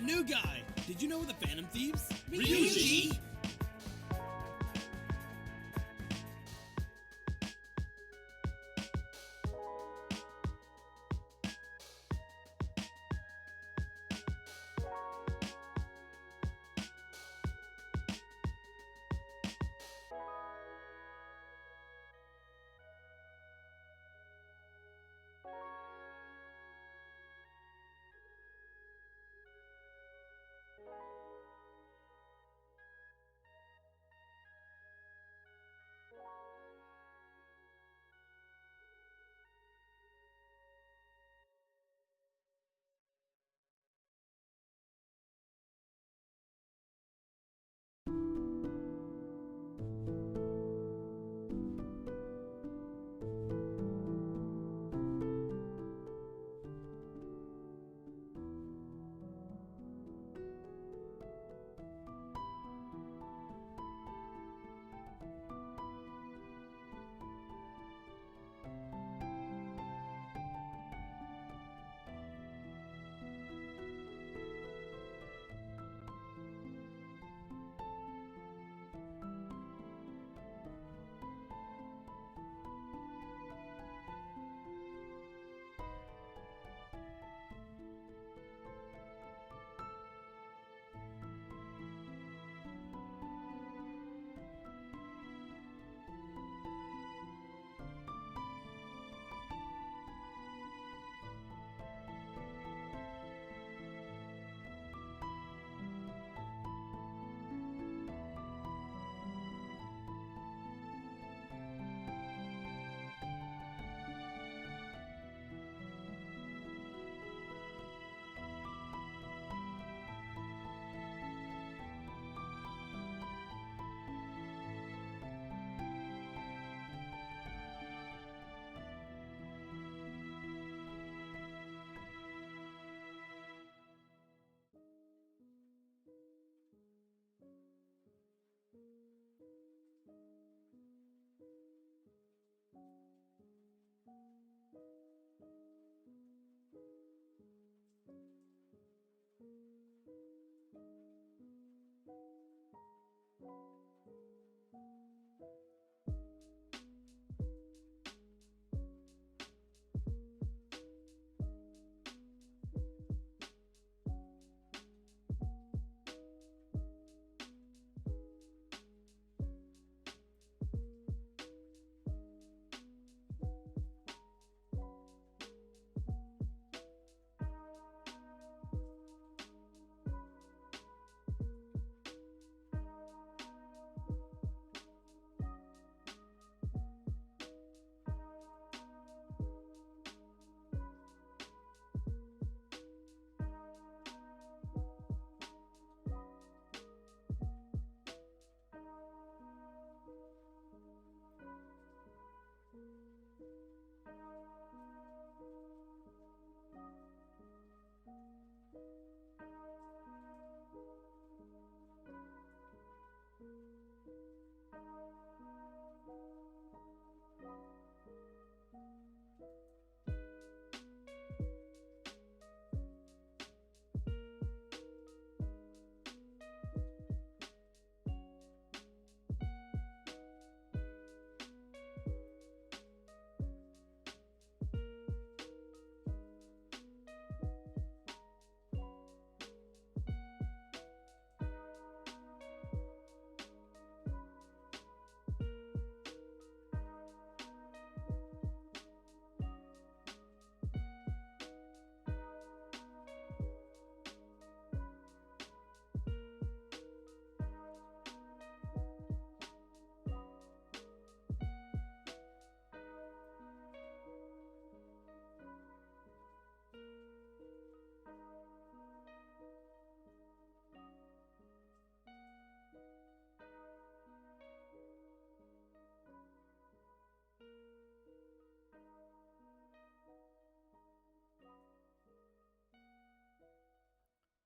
new guy. Did you know we're the Phantom Thieves? Ryuji?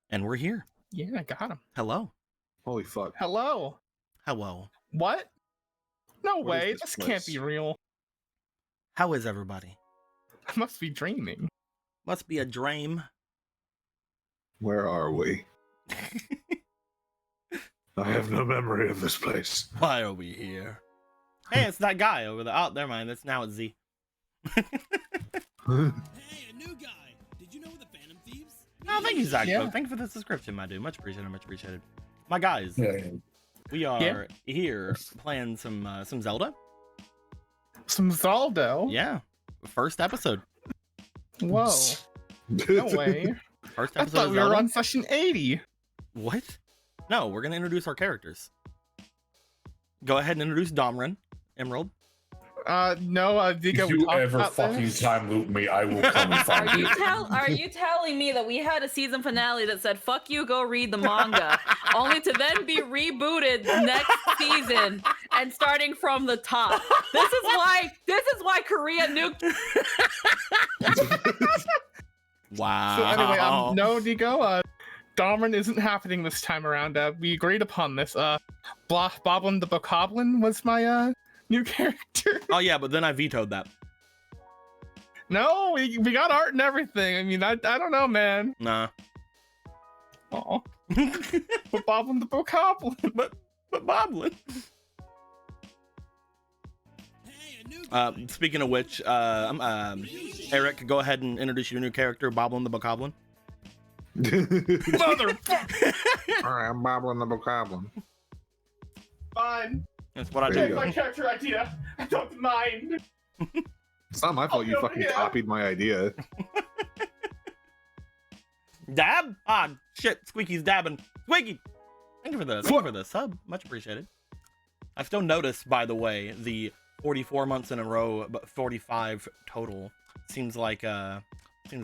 And we're here. Yeah, I got him. Hello. Holy fuck. Hello. Hello. What? No What way. is This this can't place? be real. How is everybody? I must be dreaming. Must be a dream. Where are we? I have no memory of this place. Why are we here? Hey, it's that guy over there. Oh, never mind. That's now it's Z. Hey, a new guy. Did you know the Phantom Thieves? Oh, thank you, Zach. Yeah. Thank you for the subscription, my dude. Much appreciated. Much appreciated. My guys, Yeah. we are here playing some Zelda. Some Zelda. Yeah, first episode. Whoa. No way. First I episode thought of we were Zelda. on session 80. What? No, we're gonna introduce our characters. Go ahead and introduce Domran, Emerald. No, Vigo, If we you talked ever about fucking this. time loop me, I will come and find you. Are you telling me that we had a season finale that said "fuck you, go read the manga," only to then be rebooted next season and starting from the top? This is why Korea nuked. Wow. So anyway, no, Vigo, Domran isn't happening this time around. We agreed upon this. Boblin the Bokoblin was my new character. Oh yeah, but then I vetoed that. No, we got art and everything. I mean, I don't know, man. Nah. Oh, but Boblin the Bokoblin. but Boblin. Hey, a new guy. Speaking of which, Eric, go ahead and introduce your new character, Boblin the Bokoblin. Motherfucker. Alright, I'm Boblin the Bokoblin. Fine. That's what I There you do. go. Take my character idea. I don't mind. It's not my fault you fucking Yeah. copied my idea. Dab? Ah, shit. Squeaky's dabbing. Squeaky! Thank you for the sub. Much appreciated. I still noticed, by the way, the 44 months in a row, but 45 total. Seems like yeah, you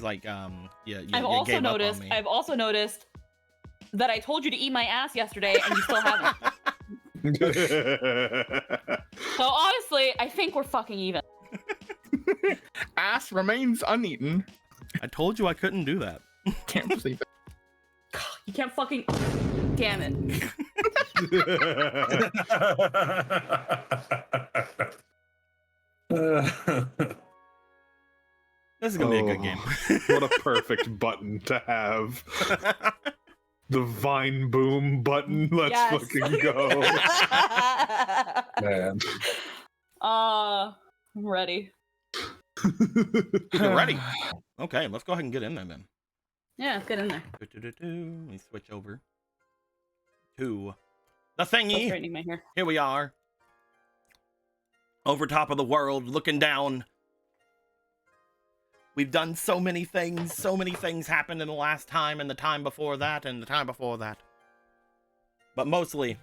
I've gave up on me. I've also noticed that I told you to eat my ass yesterday, and you still haven't. So honestly, I think we're fucking even. Ass remains uneaten. I told you I couldn't do that. Can't believe it. You can't fucking. Damn it. This is gonna be a good Oh, game. What a perfect button to have. The Vine Boom button. Let's Yes. fucking go. Man. I'm ready. You're ready. Okay, let's go ahead and get in there then. Yeah, let's get in there. Let me switch over to the Still thingy. straightening my hair. Here we are. Over top of the world, looking down. We've done so many things. So many things happened in the last time, and the time before that, and the time before that. But mostly,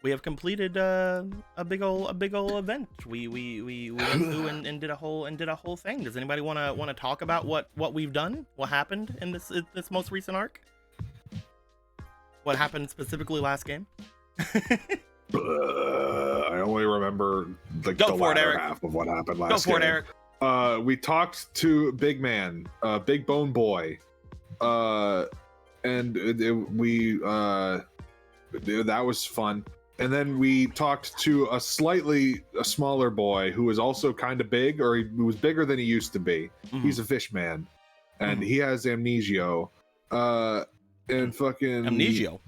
we have completed a big ol' event. We went through and did a whole thing. Does anybody wanna talk about what we've done? What happened in this most recent arc? What happened specifically last game? I only remember like Go the for it, latter Eric. half of what happened last Go for it, game. Eric. We talked to Big Man, Big Bone Boy, and that was fun. And then we talked to a smaller boy who was also kind of big, or he was bigger than he used to be. Mhm. He's a fish man, and Mhm. he has amnesia. And fucking Amnesio.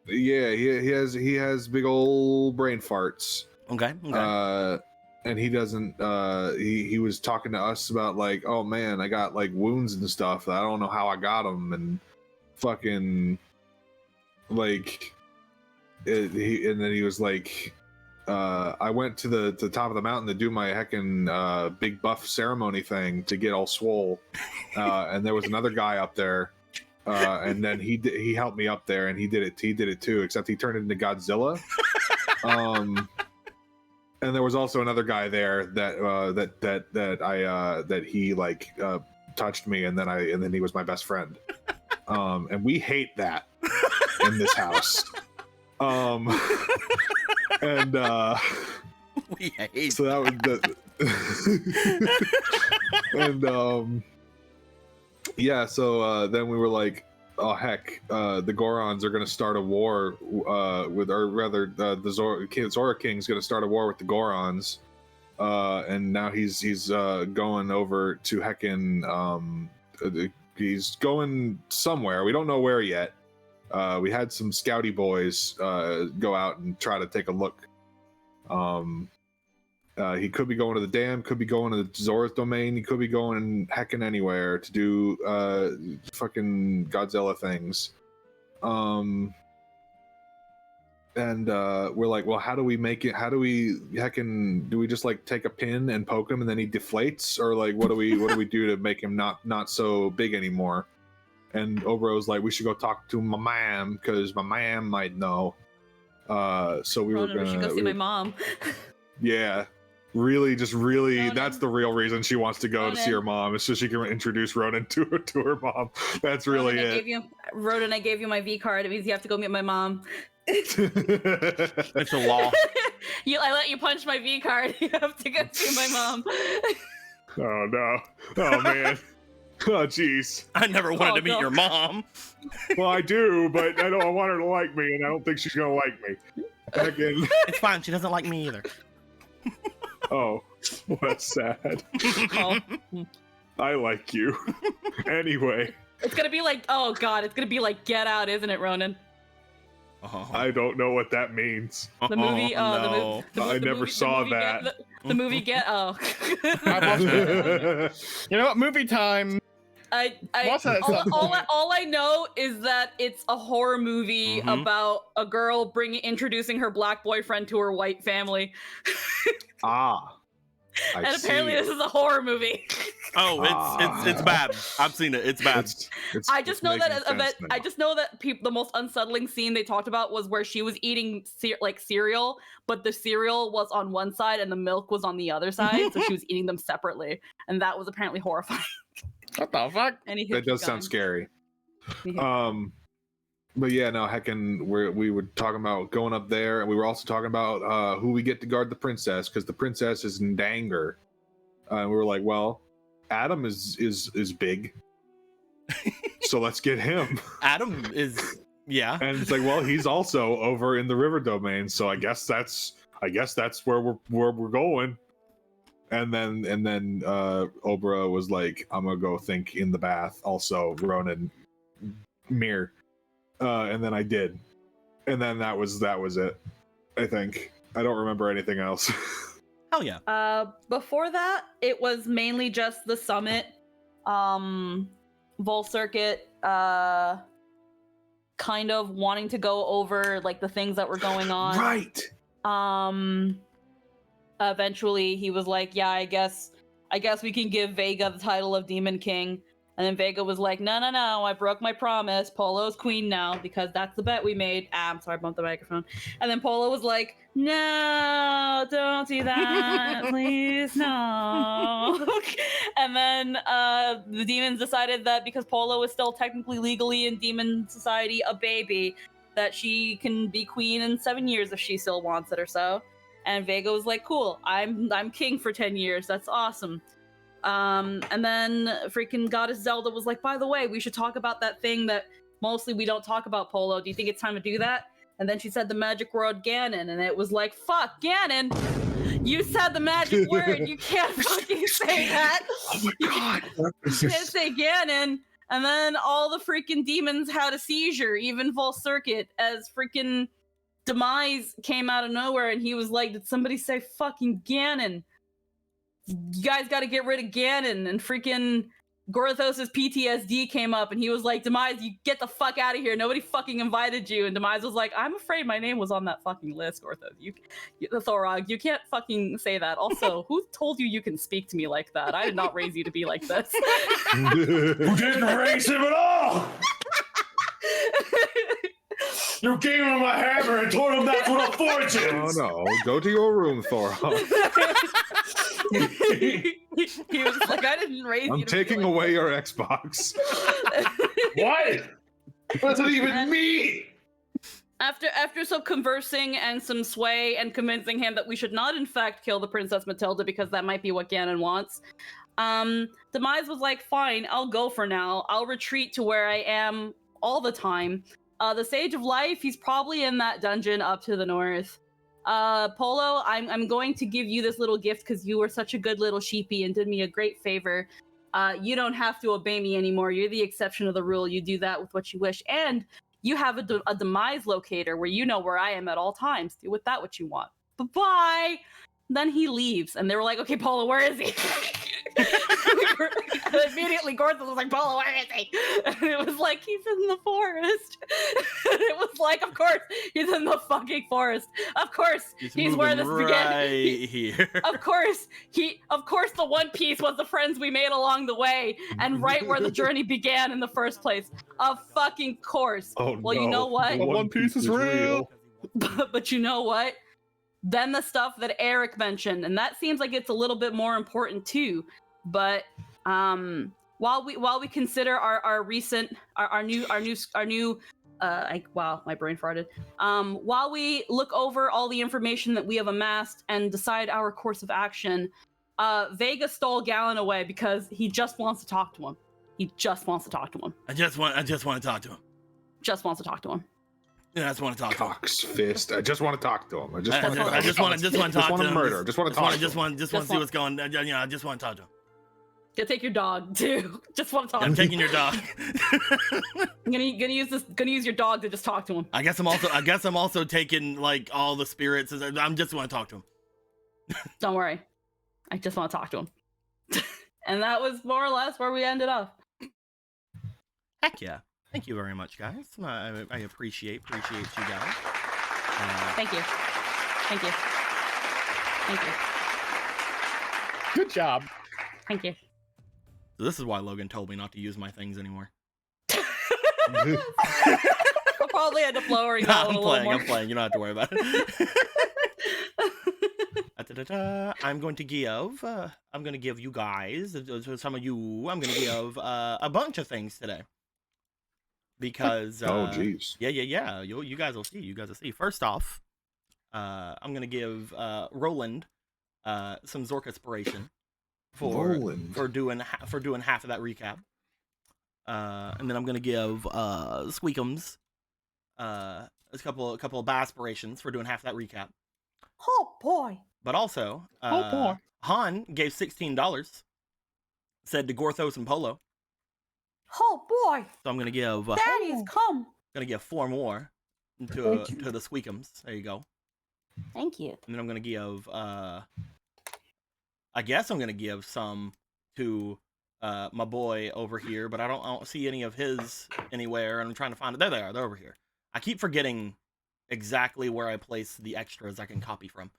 Yeah, he has big old brain farts. Okay. And he doesn't he was talking to us about like, oh man, I got like wounds and stuff. I don't know how I got them, and fucking like and then he was like, I went to the top of the mountain to do my heckin' big buff ceremony thing to get all swole, and there was another guy up there, and then he helped me up there, and he did it too, except he turned into Godzilla. And there was also another guy there that he like touched me, and then he was my best friend. And we hate that in this house. And We hate. so that was and yeah, so then we were like, oh heck, the Gorons are going to start a war or rather the Zora King's going to start a war with the Gorons, and now he's going over to heckin' He's going somewhere. We don't know where yet. We had some scouty boys go out and try to take a look. He could be going to the dam, could be going to the Zora's domain, he could be going heckin' anywhere to do fucking Godzilla things. And we're like, well, how do we make it? How do we do we just like take a pin and poke him and then he deflates, or like what do we do to make him not so big anymore? And Obro's like, we should go talk to my mom because my mom might know. So we were gonna. We should go see my mom. Yeah, really, Ronan. that's the real reason she wants to go to see her mom. It's so she can introduce Ronan to her mom. That's really it. Ronan, I gave you my V card. It means you have to go meet my mom. It's a law. I let you punch my V card. You have to go see my mom. Oh no! Oh man! Oh jeez! I never wanted to meet your mom. Well, I do, but I want her to like me, and I don't think she's gonna like me. Again. It's fine. She doesn't like me either. Oh, well, that's sad. Oh. I like you. Anyway. It's gonna be like, oh god, it's gonna be like Get Out, isn't it, Ronan? I don't know what that means. The movie. No. I never saw that. The movie Get. Oh. You know what? Movie time. What's that stuff? All I know is that it's a horror movie about a girl introducing her black boyfriend to her white family. And apparently this is a horror movie. Oh, it's bad. I've seen it. It's bad. I just know that the most unsettling scene they talked about was where she was eating cereal, but the cereal was on one side and the milk was on the other side, so she was eating them separately, and that was apparently horrifying. What the fuck? That does sound scary. But yeah, no, heckin', we were talking about going up there, and we were also talking about who we get to guard the princess, because the princess is in Danger. And we were like, well, Adam is big, so let's get him. Adam is, yeah. And it's like, well, he's also over in the river domain, so I guess that's where we're going. And then Obra was like, I'm gonna go think in the bath. Also, Ronan, mirror. And then I did, and then that was it. I think I don't remember anything else. Hell yeah. Before that, it was mainly just the summit, Vol Circuit, kind of wanting to go over like the things that were going on. Right. Eventually, he was like, "Yeah, I guess we can give Vega the title of Demon King." And then Vega was like, no, I broke my promise. Polo's queen now because that's the bet we made. I'm sorry, I bumped the microphone. And then Polo was like, no, don't do that. Please, no. And then the demons decided that because Polo is still technically legally in demon society a baby, that she can be queen in 7 years if she still wants it or so. And Vega was like, cool, I'm king for 10 years. That's awesome. And then freaking Goddess Zelda was like, by the way, we should talk about that thing that mostly we don't talk about, Polo. Do you think it's time to do that? And then she said the magic word Ganon, and it was like, fuck, Ganon! You said the magic word, you can't fucking say that! Oh my god! You can't say Ganon! And then all the freaking demons had a seizure, even Vol Circuit, as freaking Demise came out of nowhere, and he was like, did somebody say fucking Ganon? You guys got to get rid of Ganon. And freaking Gorthos's PTSD came up, and he was like, Demise, you get the fuck out of here. Nobody fucking invited you. And Demise was like, I'm afraid my name was on that fucking list, Gorthos. The Thorog, you can't fucking say that. Also, who told you can speak to me like that? I did not raise you to be like this. Who didn't raise him at all? You gave him a hammer and told him that's what a fortune is. Oh no, go to your room, Thorog. He was like, I didn't raise you. I'm taking away your Xbox. What? What does it even mean? After some conversing and some sway and convincing him that we should not in fact kill the Princess Matilda because that might be what Ganon wants, Demise was like, fine, I'll go for now. I'll retreat to where I am all the time. The Sage of Life, he's probably in that dungeon up to the north. Polo, I'm going to give you this little gift because you were such a good little sheepy and did me a great favor. you don't have to obey me anymore. You're the exception of the rule. You do that with what you wish. And you have a demise locator where you know where I am at all times. Do with that what you want. Bye-bye. Then he leaves. And they were like, okay, Paula, where is he? And immediately Gordon was like, Paula, where is he? And it was like, he's in the forest. And it was like, of course, he's in the fucking forest. Of course, he's where this began. Right here. Of course, the One Piece was the friends we made along the way, and right where the journey began in the first place. Of fucking course. Oh, well, you know what? The One Piece is real. But you know what? Then the stuff that Eric mentioned, and that seems like it's a little bit more important too. But while we consider our new wow, my brain farted. While we look over all the information that we have amassed and decide our course of action, Vega stole Gallon away because he just wants to talk to him. He just wants to talk to him. I just want to talk to him. Just wants to talk to him. Yeah, I just want to talk to him. Cox fist. I just want to talk to him. I just want to talk to him. Murder. Just want to talk. Just want to see what's going on. I just want to talk to him. Gonna take your dog too. Just want to talk. I'm taking your dog. I'm gonna use your dog to just talk to him. I guess I'm also taking like all the spirits. I'm just want to talk to him. Don't worry. I just want to talk to him. And that was more or less where we ended up. Heck yeah. Thank you very much, guys. I appreciate you guys. Thank you. Good job. Thank you. So this is why Logan told me not to use my things anymore. I'll probably end up lowering that one a little more. I'm playing. You don't have to worry about it. I'm going to give you guys, some of you, I'm going to give a bunch of things today. Because oh jeez. Yeah. You guys will see. First off, I'm gonna give Roland some Zork inspiration for doing half of that recap. And then I'm gonna give Squeakums a couple of aspirations for doing half of that recap. Oh boy. But also, Han gave $16. Said to Gorthos and Polo. Oh boy! So I'm gonna give. Daddy's come. Gonna give 4 more to the Squeakums. There you go. Thank you. And then I'm gonna give. I guess I'm gonna give some to my boy over here, but I don't see any of his anywhere, and I'm trying to find it. There they are. They're over here. I keep forgetting exactly where I place the extras I can copy from.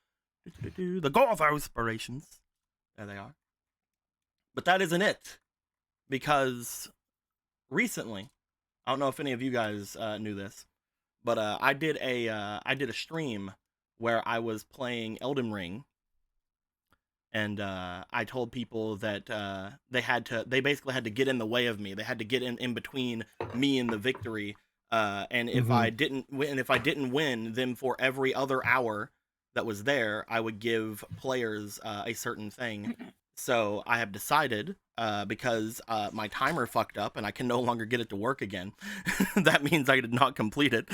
The Gorthos inspirations. There they are. But that isn't it, because recently, I don't know if any of you guys knew this, but I did a stream where I was playing Elden Ring, and I told people that they basically had to get in the way of me. They had to get in between me and the victory. And if I didn't win, then for every other hour that was there, I would give players a certain thing. So I have decided, because my timer fucked up and I can no longer get it to work again, that means I did not complete it,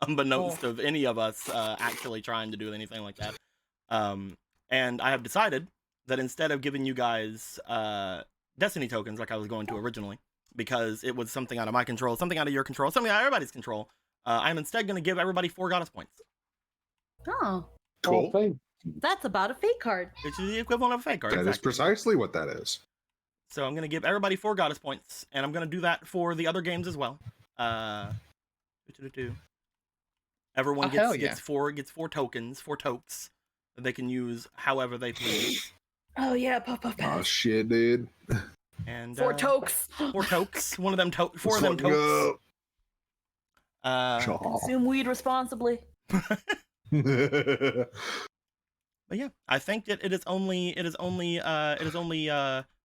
unbeknownst of any of us actually trying to do anything like that. And I have decided that instead of giving you guys Destiny tokens like I was going to originally, because it was something out of my control, something out of your control, something out of everybody's control, I'm instead going to give everybody 4 goddess points. Oh. Cool. That's about a fake card. Which is the equivalent of a fake card. That is precisely what that is. So I'm going to give everybody 4 goddess points, and I'm going to do that for the other games as well. Everyone gets 4 tokens, 4 tokes that they can use however they please. Oh yeah, Papa. Oh shit, dude. And 4 tokes. 4 tokes. 4 of them tokes. Consume weed responsibly. But yeah, I think that it is only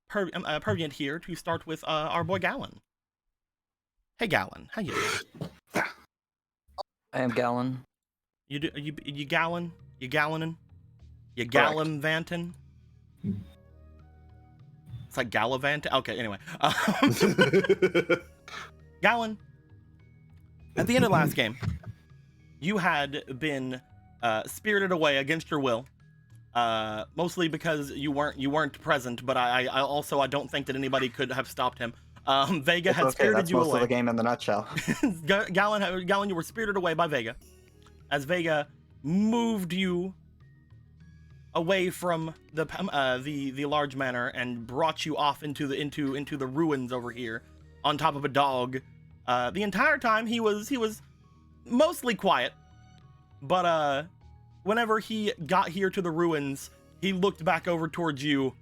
pertinent here to start with our boy Gallon. Hey Gallon, how you doing? I am Gallon. You Gallon? You galloning? You gallivanting? It's like gallivanting. Okay, anyway. Gallon. At the end of the last game, you had been spirited away against your will Mostly because you weren't present, but I also I don't think that anybody could have stopped him. Vega had spirited that's you most away. of the game in the nutshell. Gallon, you were spirited away by Vega, as Vega moved you away from the large manor and brought you off into the ruins over here, on top of a dog. The entire time he was mostly quiet, but whenever he got here to the ruins, he looked back over towards you,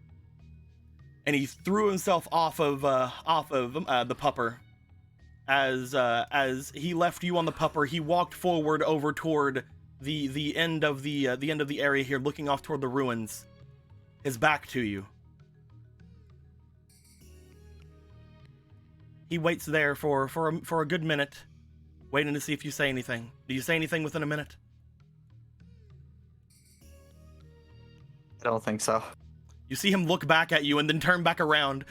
and he threw himself off of the pupper. As he left you on the pupper, he walked forward over toward the end of the area here, looking off toward the ruins, his back to you. He waits there for a good minute, waiting to see if you say anything. Do you say anything within a minute? I don't think so. You see him look back at you and then turn back around.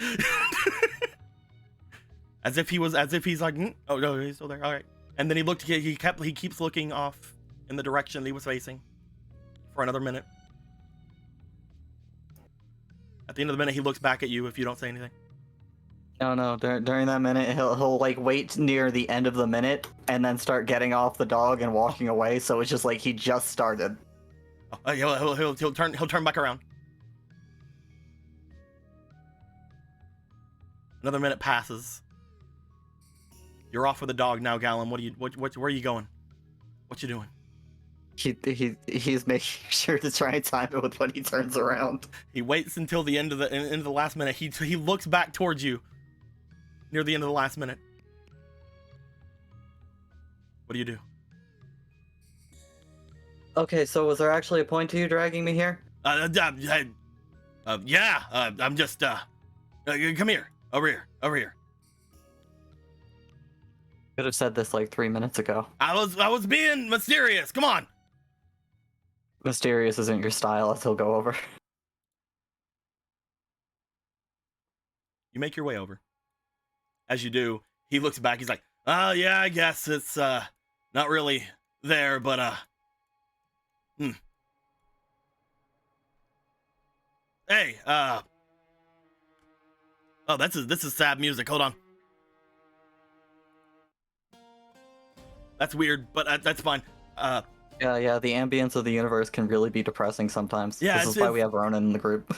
as if he's like, oh no, he's still there. All right. And then he keeps looking off in the direction he was facing for another minute. At the end of the minute, he looks back at you if you don't say anything. No. During that minute, he'll like wait near the end of the minute and then start getting off the dog and walking away. So it's just like he just started. Oh, he'll turn back around. Another minute passes. You're off with the dog now, Gallon. Where are you going? What you doing? He's making sure to try and time it with when he turns around. He waits until the end of the last minute. He looks back towards you near the end of the last minute. What do you do? Okay, so was there actually a point to you dragging me here? Yeah. I'm just come here. Over here. Could have said this like 3 minutes ago. I was being mysterious. Come on. Mysterious isn't your style, as he'll go over. You make your way over. As you do, he looks back. He's like, "Oh yeah, I guess it's not really there, but Hey, oh, this is sad music. Hold on. That's weird, but that's fine. Yeah, the ambience of the universe can really be depressing sometimes. Yeah, this is why we have Ronan in the group.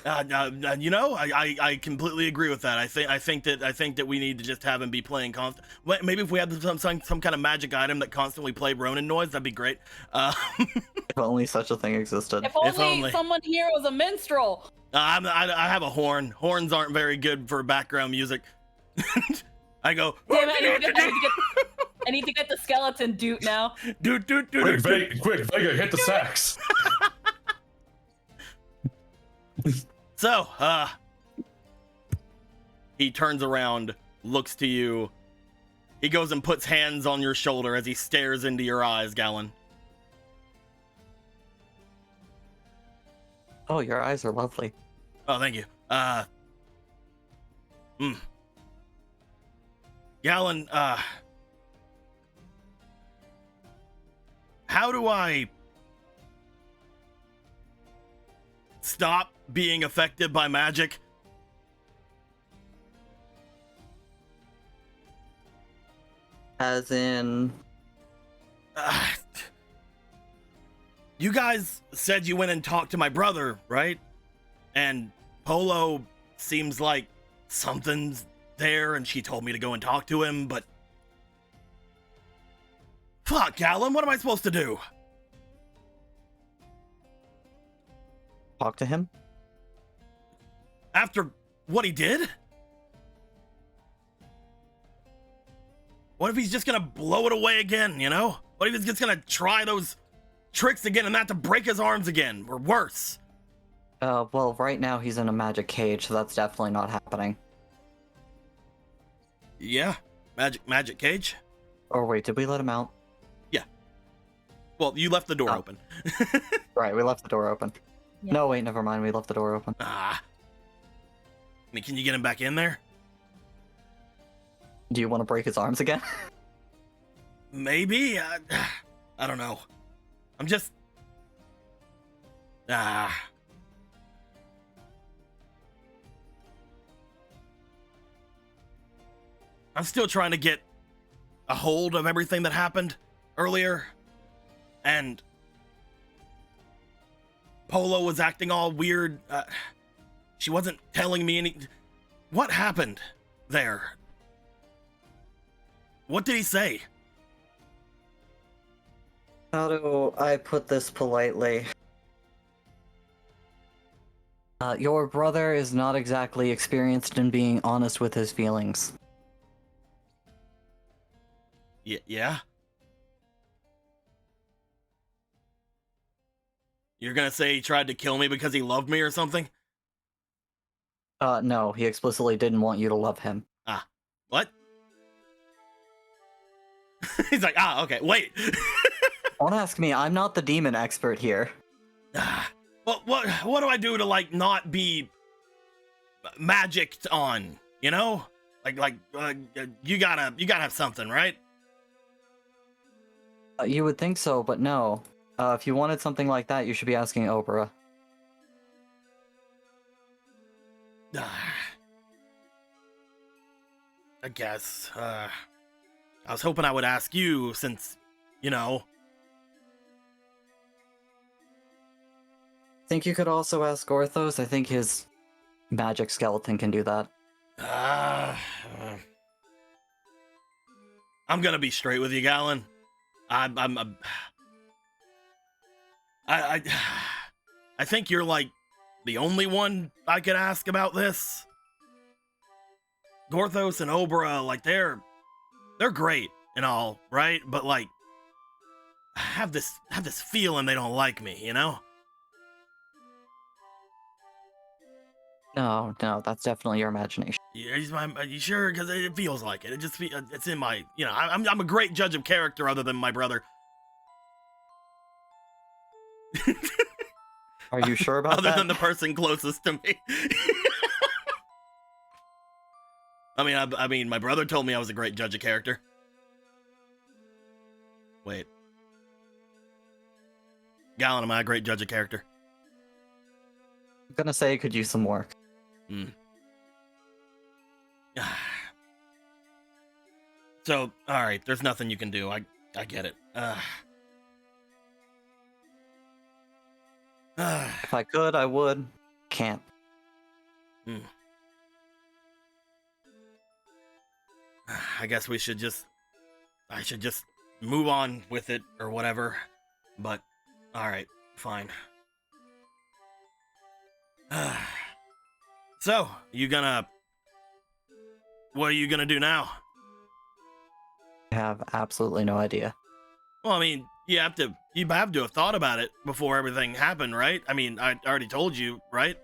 You know, I completely agree with that. I think that we need to just have him be playing constant. Maybe if we had some kind of magic item that constantly played Ronan noise, that'd be great. If only such a thing existed. If only someone here was a minstrel. I have a horn. Horns aren't very good for background music. I go. Damn it, I need to get the skeleton doot now. Quick, Vega, hit the sax. So, he turns around, looks to you. He goes and puts hands on your shoulder as he stares into your eyes, Gallon. Oh, your eyes are lovely. Oh, thank you. Gallon, how do I stop being affected by magic? As in... You guys said you went and talked to my brother, right? And Polo seems like something's there, and she told me to go and talk to him, but... Fuck, Gallon, what am I supposed to do? Talk to him? After what he did? What if he's just gonna blow it away again, you know? What if he's just gonna try those tricks again and not to break his arms again, or worse? Well, right now he's in a magic cage, so that's definitely not happening. Yeah, magic cage? Or wait, did we let him out? Yeah. Well, you left the door open. Right, we left the door open. Yeah. No, wait, never mind, we left the door open. I mean, can you get him back in there? Do you want to break his arms again? Maybe. I don't know. I'm just... I'm still trying to get a hold of everything that happened earlier. And Polo was acting all weird. She wasn't telling me any... What happened there? What did he say? How do I put this politely? Your brother is not exactly experienced in being honest with his feelings. Yeah? You're gonna say he tried to kill me because he loved me or something? No, he explicitly didn't want you to love him. What? He's like, okay, wait. Don't ask me, I'm not the demon expert here. Well, what do I do to, like, not be magicked on, you know? You gotta have something, right? You would think so, but no. If you wanted something like that, you should be asking Oprah. I guess, I was hoping I would ask you since, you know... Think you could also ask Orthos? I think his magic skeleton can do that. I'm gonna be straight with you, Galen. I think you're like the only one I could ask about this. Gorthos and Obra, like they're great and all, right? But like, I have this feeling they don't like me, you know? No, that's definitely your imagination. Are you sure? Because it feels like it. It just it's in my, you know, I'm a great judge of character other than my brother. Are you sure about that? Other than the person closest to me. I mean, my brother told me I was a great judge of character. Wait. Galen, am I a great judge of character? I'm gonna say it could use some work. So, alright, there's nothing you can do. I get it. If I could, I would. Can't. I guess I should just move on with it or whatever. But, alright, fine. So, what are you gonna do now? I have absolutely no idea. Well, I mean, you have to have thought about it before everything happened, right? I mean, I already told you, right?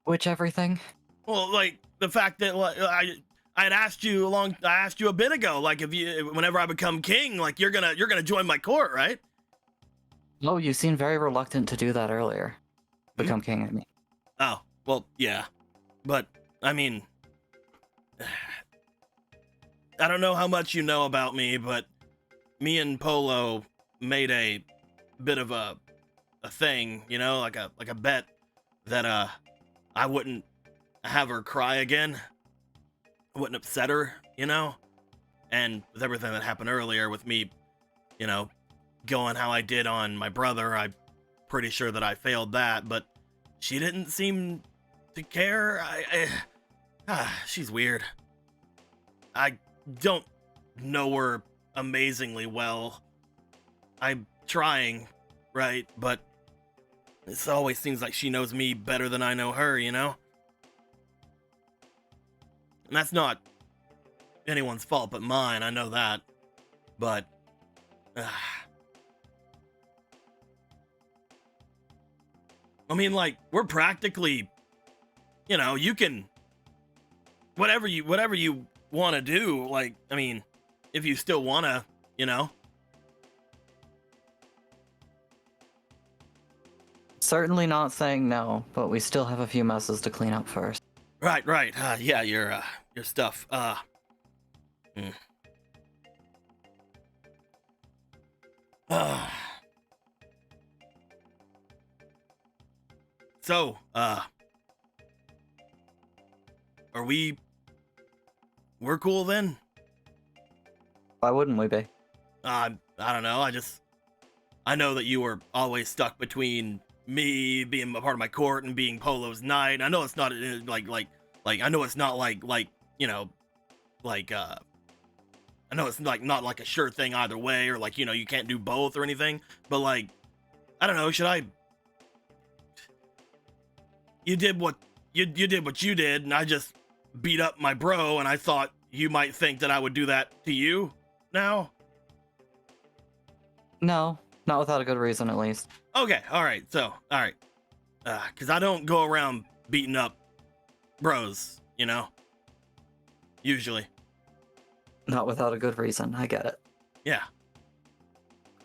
Which everything? Well, like the fact that I asked you a bit ago, like whenever I become king, like you're gonna join my court, right? Oh, you seemed very reluctant to do that earlier. Become king, I mean. Oh, well, yeah. But, I mean... I don't know how much you know about me, but me and Polo made a bit of a thing, you know, like a bet that I wouldn't have her cry again. I wouldn't upset her, you know? And with everything that happened earlier with me, you know, going how I did on my brother, I'm pretty sure that I failed that, but she didn't seem to care. She's weird. I don't know her amazingly well. I'm trying, right? But it always seems like she knows me better than I know her, you know? And that's not anyone's fault but mine, I know that. But... I mean, like, we're practically, you know, you can, whatever you want to do, like, I mean, if you still want to, you know. Certainly not saying no, but we still have a few messes to clean up first. Right. Yeah, your stuff, So, we're cool then? Why wouldn't we be? I don't know. I know that you were always stuck between me being a part of my court and being Polo's knight. I know it's not I know it's not you know, I know it's not like a sure thing either way, or like, you know, you can't do both or anything, but like, I don't know, you did what you did, and I just beat up my bro, and I thought you might think that I would do that to you now. No, not without a good reason, at least. Okay, alright, cause I don't go around beating up bros, you know? Usually. Not without a good reason. I get it. Yeah.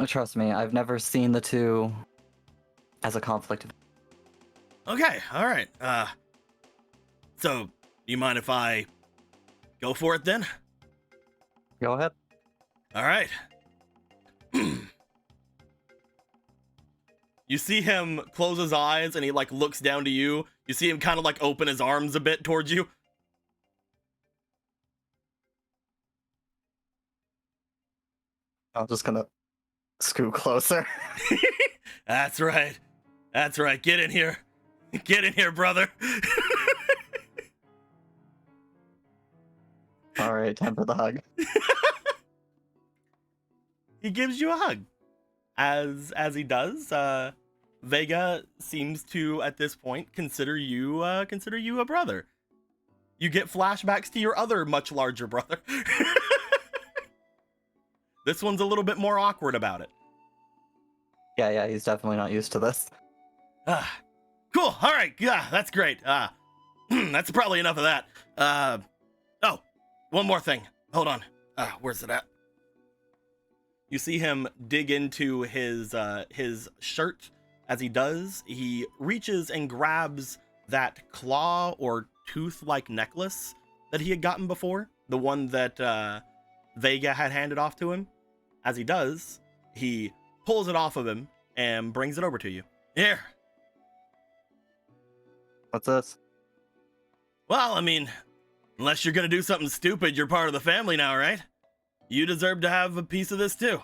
Trust me, I've never seen the two as a conflict. Okay, alright. So, do you mind if I go for it then? Go ahead. Alright. You see him close his eyes and he like looks down to you. You see him kind of like open his arms a bit towards you. I'm just gonna scoot closer. That's right. That's right. Get in here. Get in here, brother. All right, time for the hug. He gives you a hug. As he does, Vega seems to at this point consider you a brother. You get flashbacks to your other much larger brother. This one's a little bit more awkward about it. Yeah, he's definitely not used to this. Cool. All right. Yeah, that's great. That's probably enough of that. Oh, one more thing. Hold on. Where's it at? You see him dig into his shirt. As he does, he reaches and grabs that claw or tooth-like necklace that he had gotten before, the one that Vega had handed off to him. As he does, he pulls it off of him and brings it over to you. Here. What's this? Well, I mean, unless you're gonna do something stupid, you're part of the family now, right? You deserve to have a piece of this too.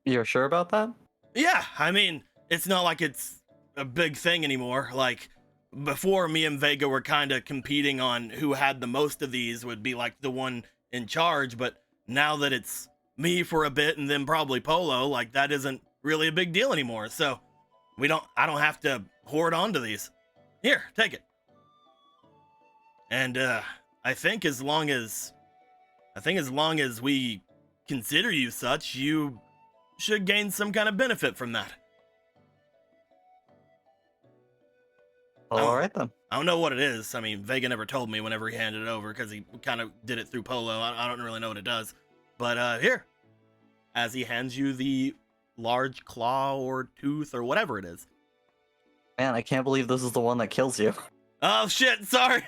You're sure about that? Yeah, I mean, it's not like it's a big thing anymore. Like, before, me and Vega were kind of competing on who had the most of these would be like the one in charge, but now that it's me for a bit and then probably Polo, like that isn't really a big deal anymore. So I don't have to hoard onto these. Here, take it. And I think as long as we consider you such, you should gain some kind of benefit from that. All right then. I don't know what it is. I mean, Vega never told me whenever he handed it over because he kind of did it through Polo. I don't really know what it does. But here, as he hands you the large claw or tooth or whatever it is. Man, I can't believe this is the one that kills you. Oh shit, sorry.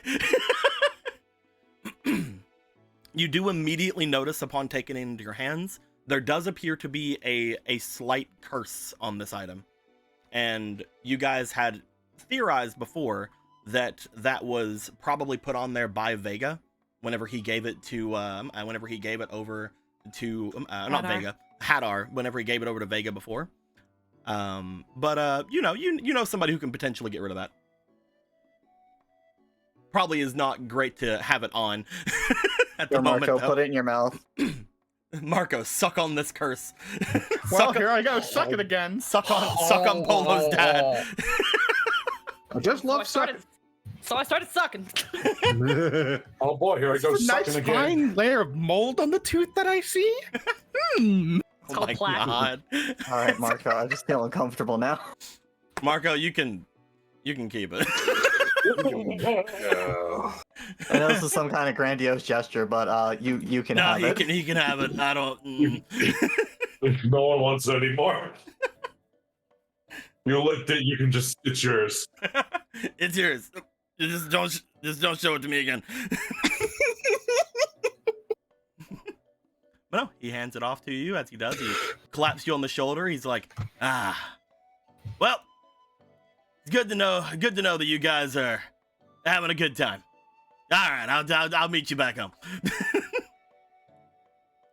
You do immediately notice upon taking it into your hands, there does appear to be a slight curse on this item. And you guys had theorized before that was probably put on there by Vega whenever he gave it to over to not Vega, Hadar, whenever he gave it over to Vega before. But you know somebody who can potentially get rid of that. Probably is not great to have it on at the moment. Marco, put it in your mouth. Marco, suck on this curse. Well, here I go. Suck it again. Suck on Polo's dad. I just love sucking. So I started sucking. Oh boy, here I go It's a sucking nice again. fine layer of mold on the tooth that I see. It's Oh called my plaque. god. All right, Marco, I just feel uncomfortable now. Marco, you can keep it. I know this is some kind of grandiose gesture, but you can No, have it. he can have it. I don't. If no one wants it anymore. You licked it, you can just, it's yours. It's yours. Just don't show it to me again. But no, he hands it off to you. As he does, he claps you on the shoulder. He's like, well, it's good to know that you guys are having a good time. All right, I'll meet you back home.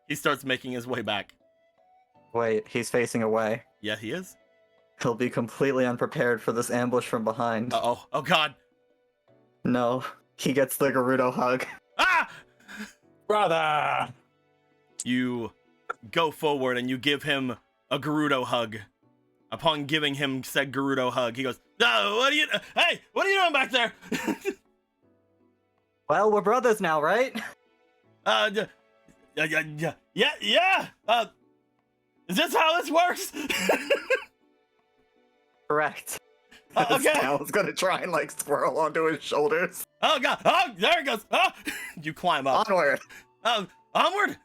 He starts making his way back. Wait, he's facing away. Yeah, he is. He'll be completely unprepared for this ambush from behind. Uh-oh. Oh, God. No, he gets the Gerudo hug. Ah! Brother! You go forward and you give him a Gerudo hug. Upon giving him said Gerudo hug, he goes, "No, hey, what are you doing back there?" Well, we're brothers now, right? Yeah. Is this how this works? Correct. Okay. Cal's gonna try and like squirrel onto his shoulders. Oh, God. Oh, there it goes. Oh. You climb up. Onward. Onward.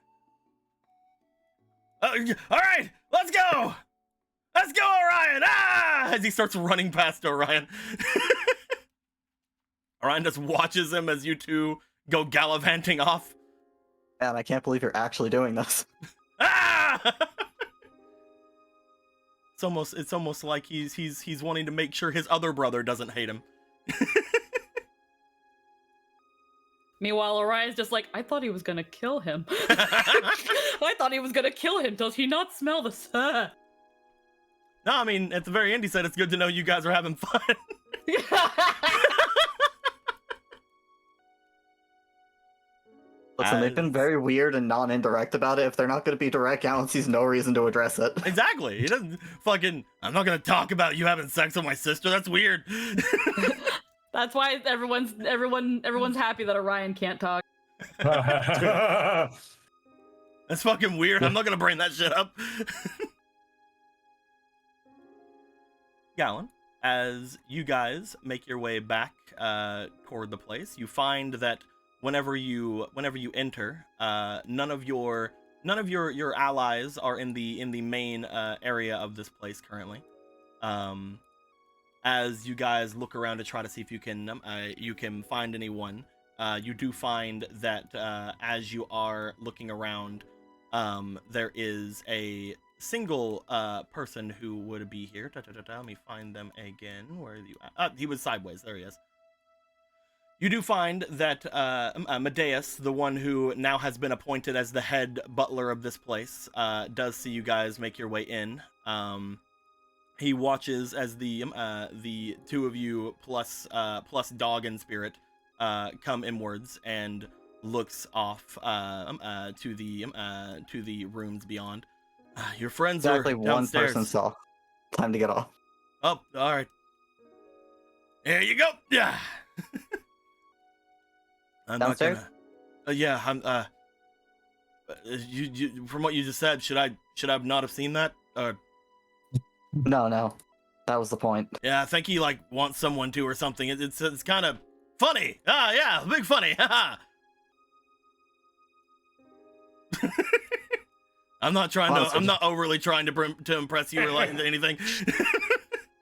All right, let's go. Let's go, Orion. As he starts running past Orion. Orion just watches him as you two go gallivanting off. Man, I can't believe you're actually doing this. It's almost like he's wanting to make sure his other brother doesn't hate him. Meanwhile, Orion's just like, I thought he was gonna kill him. I thought he was gonna kill him. Does he not smell the sun? No, I mean, at the very end, he said it's good to know you guys are having fun. Listen, they've been very weird and non-indirect about it. If they're not going to be direct, Alan sees no reason to address it. Exactly. He doesn't fucking, I'm not going to talk about you having sex with my sister. That's weird. That's why everyone's happy that Orion can't talk. That's fucking weird. I'm not going to bring that shit up. Gallon, as you guys make your way back toward the place, you find that whenever you enter, none of your allies are in the main area of this place currently. As you guys look around to try to see if you can find anyone, you do find that as you are looking around, there is a single person who would be here. Let me find them again. Where are you at? He was sideways. There he is. You do find that Medeus, the one who now has been appointed as the head butler of this place, does see you guys make your way in. He watches as the two of you plus dog and spirit come inwards and looks off to the rooms beyond. Your friends Exactly are downstairs. one person saw. Time to get off. Oh, all right. There you go. Yeah. I'm Downstairs? not gonna. Yeah, I'm. You from what you just said, should I not have seen that? No. That was the point. Yeah, I think he like wants someone to or something. It's kind of funny. Yeah, big funny. Haha. I'm not overly trying to impress you or like anything.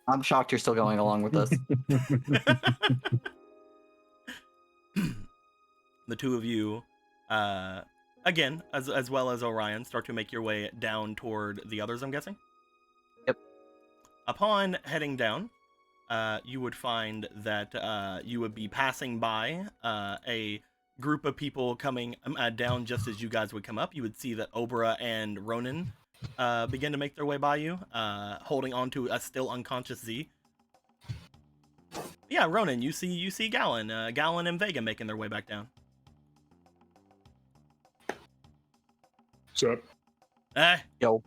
I'm shocked you're still going along with this. The two of you, again, as well as Orion, start to make your way down toward the others, I'm guessing? Yep. Upon heading down, you would find that you would be passing by a group of people coming down just as you guys would come up. You would see that Obra and Ronan begin to make their way by you, holding on to a still unconscious Z. Yeah, Ronan, you see Gallon and Vega making their way back down. What's up? Yo.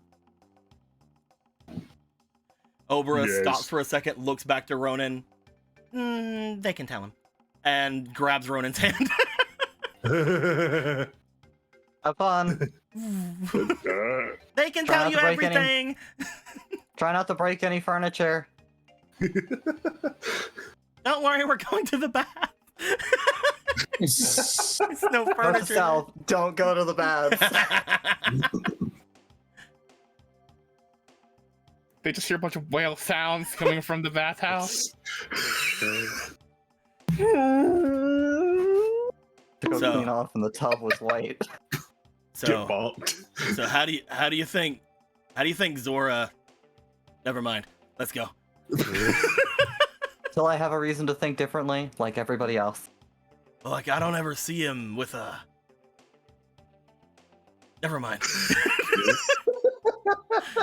Obra Yes. stops for a second, looks back to Ronan. They can tell him. And grabs Ronan's hand. Have fun. They can Try tell not you to break everything. Try not to break any furniture. Don't worry, we're going to the bath. There's no North to furniture. south, don't go to the baths. They just hear a bunch of whale sounds coming from the bathhouse. To go So- clean off, and the tub was white. So Get bonked. how do you think How do you think Zora? Never mind. Let's go. Till I have a reason to think differently, like everybody else. Like, I don't ever see him with a... Never mind.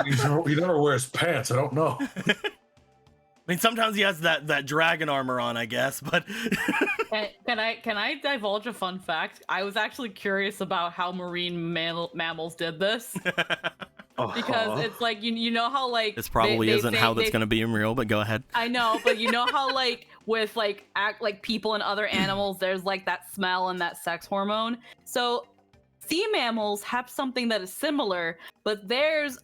He never wears pants. I don't know. I mean, sometimes he has that dragon armor on, I guess, but... Can I divulge a fun fact? I was actually curious about how marine mammals did this. Because it's like you know how like this probably isn't how that's gonna be in real, but go ahead. I know, but you know how like with like people and other animals, there's like that smell and that sex hormone. So sea mammals have something that is similar, but theirs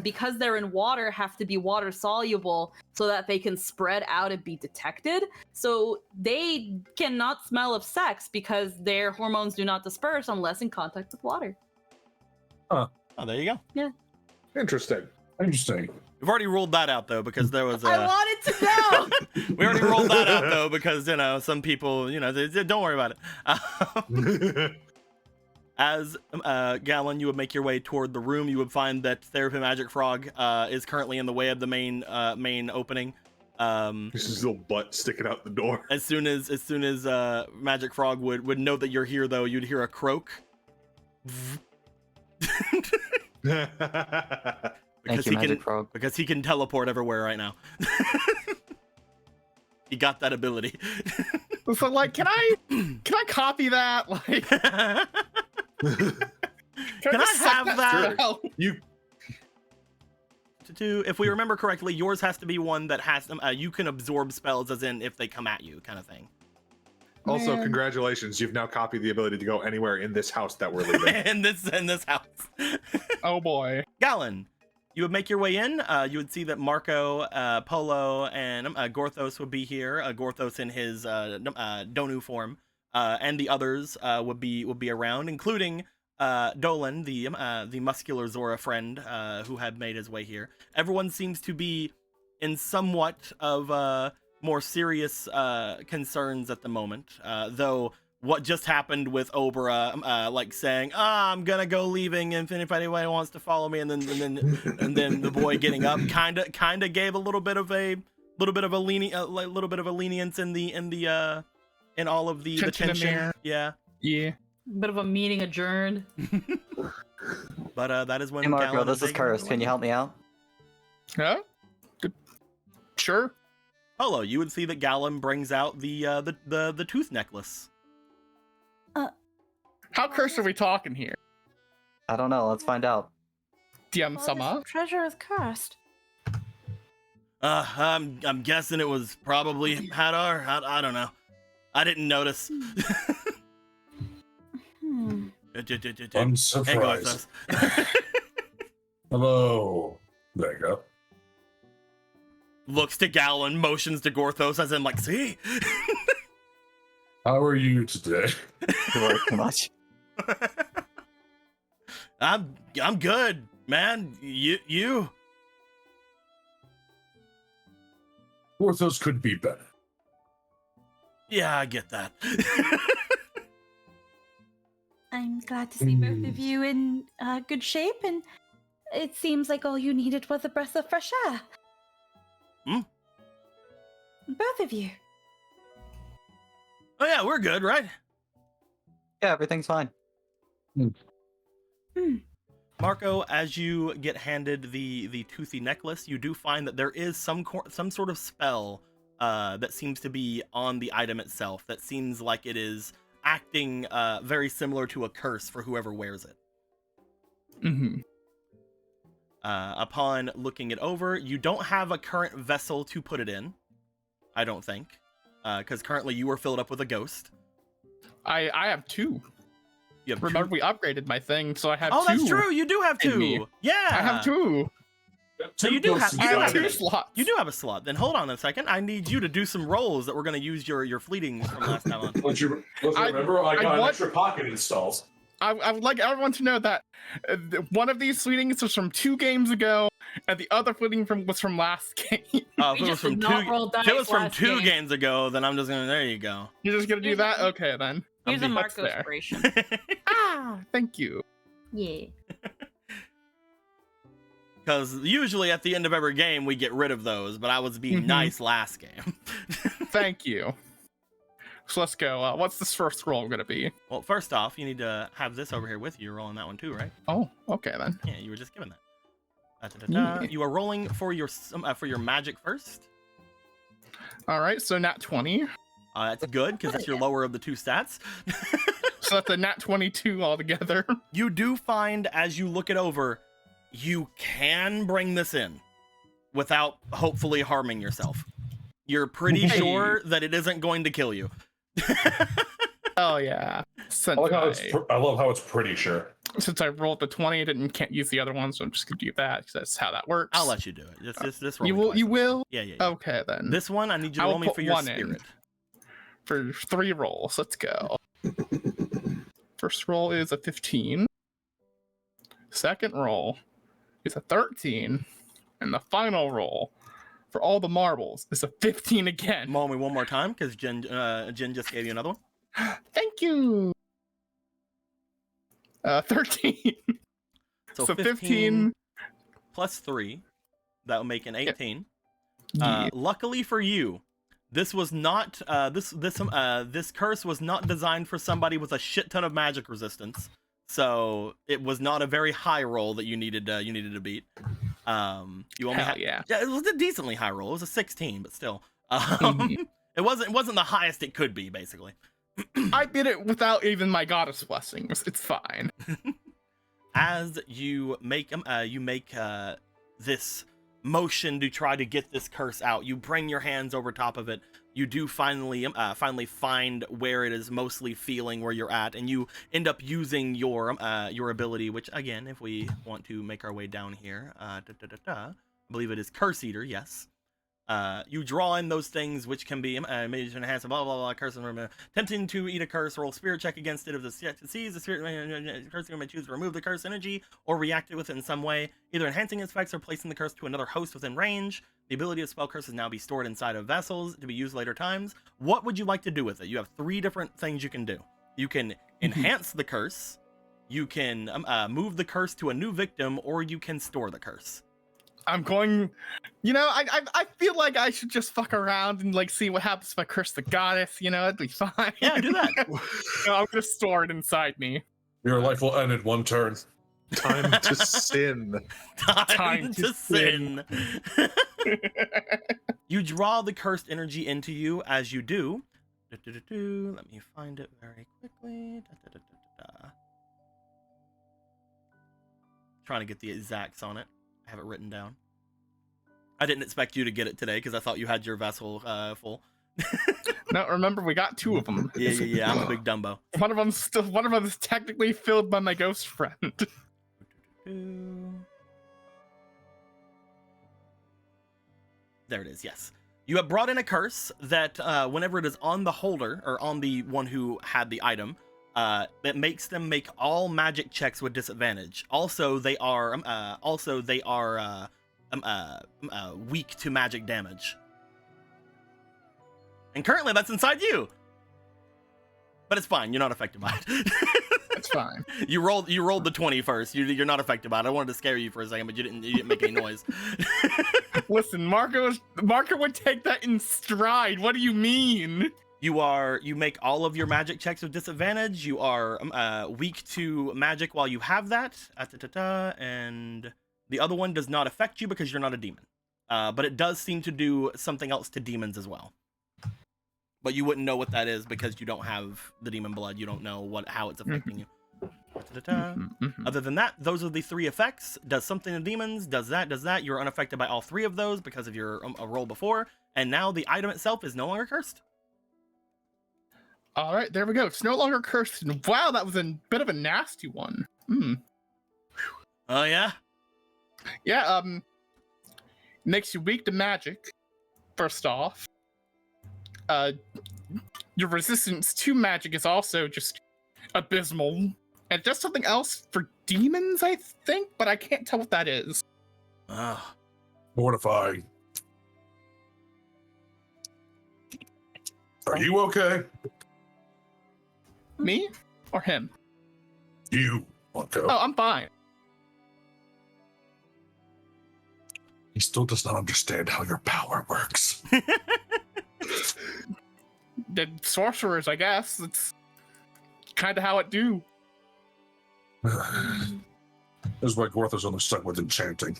because they're in water have to be water soluble so that they can spread out and be detected. So they cannot smell of sex because their hormones do not disperse unless in contact with water. Oh, there you go. Yeah. Interesting. We've already ruled that out though, because there was. I wanted to know. We already rolled that out though, because some people, don't worry about it. As Gallon, you would make your way toward the room. You would find that Therapy Magic Frog is currently in the way of the main opening. This is his little butt sticking out the door. As soon as Magic Frog would know that you're here, though, you'd hear a croak. Thank you, Magic Frog. Because he can teleport everywhere right now. He got that ability. So like, can I copy that? Like, can I have that? Sure. If we remember correctly, yours has to be one that has you can absorb spells, as in if they come at you, kind of thing. Also, Man. Congratulations, you've now copied the ability to go anywhere in this house that we're living. in this house. Oh boy. Gallon, you would make your way in. You would see that Marco, Polo, and Gorthos would be here. Gorthos in his Donu form, and the others would be around, including Dolan, the muscular Zora friend who had made his way here. Everyone seems to be in somewhat of more serious concerns at the moment, though what just happened with Obra, like saying, I'm gonna go leaving, and if anybody wants to follow me, and then the boy getting up kind of gave a little bit of a lenience in all of the tension. Yeah. Bit of a meeting adjourned. But that is when. Hey Marco, Gallon this is Curse. Can you help me out? Huh? Sure. Polo, you would see that Gallon brings out the tooth necklace. How cursed are we talking here? I don't know. Let's find out. DM Sama? Treasure is cursed. I'm guessing it was probably Hadar. I don't know. I didn't notice. I'm surprised. Hello. There you go. Looks to Gallon, motions to Gorthos, as in like, see? How are you today? You work too much. I'm good, man. You? Orthos could be better. Yeah, I get that. I'm glad to see both of you in good shape, and it seems like all you needed was a breath of fresh air. Both of you. Oh yeah, we're good, right? Yeah, everything's fine. Marco, as you get handed the toothy necklace, you do find that there is some sort of spell that seems to be on the item itself. That seems like it is acting very similar to a curse for whoever wears it. Upon looking it over, you don't have a current vessel to put it in, I don't think, because currently you are filled up with a ghost. I have two. You have Remember, two? we upgraded my thing, so I have Oh, two. that's true. You do have in me. two. Yeah, I have two. So you do have, I have two slots. You do have a slot. Then hold on a second. I need you to do some rolls that we're going to use your fleetings from last time on. Don't you remember? I got an want- extra pocket installed. I would like everyone to know that one of these fleetings was from 2 games ago, and the other fleeting was from last game. If We it was just from did not roll if it dice was from last 2 game. games ago, then I'm just gonna. There you go. You're just gonna do that? Okay, then. Here's a That's Marco fair. inspiration. Ah, thank you. Yeah. Because usually at the end of every game we get rid of those, but I was being nice last game. Thank you. So let's go. What's this first roll gonna be? Well, first off, you need to have this over here with you. You're rolling that one too, right? Oh, okay then. Yeah, you were just given that. Da-da-da-da. You are rolling for your magic first. All right, so nat 20. That's good because it's your lower of the two stats. So that's a nat 22 altogether. You do find as you look it over, you can bring this in without hopefully harming yourself. You're pretty sure that it isn't going to kill you. Oh yeah. I love how it's pretty sure. Since I rolled the 20, I can't use the other one, so I'm just gonna do that because that's how that works. I'll let you do it. This You will. You will. Yeah. Okay then. This one I need you to roll me for your spirit. For 3 rolls. Let's go. First roll is a 15. Second roll is a 13. And the final roll for all the marbles is a 15 again. Roll me one more time because Jen just gave you another one. Thank you. 13. So, So 15 plus 3. That will make an 18. Yeah. Luckily for you, this was not this curse was not designed for somebody with a shit ton of magic resistance. So it was not a very high roll that you needed to beat. You only yeah, it was a decently high roll. It was a 16, but still, it wasn't the highest it could be. Basically, I did it without even my goddess blessings. It's fine. As you make this motion to try to get this curse out, you bring your hands over top of it. You do finally find where it is mostly feeling where you're at, and you end up using your ability, which again, if we want to make our way down here, I believe it is Curse Eater. Yes. You draw in those things which can be made to enhance blah blah blah curse. Tempting to eat a curse, roll spirit check against it. If the sees the spirit curse, you may choose to remove the curse energy or react it with it in some way, either enhancing its effects or placing the curse to another host within range. The ability of spell curses now be stored inside of vessels to be used later times. What would you like to do with it? You have 3 different things you can do. You can enhance the curse, you can move the curse to a new victim, or you can store the curse. I'm going, I feel like I should just fuck around and like see what happens if I curse the goddess. It'd be fine. Yeah, do that. I'm gonna store it inside me. Your life will end in 1 turn. Time to sin. Time to sin. You draw the cursed energy into you as you do. Let me find it very quickly. Trying to get the exacts on it. I have it written down. I didn't expect you to get it today because I thought you had your vessel full. No, remember we got 2 of them. Yeah. I'm a big Dumbo. One of them is technically filled by my ghost friend. There it is. Yes, you have brought in a curse that whenever it is on the holder or on the one who had the item, that makes them make all magic checks with disadvantage. Also, they are weak to magic damage. And currently, that's inside you. But it's fine. You're not affected by it. It's fine. You rolled the 20 first. You're not affected by it. I wanted to scare you for a second, but you didn't make any noise. Listen, Marco would take that in stride. What do you mean? You make all of your magic checks with disadvantage. You are weak to magic while you have that. And the other one does not affect you because you're not a demon. But it does seem to do something else to demons as well. But you wouldn't know what that is because you don't have the demon blood. You don't know how it's affecting you. Other than that, those are the 3 effects. Does something to demons, does that. You're unaffected by all 3 of those because of your roll before. And now the item itself is no longer cursed. All right, there we go. It's no longer cursed. Wow, that was a bit of a nasty one. Oh, yeah? Yeah, makes you weak to magic, first off. Your resistance to magic is also just abysmal. And just something else for demons, I think, but I can't tell what that is. Mortifying. Are you okay? Me? Or him? You, Marco. Oh, I'm fine. He still does not understand how your power works. The sorcerers, I guess. It's kind of how it do. This is why Gortha's only stuck with enchanting.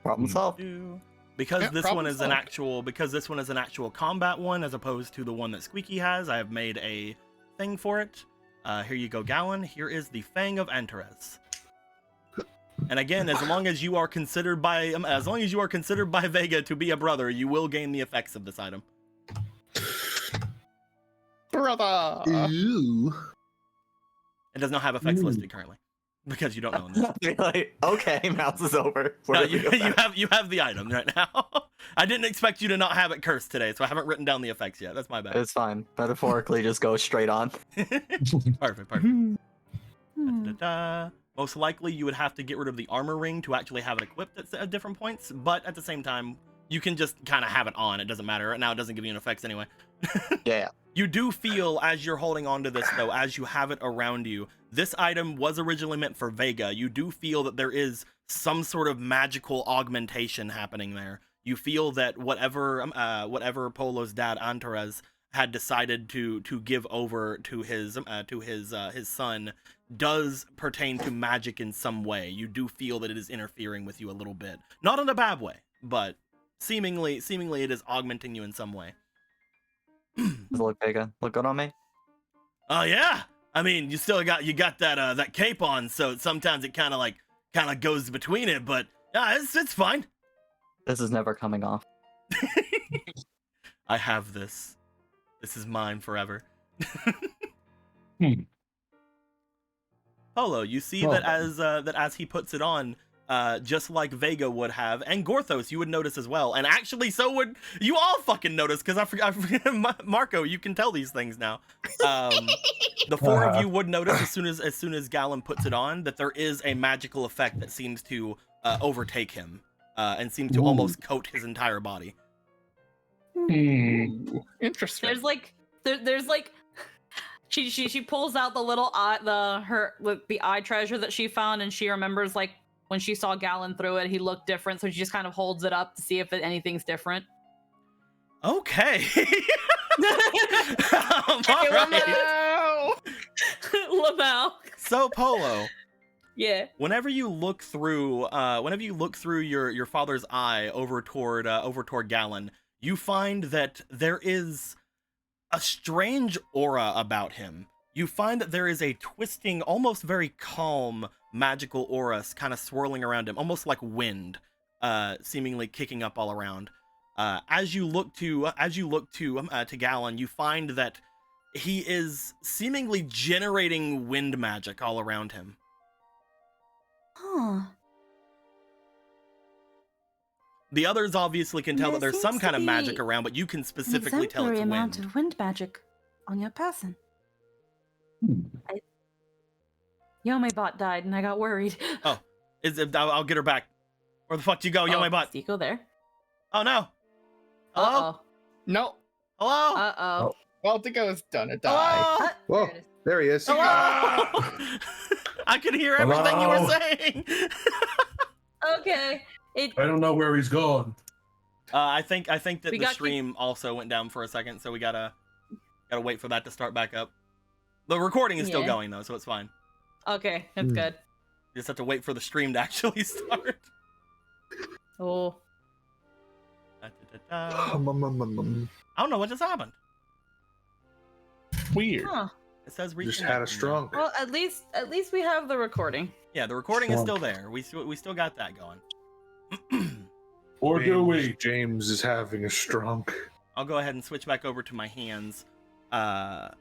Problem solved. Because Yeah, this problem one is an solved. actual combat one as opposed to the one that Squeaky has, I have made a thing for it. Here you go, Gallon. Here is the Fang of Antares. And again, as long as you are considered by Vega to be a brother, you will gain the effects of this item. Brother! Ew. It does not have effects listed currently because you don't know this. Be like, okay, mouse is over. No, Where do we go back? you have the item right now. I didn't expect you to not have it cursed today, so I haven't written down the effects yet. That's my bad. It's fine. Metaphorically, just go straight on. Perfect. Hmm. Da-da-da. Most likely, you would have to get rid of the armor ring to actually have it equipped at different points, but at the same time, you can just kind of have it on. It doesn't matter. Right now, it doesn't give you an effects anyway. Yeah. You do feel, as you're holding on to this, though, as you have it around you, this item was originally meant for Vega. You do feel that there is some sort of magical augmentation happening there. You feel that whatever Polo's dad, Antares, had decided to give over to his son does pertain to magic in some way. You do feel that it is interfering with you a little bit. Not in a bad way, but seemingly it is augmenting you in some way. Does it look bigger? Look good on me? Oh yeah. I mean, you got that cape on, so sometimes it kind of goes between it, but yeah, it's fine. This is never coming off. I have this. This is mine forever. Polo, you see that as he puts it on, just like Vega would have, and Gorthos, you would notice as well, and actually, so would you all fucking notice because I forget, Marco, you can tell these things now. The four of you would notice as soon as Gallon puts it on that there is a magical effect that seems to overtake him and seems to almost coat his entire body. Interesting. There's like she pulls out the little eye, the eye treasure that she found, and she remembers like when she saw Gallon through it, he looked different, so she just kind of holds it up to see if anything's different. Okay. All Hey, right. Lamau. So Polo, Yeah. whenever you look through your father's eye over toward Gallon, you find that there is a strange aura about him. You find that there is a twisting, almost very calm magical aura kind of swirling around him, almost like wind, seemingly kicking up all around. As you look to Gallon, you find that he is seemingly generating wind magic all around him. Huh. The others obviously can tell There that there's seems some to kind of magic be around, but you can An specifically tell exemplary it's amount wind. of wind magic on your person. Yomebot died, and I got worried. Oh, I'll get her back. Where the fuck do you go, yo, my butt? Stico there. Oh no. Hello? Uh-oh. No. Hello? Uh-oh. Well, I think I was done. Die. Hello? Whoa, there he is. Hello? I could hear everything you were Hello? saying. Okay. I don't know where he's gone. I think that We the got stream also went down for a second, so we gotta wait for that to start back up. The recording is still Yeah. going though, so it's fine. Okay, that's good. You just have to wait for the stream to actually start. Oh. I don't know what just happened. Weird. Huh. It says Just had a reconnecting. strong. Well, at least we have the recording. Yeah, the recording is still there. We still got that going. Or do we? James is having a strong. I'll go ahead and switch back over to my hands. We'll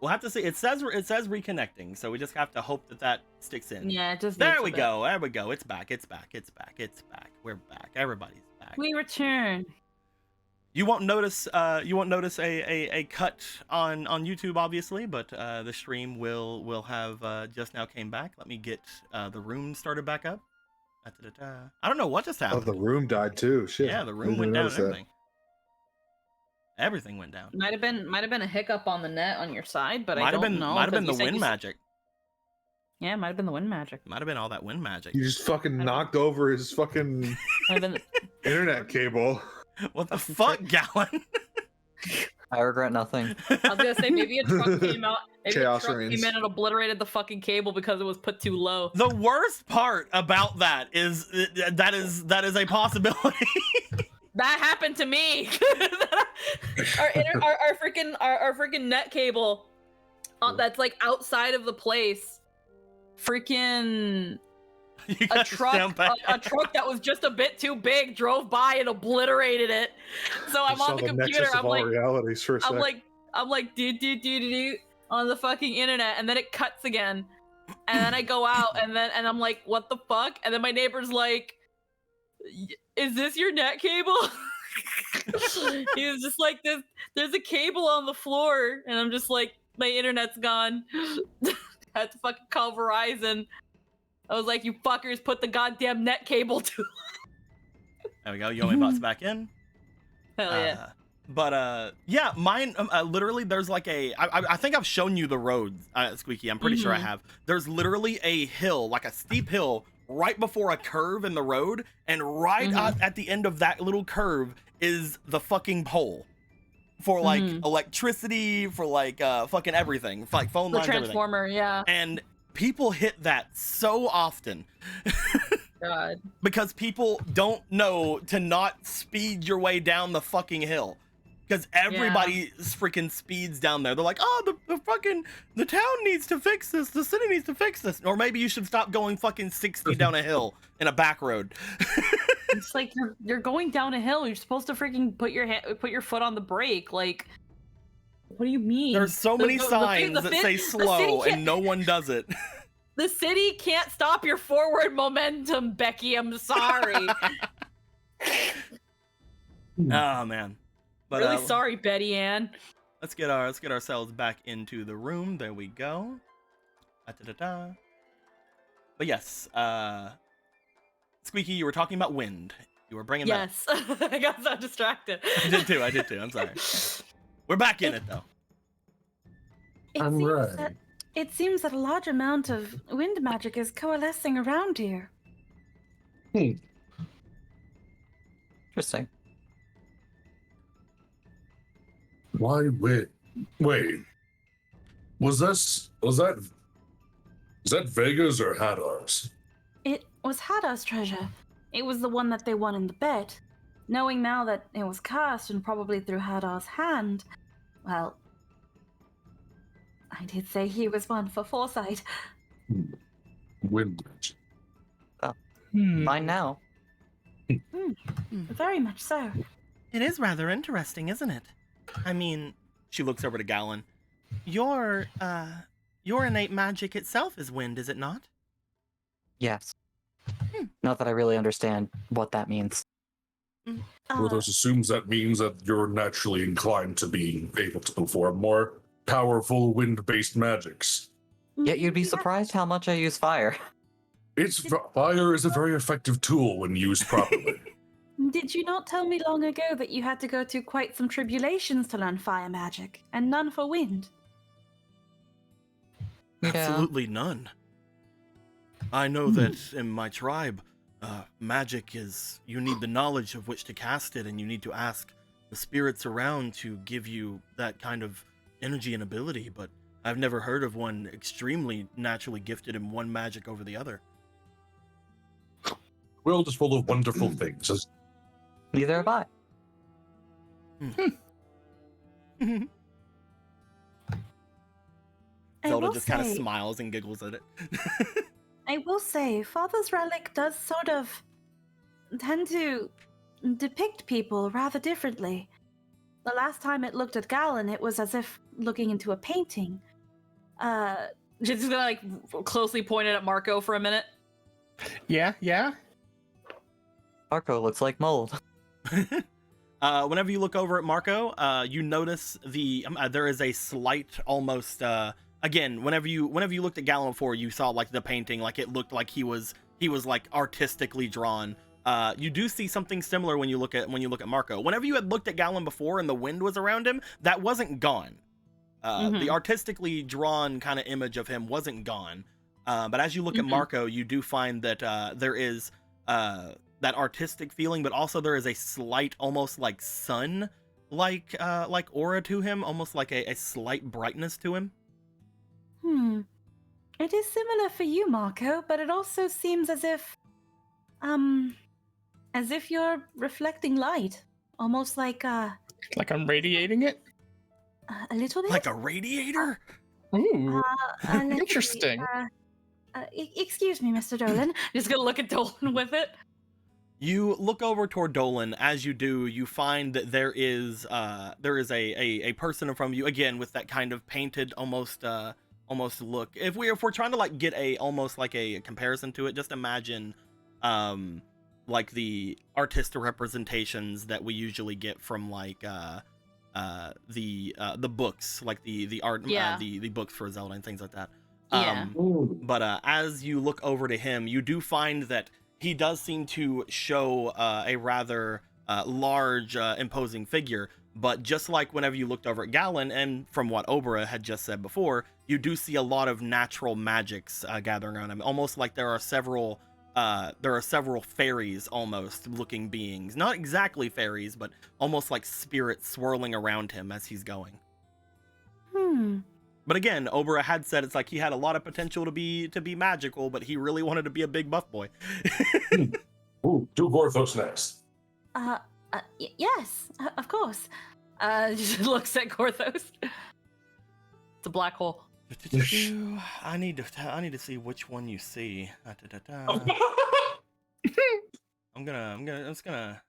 have to see. It says reconnecting, so we just have to hope that sticks in. Yeah, just There needs a we bit. go. There we go. It's back. It's back. It's back. It's back. We're back. Everybody's back. We return. You won't notice. You won't notice a cut on YouTube, obviously, but the stream will have just now came back. Let me get the room started back up. Da-da-da-da. I don't know what just Oh, happened. the room died too. Shit. Yeah, the I room didn't went down. And notice that. everything. Everything went down. Might have been a hiccup on the net on your side, but I Might have don't been know. might have 'cause been you the said wind you- magic. Yeah, it might have been the wind magic. Might have been all that wind magic. You just fucking knocked over his fucking Might have been internet cable. What the fuck, Gallon? I regret nothing. I was gonna say maybe a truck came out. Maybe Chaos a truck reigns. came in and obliterated the fucking cable because it was put too low. The worst part about that is that is a possibility. That happened to me. our freaking net cable that's like outside of the place. Freaking You a gotta truck stand back. a truck that was just a bit too big drove by and obliterated it. So I'm on the computer. I'm like realities for a I'm like do on the fucking internet, and then it cuts again, and then I go out, and I'm like, what the fuck? And then my neighbor's like, is this your net cable? He was just like, there's a cable on the floor, and I'm just like, my internet's gone. I had to fucking call Verizon. I was like, you fuckers put the goddamn net cable to. There we go. Yomi butts back in. Hell yeah. But yeah, mine literally there's like I think I've shown you the road, Squeaky. I'm pretty sure I have. There's literally a hill, like a steep hill, right before a curve in the road, and right at the end of that little curve is the fucking pole for like electricity, for like fucking everything, for, like phone The lines, transformer, yeah. and people hit that so often. God. Because people don't know to not speed your way down the fucking hill. Because everybody freaking speeds down there. They're like, oh, the town needs to fix this. The city needs to fix this. Or maybe you should stop going fucking 60 down a hill in a back road. It's like you're going down a hill. You're supposed to freaking put your foot on the brake. Like, what do you mean? There's so many signs that say slow and no one does it. The city can't stop your forward momentum, Becky. I'm sorry. Oh man. But really sorry, Betty Ann. Let's get ourselves back into the room. There we go. Da-da-da-da. But yes, Squeaky, you were talking about wind. You were bringing that. Yes, I got so distracted. I did too. I'm sorry. We're back in it though. It seems that a large amount of wind magic is coalescing around here. Interesting. Why wait? Was that Vega's or Hadar's? It was Hadar's treasure. It was the one that they won in the bet. Knowing now that it was cast and probably through Hadar's hand, well, I did say he was one for foresight. Wind magic. Mine now. Very much so. It is rather interesting, isn't it? I mean, she looks over to Gallon. Your innate magic itself is wind, is it not? Yes. Not that I really understand what that means. Brothers assumes that means that you're naturally inclined to be able to perform more powerful wind-based magics. Yet you'd be surprised how much I use fire. Fire is a very effective tool when used properly. Did you not tell me long ago that you had to go through quite some tribulations to learn fire magic, and none for wind? Absolutely none. I know that in my tribe, magic is, you need the knowledge of which to cast it, and you need to ask the spirits around to give you that kind of energy and ability, but I've never heard of one extremely naturally gifted in one magic over the other. The world is full of wonderful things. Neither have I. Zelda just kind of smiles and giggles at it. I will say, Father's relic does sort of tend to depict people rather differently. The last time it looked at Gallon, it was as if looking into a painting. Just gonna like closely point it at Marco for a minute. Yeah. Marco looks like mold. Whenever you look over at Marco, you notice there is a slight, almost again. Whenever you looked at Gallon before, you saw like the painting, like it looked like he was like artistically drawn. You do see something similar when you look at Marco. Whenever you had looked at Gallon before and the wind was around him, that wasn't gone. The artistically drawn kind of image of him wasn't gone. But as you look at Marco, you do find that there is that artistic feeling, but also there is a slight, almost like sun like aura to him, almost like a slight brightness to him. It is similar for you, Marco, but it also seems as if you're reflecting light, almost like I'm radiating it. a little bit. Like a radiator? Ooh, Let's see, interesting. Excuse me, Mr. Dolan. Just gonna look at Dolan with it. You look over toward Dolan. As you do, you find that there is a person in front of you, again with that kind of painted almost look. If we're trying to like get almost like a comparison to it, just imagine like the artistic representations that we usually get from like the books, like the art, the books for Zelda and things like that. But as you look over to him, you do find that he does seem to show a rather large, imposing figure. But just like whenever you looked over at Galen, and from what Obra had just said before, you do see a lot of natural magics gathering around him, almost like there are several fairies, almost looking beings. Not exactly fairies, but almost like spirits swirling around him as he's going. But again, Obra had said it's like he had a lot of potential to be magical, but he really wanted to be a big buff boy. Ooh, do Gorthos next. Yes, of course. Just looks at Gorthos. It's a black hole. I need to see which one you see. I'm just gonna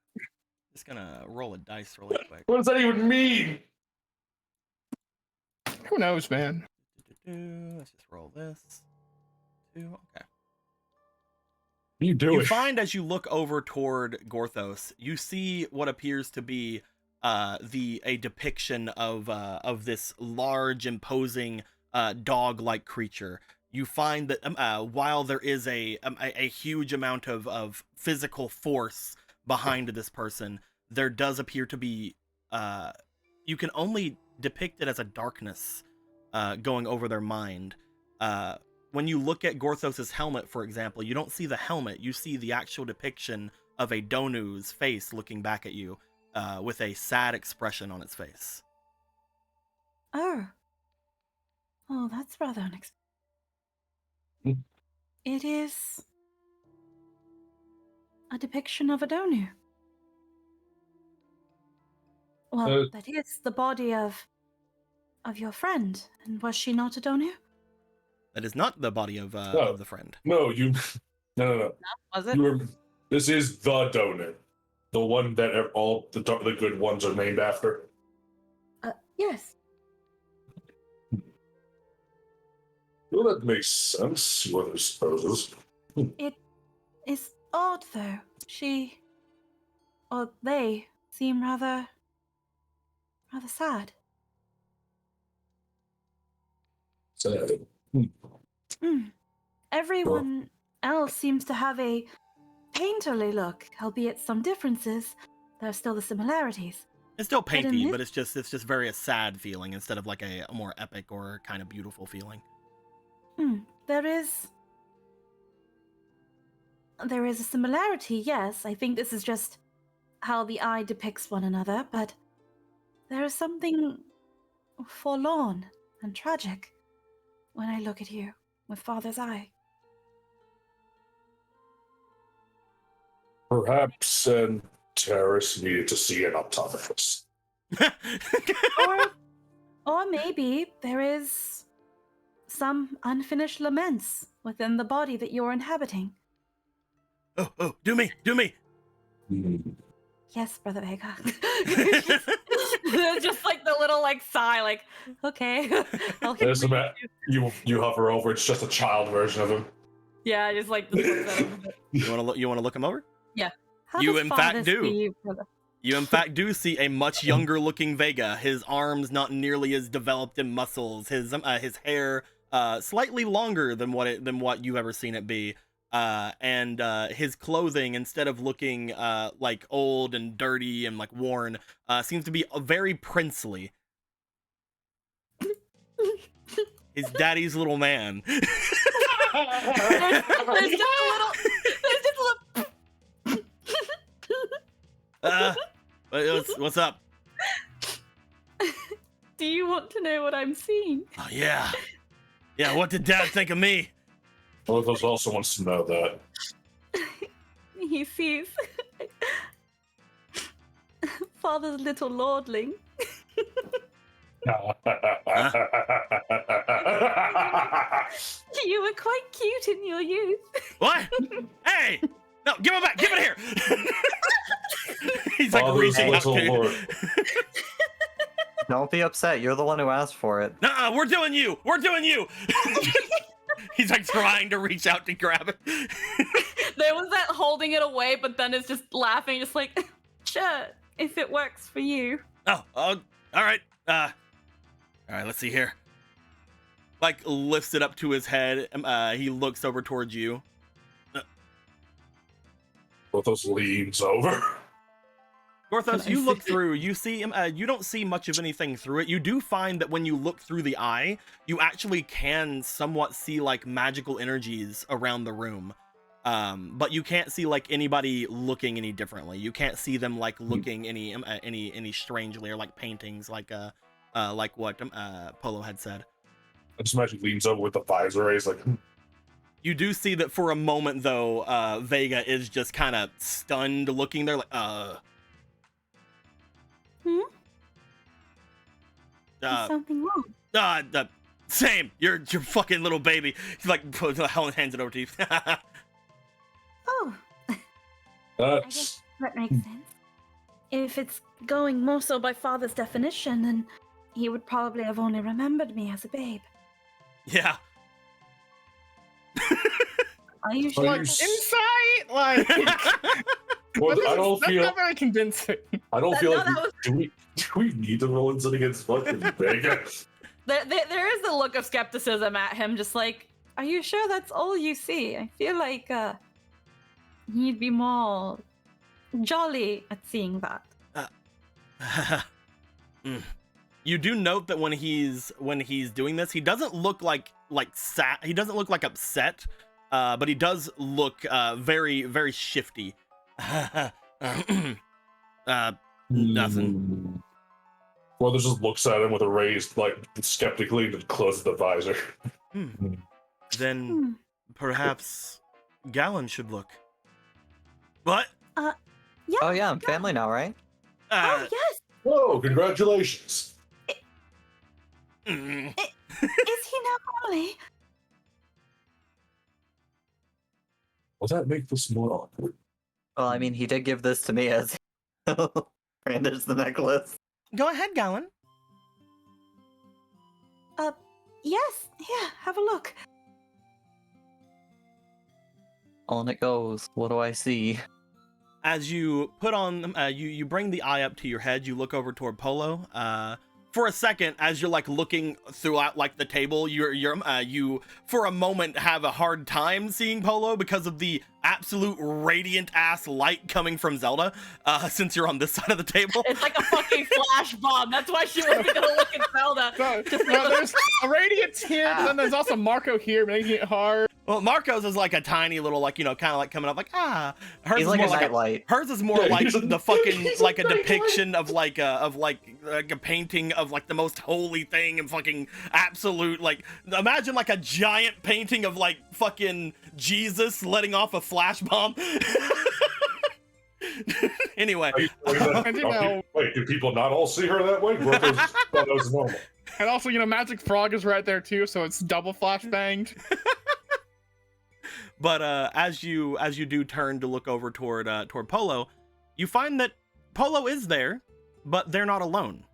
roll a dice really quick. What does that even mean? Who knows, man? Let's just roll this. Okay. You do You it. find as you look over toward Gorthos, you see what appears to be a depiction of this large, imposing dog-like creature. You find that while there is a huge amount of physical force behind this person, there does appear to be you can only depict it as a darkness going over their mind. When you look at Gorthos's helmet, for example, you don't see the helmet, you see the actual depiction of a Donu's face looking back at you with a sad expression on its face. Oh, that's rather unexpected. It is a depiction of a Donu. Well, that is the body of your friend, and was she not a Donu? That is not the body of the friend. No. Was it? This is the donut, the one that all the good ones are named after. Yes. Well, that makes sense. What I suppose. It is odd, though. She or they seem rather sad. Sad. Everyone else seems to have a painterly look, albeit some differences. There are still the similarities. It's still But in painty, this- but it's just very a sad feeling instead of like a more epic or kind of beautiful feeling. There is a similarity, yes. I think this is just how the eye depicts one another, but there is something forlorn and tragic when I look at you with Father's eye. Perhaps Terrace needed to see an optometrist. Or maybe there is some unfinished laments within the body that you're inhabiting. Oh, do me. Yes, Brother Vega. Just like the little like sigh, like okay. There's you hover over. It's just a child version of him. Yeah, just like the You want to look him over? How You does in fact fathers do. see you, brother? You in fact do see a much younger looking Vega. His arms not nearly as developed in muscles. His hair slightly longer than what you've ever seen it be. And his clothing, instead of looking like old and dirty and like worn, seems to be very princely. His daddy's little man. There's just a little. What's up? Do you want to know what I'm seeing? Oh, yeah. Yeah, what did Dad think of me? Porthos also wants to know that. He sees Father's little lordling. You were quite cute in your youth. What? Hey! No, give it back! Give it here! He's like Father's reaching out little to lord. Don't be upset. You're the one who asked for it. Nuh-uh, we're doing you! We're doing you! He's like trying to reach out to grab it. There was that holding it away, but then it's just laughing, just like, sure, if it works for you. Oh, all right. All right, let's see here. Like, lifts it up to his head. He looks over towards you. Porthos leans over. Gorthos, Can I you look see it? through, you see him, you don't see much of anything through it. You do find that when you look through the eye, you actually can somewhat see, like, magical energies around the room. But you can't see, like, anybody looking any differently. You can't see them, like, looking any strangely, or, like, paintings, like what Polo had said. I just imagine he leans over with the visor raised, like, You do see that for a moment, though, Vega is just kind of stunned looking there, like, Is something wrong? Same. You're fucking little baby. He's like, hands it over to you. Oh, I guess that's that makes sense. If it's going more so by Father's definition, then he would probably have only remembered me as a babe. Yeah. Are you Are sure? you Like, insight? Like, well, I don't that's feel. not very convincing. I don't feel No, like. that was- Do we need to roll insight against fucking Vega? There is a look of skepticism at him, just like, Are you sure that's all you see? I feel like he'd be more jolly at seeing that. You do note that when he's doing this, he doesn't look like sad. He doesn't look like upset, but he does look very, very shifty. Nothing. Porthos just looks at him with a raised, like, skeptically, and closes the visor. Then perhaps Gallon should look. What? Yeah. Oh yeah, I'm family now, right? Oh yes. Whoa! Congratulations. Mm. Is he now family? Will that make this more awkward? Well, I mean, he did give this to me as brandished the necklace. Go ahead, Gallon. Yes. Here, have a look. On it goes. What do I see? As you put on, you bring the eye up to your head, you look over toward Polo. For a second, as you're like looking throughout like the table, you for a moment have a hard time seeing Polo because of the absolute radiant ass light coming from Zelda. Since you're on this side of the table, it's like a fucking flash bomb. That's why she wasn't gonna look at Zelda. So, there's a radiance here, but then there's also Marco here making it hard. well, Marco's is like a tiny little like kind of like coming up like hers He's is like more a like nightlight. hers is more Yeah, like he's a- the fucking he's like a a nightlight. depiction of like a painting of like the most holy thing and fucking absolute like imagine like a giant painting of like fucking Jesus letting off a flash bomb. Anyway, And, you know- wait, do people not all see her that way? Porthos thought that was normal. And also, Magic Frog is right there too, so it's double flashbanged. but as you do turn to look over toward Polo, you find that Polo is there, but they're not alone.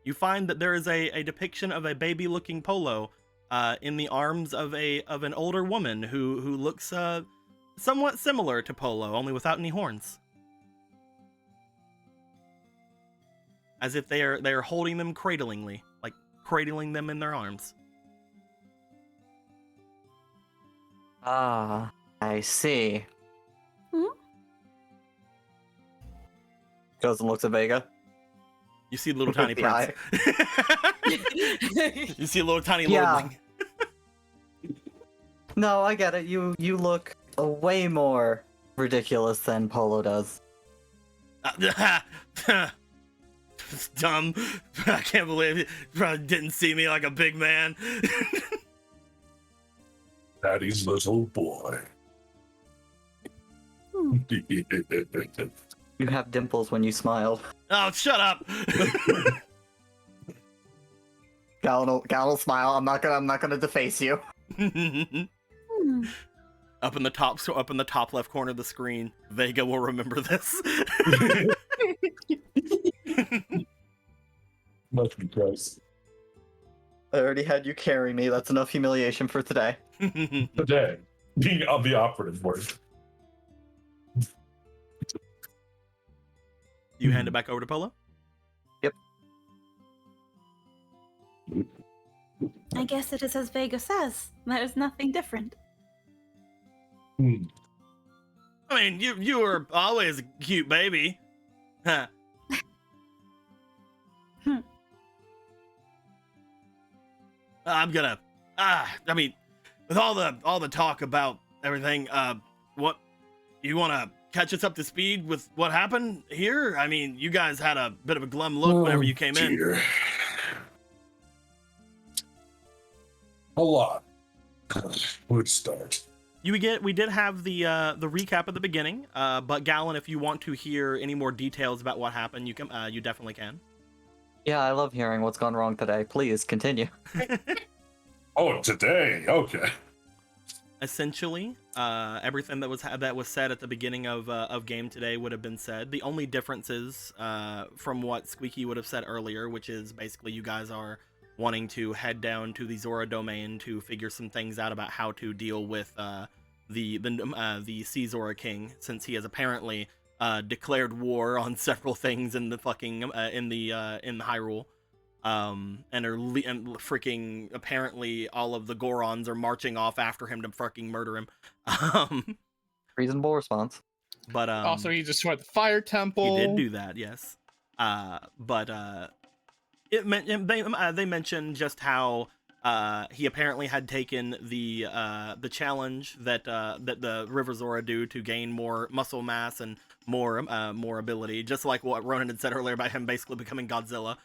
You find that there is a depiction of a baby-looking Polo in the arms of an older woman who looks somewhat similar to Polo, only without any horns. As if they are holding them cradlingly, like cradling them in their arms. Ah, I see. Goes and looks at Vega. You see little tiny The prince. You see a little tiny Yeah. lordling. No, I get it. You look way more ridiculous than Polo does. It's dumb. I can't believe it. Probably didn't see me like a big man. Daddy's little boy. You have dimples when you smiled. Oh, shut up. Gallon will smile. I'm not gonna deface you. Up in the top left corner of the screen, Vega will remember this. Much be gross. I already had you carry me. That's enough humiliation for today. Today, being on the operative word. You hand it back over to Polo? Yep. I guess it is as Vega says. There's nothing different. Hmm. I mean, you were always a cute baby. Huh. I'm gonna. I mean, with all the talk about everything, what you want to catch us up to speed with what happened here? I mean, you guys had a bit of a glum look whenever you came in. A lot. Would start. We did have the recap at the beginning, but Gallon, if you want to hear any more details about what happened, you definitely can. Yeah, I love hearing what's gone wrong today. Please continue. Oh, today. Okay. Essentially, everything that was said at the beginning of game today would have been said. The only differences from what Squeaky would have said earlier, which is basically you guys are wanting to head down to the Zora domain to figure some things out about how to deal with the Sea Zora King, since he has apparently declared war on several things in the fucking in Hyrule. And freaking apparently all of the Gorons are marching off after him to fucking murder him. Reasonable response. But also, he destroyed the fire temple. He did do that, yes. They mentioned just how he apparently had taken the challenge that the River Zora do to gain more muscle mass and more ability, just like what Ronan had said earlier about him basically becoming Godzilla.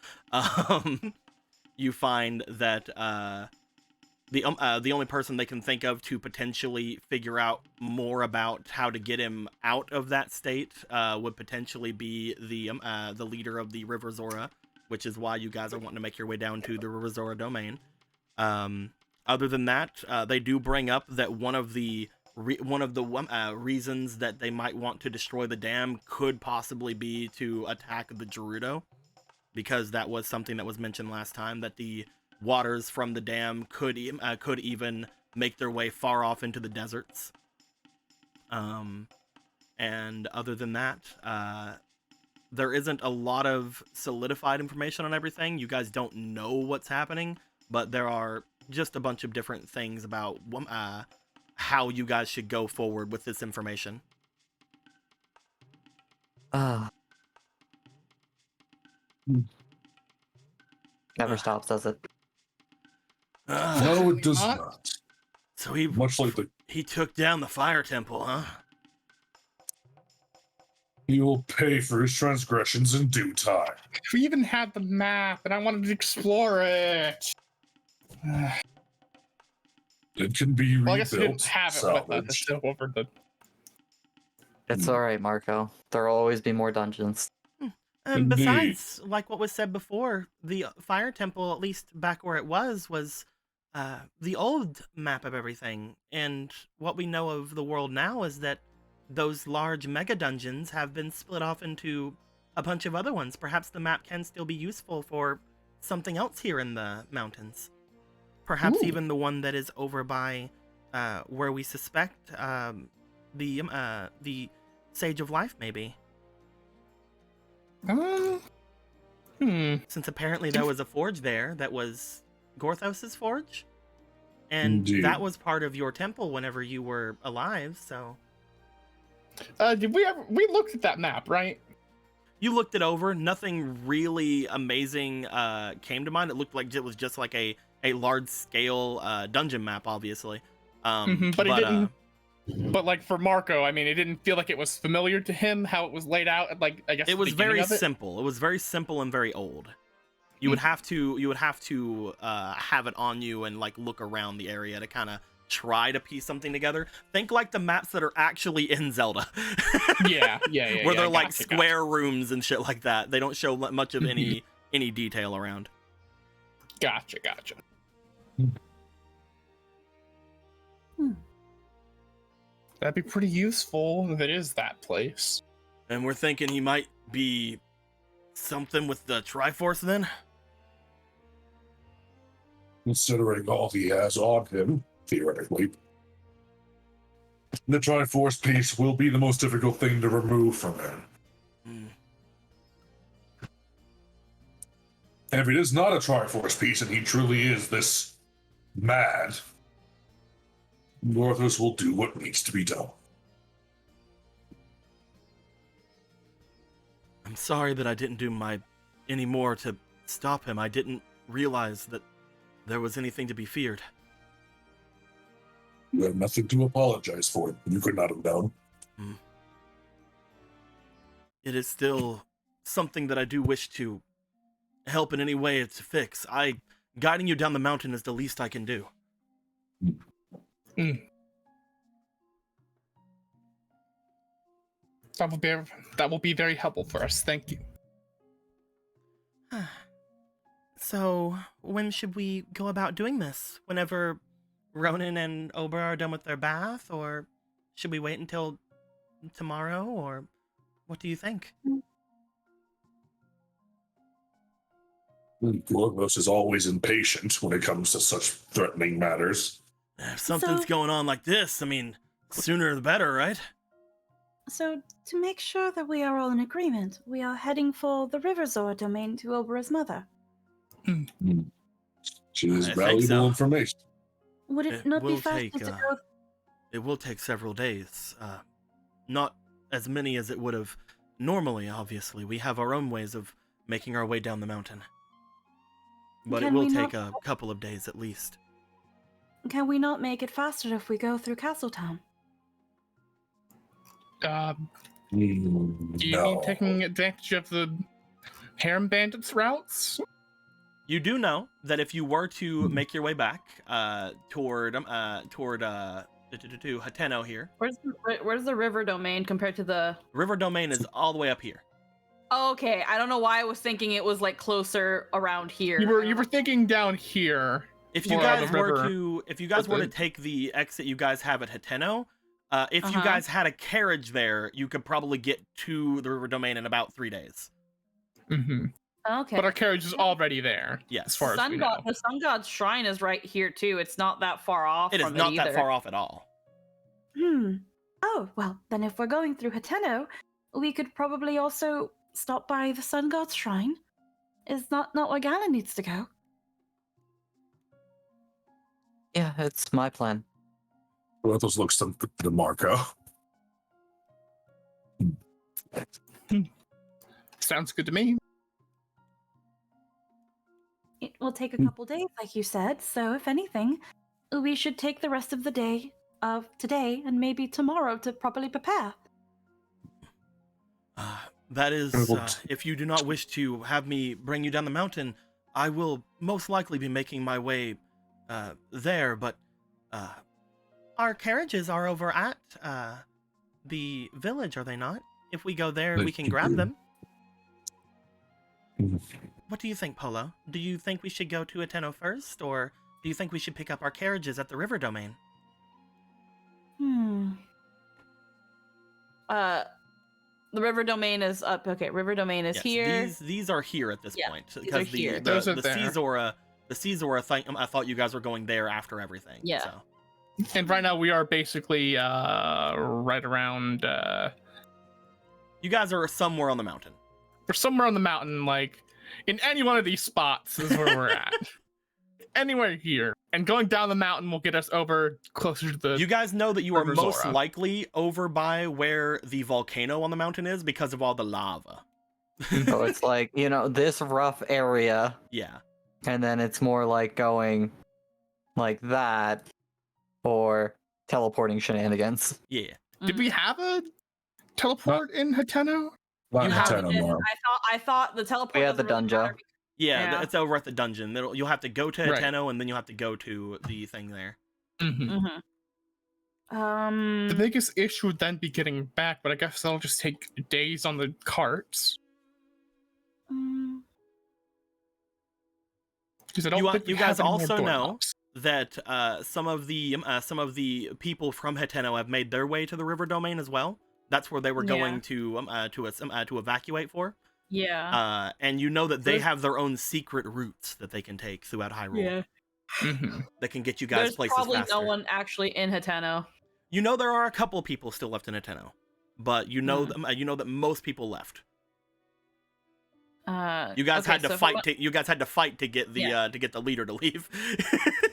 You find that the only person they can think of to potentially figure out more about how to get him out of that state would potentially be the leader of the River Zora, which is why you guys are wanting to make your way down to the River Zora domain. Other than that, they do bring up that one of the reasons that they might want to destroy the dam could possibly be to attack the Gerudo, because that was something that was mentioned last time, that the waters from the dam could even make their way far off into the deserts. And other than that, there isn't a lot of solidified information on everything. You guys don't know what's happening, but there are just a bunch of different things about how you guys should go forward with this information. Never stops, does it? No, it does not. So Much like he took down the fire temple, huh? He will pay for his transgressions in due time. We even had the map, and I wanted to explore it. It can be rebuilt. Well, I guess we didn't have it with us. salvaged. It's still over the... It's alright, Marco. There'll always be more dungeons. And besides, like what was said before, the fire temple, at least back where it was the old map of everything. And what we know of the world now is that those large mega dungeons have been split off into a bunch of other ones. Perhaps the map can still be useful for something else here in the mountains. Perhaps even the one that is over by where we suspect the Sage of Life may be. Since apparently there was a forge there that was Gorthos's forge, and Indeed. that was part of your temple whenever you were alive. So, did we looked at that map, right? you looked it over. Nothing really amazing came to mind. It looked like it was just like a large scale dungeon map, obviously. But he didn't. But like for Marco, I mean, it didn't feel like it was familiar to him how it was laid out. Like I guess it the was beginning very of it. simple. It was very simple and very old. You would have to have it on you and like look around the area to kind of try to piece something together. Think like the maps that are actually in Zelda. yeah. Where they're like gotcha. square rooms and shit like that. They don't show much of any detail around. Gotcha. That'd be pretty useful if it is that place. And we're thinking he might be something with the Triforce then? Considering all he has on him, theoretically. The Triforce piece will be the most difficult thing to remove from him. And if it is not a Triforce piece and he truly is this mad, Northos will do what needs to be done. I'm sorry that I didn't do any more to stop him. I didn't realize that there was anything to be feared. You have nothing to apologize for. You could not have known. It is still something that I do wish to help in any way to fix. Guiding you down the mountain is the least I can do. That will be very helpful for us. Thank you. So, when should we go about doing this? Whenever Ronan and Ober are done with their bath? Or should we wait until tomorrow? Or what do you think? Gorgos is always impatient when it comes to such threatening matters. If something's going on like this, I mean, sooner the better, right? So, to make sure that we are all in agreement, we are heading for the Riverzor domain to Ober's mother. She is I think valuable so. information. Would it not be faster to go? It will take several days. Not as many as it would have normally, obviously. We have our own ways of making our way down the mountain. But it will take a couple of days at least. Can we not make it faster if we go through Castletown? Do you mean taking advantage of the harem bandits routes? You do know that if you were to make your way back toward Hateno here. Where's the river domain compared to the River domain is all the way up here. Oh, okay, I don't know why I was thinking it was like closer around here. You were thinking down here. If you guys were to take the exit you guys have at Hateno, if you guys had a carriage there, you could probably get to the river domain in about 3 days. Okay. But our carriage is already there. Yes. As far as we know. The Sun God's shrine is right here too. It's not that far off. It is not that far off at all. Oh, well, then if we're going through Hateno, we could probably also stop by the Sun God's shrine. Is not where Galen needs to go? Yeah, it's my plan. Northos looks to Marco. Sounds good to me. It will take a couple days, like you said, so if anything, we should take the rest of the day of today and maybe tomorrow to properly prepare. That is, if you do not wish to have me bring you down the mountain, I will most likely be making my way there, but our carriages are over at the village, are they not? If we go there, we can grab them. What do you think, Polo? Do you think we should go to Hateno first, or do you think we should pick up our carriages at the river domain? The river domain is up. Okay, river domain is here. These are here at this point because here. the Caesora thing. I thought you guys were going there after everything. Yeah. So. And right now we are basically right around. You guys are somewhere on the mountain. We're somewhere on the mountain, like in any one of these spots is where we're at. Anywhere here, and going down the mountain will get us over closer to the. You guys know that you are most Zora. likely over by where the volcano on the mountain is because of all the lava. So it's like, this rough area. Yeah. And then it's more like going like that. for teleporting shenanigans. Yeah. Did we have a teleport in Hateno? Not You in have Hateno, And no. I thought the teleport. We had the doesn't really dungeon. matter Yeah, Yeah. it's over at the dungeon. You'll have to go to Right. Hateno, and then you'll have to go to the thing there. Mm-hmm. Mhm. The biggest issue would then be getting back, but I guess that'll just take days on the carts. Mm, Because I don't think You we guys have any more also know doorknobs. that some of the people from Hateno have made their way to the river domain as well. That's where they were going to evacuate for. Yeah. And you know that they There's- have their own secret routes that they can take throughout Hyrule Mhm. that can get you guys There's places probably faster. no one actually in Hateno. You know there are a couple people still left in Hateno, but you know that most people left. You guys okay, had to so if fight. I'm- You guys had to fight to get the Yeah. to get the leader to leave.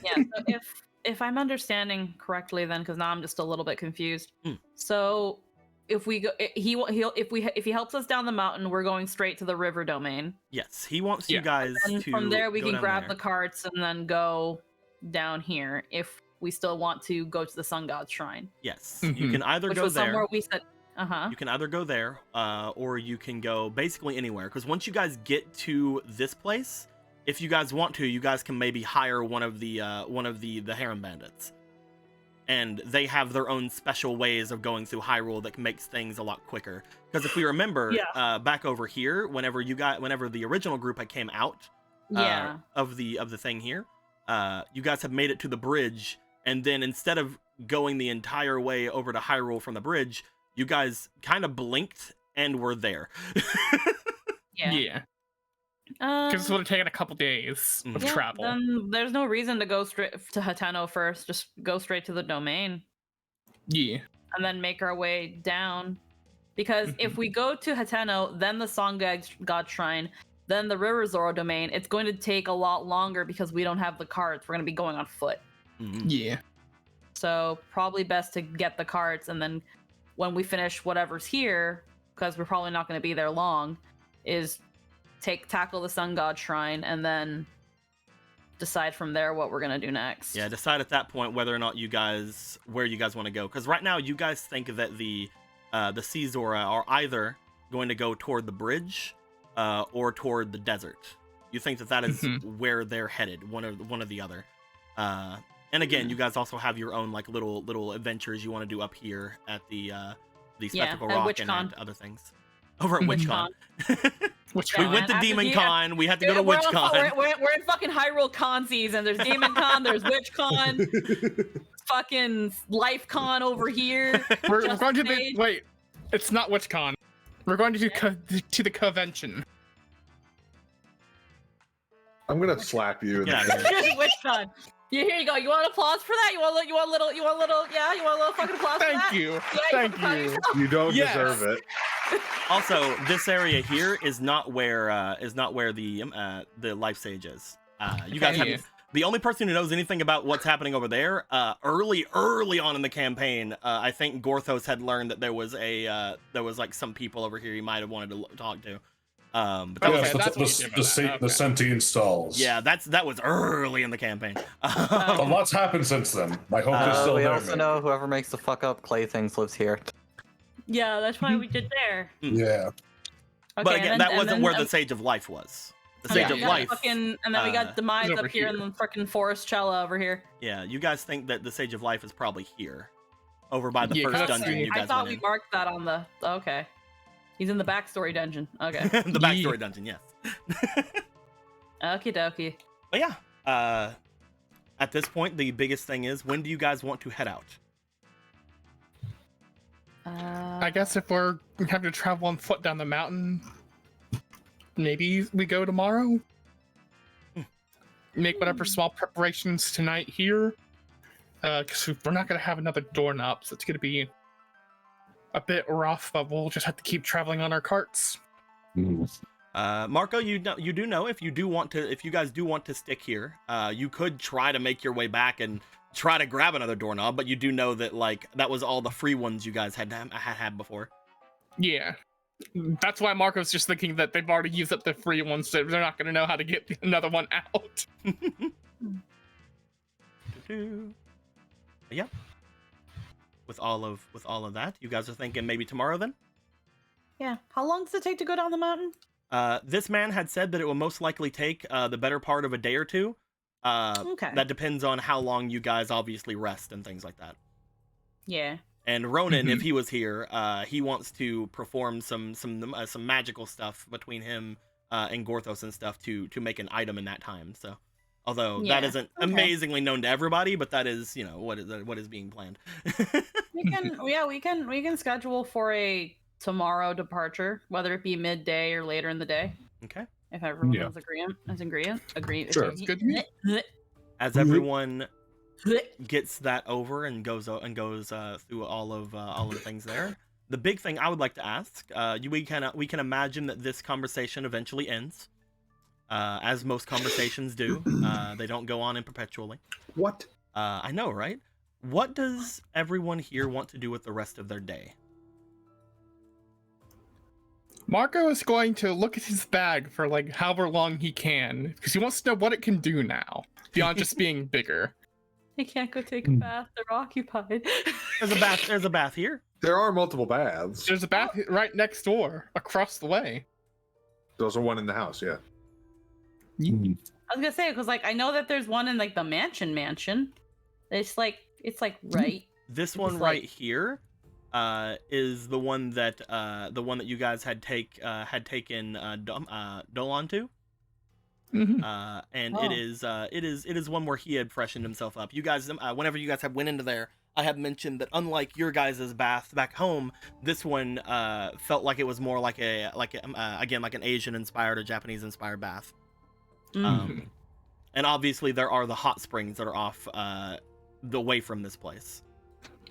Yeah. So if I'm understanding correctly, then because now I'm just a little bit confused. So if we go, if he helps us down the mountain, we're going straight to the river domain. Yes, he wants you Yeah. guys And to. from there we go can down grab there. the carts and then go down here if we still want to go to the sun god shrine, Yes, you Mhm. can either which go was there. somewhere we said. You can either go there, or you can go basically anywhere. Because once you guys get to this place, if you guys want to, you guys can maybe hire one of the harem bandits, and they have their own special ways of going through Hyrule that makes things a lot quicker. Because if we remember, back over here, whenever the original group had came out, of the thing here, you guys have made it to the bridge, and then instead of going the entire way over to Hyrule from the bridge, you guys kind of blinked and were there. Yeah. Because this would have taken a couple days of travel. Then there's no reason to go straight to Hateno first. Just go straight to the domain. Yeah. And then make our way down. Because if we go to Hateno, then the Song God Shrine, then the River Zoro domain, it's going to take a lot longer because we don't have the carts. We're going to be going on foot. Yeah. So probably best to get the carts, and then when we finish whatever's here, because we're probably not going to be there long, is tackle the Sun God Shrine and then decide from there what we're going to do next. Yeah, decide at that point whether or not where you guys want to go. Because right now you guys think that the Sea Zora are either going to go toward the bridge or toward the desert. You think that is where they're headed, one or the other. And again, you guys also have your own like little adventures you want to do up here at the Spectacle at Rock WitchCon. and at other things. Over at WitchCon. Yeah, We went to after Demon the- Con. We had to go to We're WitchCon. we're in fucking Hyrule Con season. There's Demon Con, there's WitchCon, fucking Life Con over here. We're Just going to the Stage. wait. It's not WitchCon. We're going to the convention. I'm gonna slap you. in the Yeah. face. WitchCon. Yeah, here you go. You want applause for that? You want a little fucking applause for Thank that? you. Yeah, Thank can you. yourself. You don't Yes. deserve it. Also, this area here is not where the life sage is. You guys Okay. have the only person who knows anything about what's happening over there. Early on in the campaign, I think Gorthos had learned that there was like some people over here he might have wanted to talk to. But that Okay, was, that's what you did about that. the sentient stalls. yeah, that was early in the campaign. A lot's happened since then. I hope they're still We there. also know whoever makes the fuck up clay things lives here. Yeah, that's why we did there. Yeah. But Okay, again, and that then- wasn't and where then- the Sage of Life was. The Oh, Sage yeah, of we got Life. and then we got Demise over up here here. and the freaking Forest Cella over here. Yeah, you guys think that the Sage of Life is probably here, over by the Yeah, 'cause first that's dungeon the- you I guys thought went we in. marked that on the. Okay, he's in the backstory dungeon. Okay, The backstory dungeon, yes. okie dokie. But yeah, at this point, the biggest thing is, when do you guys want to head out? I guess if we're having to travel on foot down the mountain, maybe we go tomorrow. Make whatever small preparations tonight here. Because we're not going to have another doorknob, so it's going to be a bit rough, but we'll just have to keep traveling on our carts. Marco, you do know if you guys do want to stick here, you could try to make your way back and try to grab another doorknob, but you do know that like that was all the free ones you guys had before. Yeah. That's why Marco's just thinking that they've already used up the free ones, so they're not going to know how to get another one out. Yeah. With all of that, you guys are thinking maybe tomorrow then? Yeah. How long does it take to go down the mountain? This man had said that it will most likely take the better part of a day or two. Okay. That depends on how long you guys obviously rest and things like that. Yeah. And Ronan, if he was here, he wants to perform some magical stuff between him and Gorthos and stuff to make an item in that time. So, although that Yeah, isn't okay. amazingly known to everybody, but that is, you know, what is being planned. We can schedule for a tomorrow departure, whether it be midday or later in the day, Okay. if everyone Yeah. is agree. Sure. Sounds good to me. As everyone gets that over and goes through all of the things there. The big thing I would like to ask, we can imagine that this conversation eventually ends, as most conversations do. They don't go on in perpetually. What? I know, right? What does everyone here want to do with the rest of their day? Marco is going to look at his bag for like however long he can, because he wants to know what it can do now, beyond just being bigger. I can't go take a bath. They're occupied. There's a bath here. There are multiple baths. There's a bath right next door, across the way. There's a one in the house, yeah. Hmm. I was gonna say, because like I know that there's one in like the mansion. It's like right. This one It's right like- here is the one that you guys had taken Dolan to. Mhm. And Oh. it is one where he had freshened himself up. You guys, whenever you guys went into there, I had mentioned that unlike your guys' bath back home, this one felt like it was more like again like an Asian inspired or Japanese inspired bath. Mm. And obviously there are the hot springs that are off away from this place.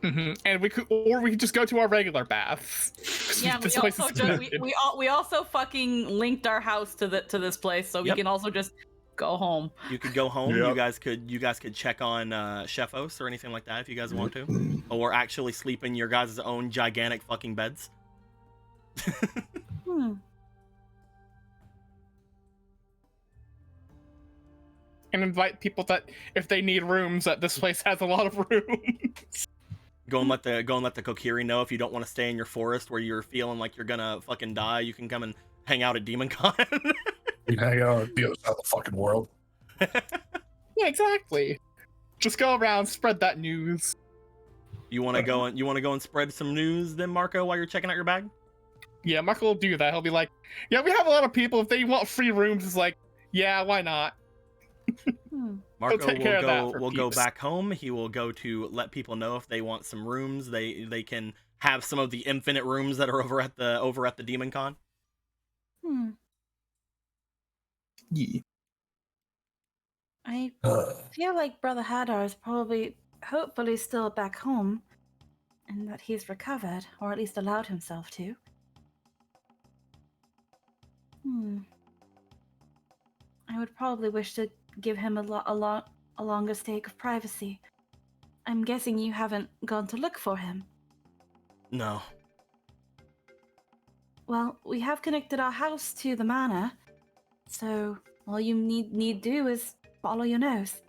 And we could just go to our regular baths. 'Cause Yeah, this we place also is just, good. we also fucking linked our house to this place, so we Yep. can also just go home. You could go home. Yep. You guys could check on Chefos or anything like that if you guys want to, or actually sleep in your guys' own gigantic fucking beds. Hmm. And invite people that if they need rooms, that this place has a lot of rooms. Go and let the Kokiri know if you don't want to stay in your forest where you're feeling like you're gonna fucking die. You can come and hang out at Demon Con. You hang out at the other side of the fucking world. Yeah, exactly. Just go around, spread that news. You want to go and spread some news then, Marco, while you're checking out your bag? Yeah, Marco will do that. He'll be like, yeah, we have a lot of people. If they want free rooms, it's like, yeah, why not? Marco take care of that for will go peeps. back home. He will go to let people know if they want some rooms. They can have some of the infinite rooms that are over at the Demon Con. Hmm. Yeah. I feel like Brother Hadar is hopefully still back home, and that he's recovered, or at least allowed himself to. I would probably wish to give him a longer stake of privacy. I'm guessing you haven't gone to look for him. No. Well, we have connected our house to the manor, so all you need do is follow your nose.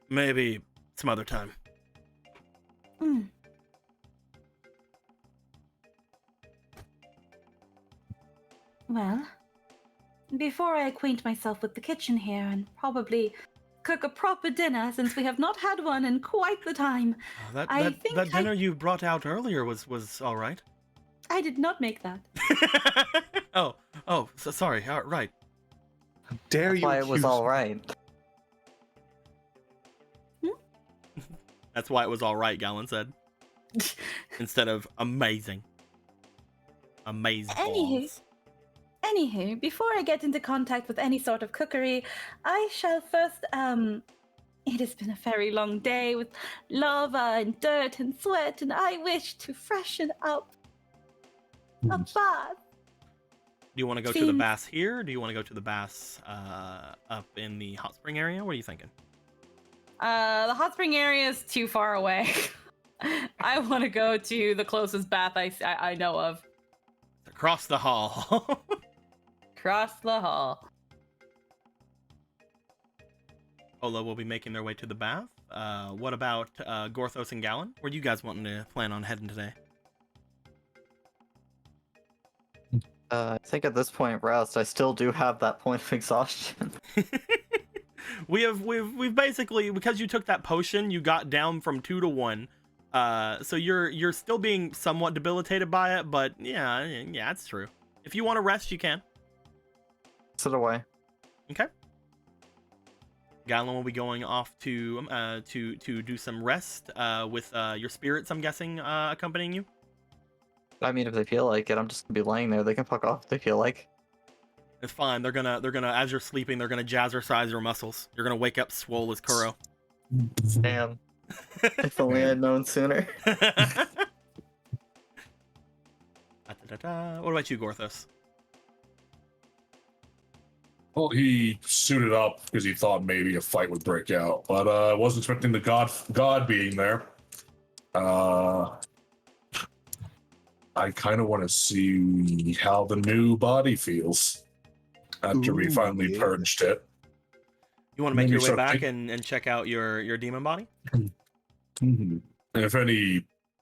Maybe some other time. Hmm. Well, before I acquaint myself with the kitchen here and probably cook a proper dinner, since we have not had one in quite the time, I think That dinner you brought out earlier was all right. I did not make that. So sorry. Right. Dare That's you? why it was accuse- all right. That's why it was all right, Gallon said. Instead of amazing. Amazing. Anywho, before I get into contact with any sort of cookery, I shall first, it has been a very long day with lava and dirt and sweat, and I wish to freshen up a bath. Do you want to go to the Seems- baths here? Or do you want to go to the baths up in the hot spring area? What are you thinking? The hot spring area is too far away. I want to go to the closest bath I know of. Across the hall. Across the hall. Ola will be making their way to the bath. What about Gorthos and Gallon? Where do you guys wanting to plan on heading today? I think at this point, rest. I still do have that point of exhaustion. We've basically, because you took that potion, you got down from 2 to 1. So you're still being somewhat debilitated by it, but yeah, it's true. If you want to rest, you can. Sit away. Okay. Gallon will be going off to do some rest with your spirits, I'm guessing, accompanying you. I mean, if they feel like it, I'm just gonna be laying there. They can fuck off if they feel like. It's fine. They're gonna as you're sleeping, they're gonna jazzercise your muscles. You're gonna wake up swole as Kuro. Damn. If only I'd known sooner. What about you, Gorthos? Well, he suited up because he thought maybe a fight would break out, but I wasn't expecting the god being there. I kind of want to see how the new body feels after we finally purged it. You want to make your way back and check out your demon body? Mm-hmm. And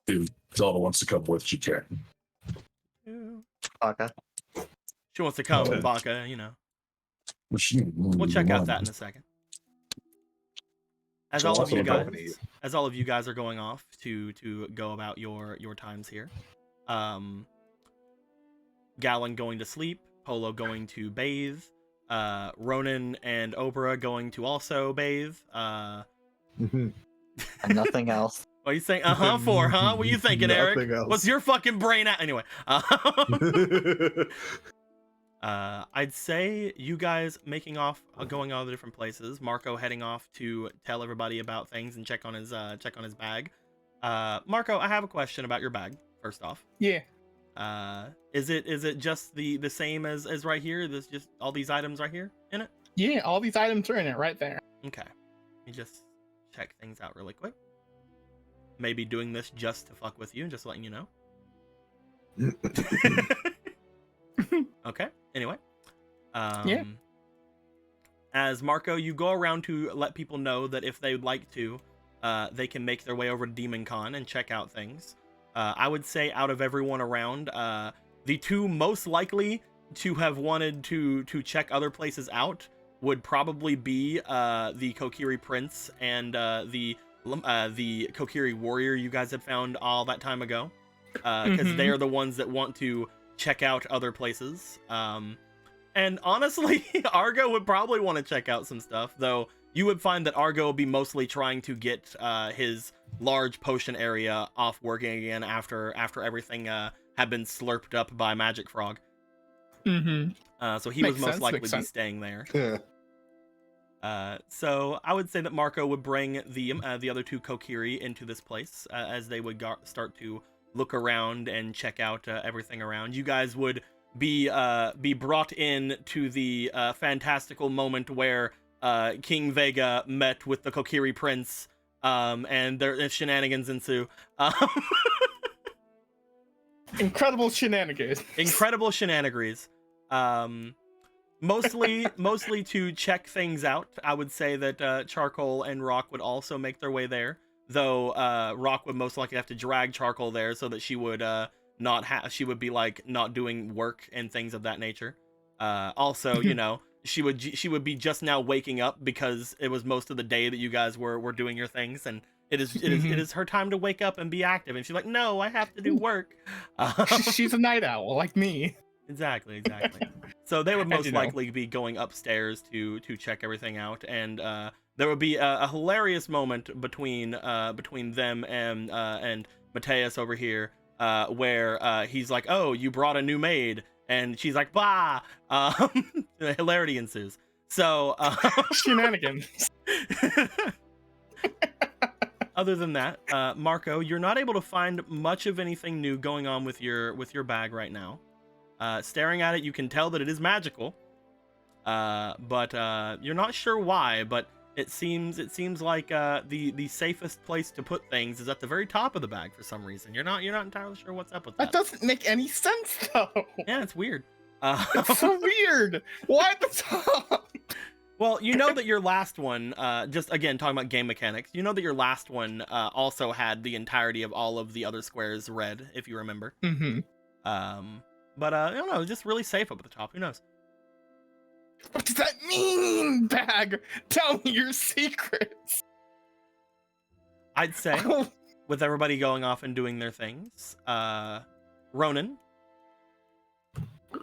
if Zelda wants to come with, she can. Baka. She wants to come, Baka, you know. We'll check out that in a second. As all of you guys are going off to go about your times here. Gallon going to sleep, Polo going to bathe, Ronan and Obra going to also bathe. And nothing else. What are you saying? For, huh? What are you thinking, Eric? Else. What's your fucking brain at? Anyway. I'd say you guys making off, going all the different places. Marco heading off to tell everybody about things and check on his bag. Marco, I have a question about your bag. First off, Yeah. Is it just the same as right here? There's just all these items right here in it? Yeah, all these items are in it right there. Okay. Let me just check things out really quick. Maybe doing this just to fuck with you and just letting you know. Okay. Anyway. Yeah. As Marco, you go around to let people know that if they'd like to, they can make their way over to Demon Con and check out things. I would say out of everyone around, the two most likely to have wanted to check other places out would probably be the Kokiri Prince and the Kokiri Warrior you guys had found all that time ago, because they are the ones that want to check out other places. And honestly, Argo would probably want to check out some stuff, though you would find that Argo will be mostly trying to get his large potion area off working again after everything had been slurped up by Magic Frog. So he was most likely be staying there. So I would say that Marco would bring the other two Kokiri into this place as they would start to look around and check out everything around. You guys would be brought in to the fantastical moment where King Vega met with the Kokiri Prince, and their shenanigans ensue. Incredible shenanigans. Incredible shenanigans. Mostly to check things out. I would say that Charcoal and Rock would also make their way there, though Rock would most likely have to drag Charcoal there so that she would she would be like not doing work and things of that nature. Also, you know, she would be just now waking up because it was most of the day that you guys were doing your things, and it is her time to wake up and be active. And she's like, no, I have to do work. She's a night owl like me. Exactly. So they would most likely be going upstairs to check everything out, and there would be a hilarious moment between them and Mateus over here, where he's like, "Oh, you brought a new maid," and she's like, "Bah!" Hilarity ensues. So shenanigans. Other than that, Marco, you're not able to find much of anything new going on with your bag right now. Staring at it, you can tell that it is magical, but you're not sure why. But it seems like the safest place to put things is at the very top of the bag for some reason. You're not entirely sure what's up with that. That doesn't make any sense though. Yeah, it's weird. It's so weird. Why at the top? Well, you know that your last one, just again talking about game mechanics, you know that your last one also had the entirety of all of the other squares red, if you remember. Mm-hmm. But I don't know, just really safe up at the top. Who knows? What does that mean, Bag? Tell me your secrets. I'd say, with everybody going off and doing their things, Ronan,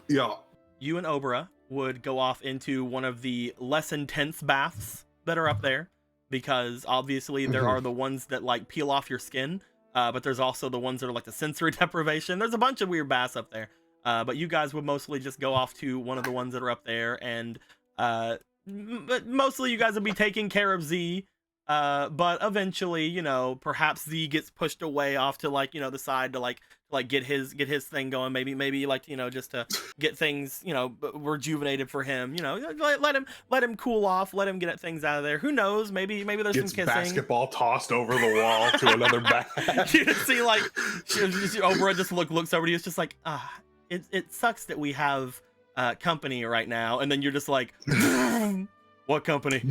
Yeah. you and Obra would go off into one of the less intense baths that are up there, because obviously there are the ones that like peel off your skin, but there's also the ones that are like the sensory deprivation. There's a bunch of weird baths up there, but you guys would mostly just go off to one of the ones that are up there, and but mostly you guys would be taking care of Z. But eventually, you know, perhaps Z gets pushed away off to like, you know, the side to like get his thing going. Maybe like, you know, just to get things, you know, rejuvenated for him. You know, let him cool off, let him get things out of there. Who knows? Maybe there's Gets some kissing. basketball tossed over the wall to another bag. You just see like Obra just looks over to you. It's just like it sucks that we have company right now, and then you're just like, what company?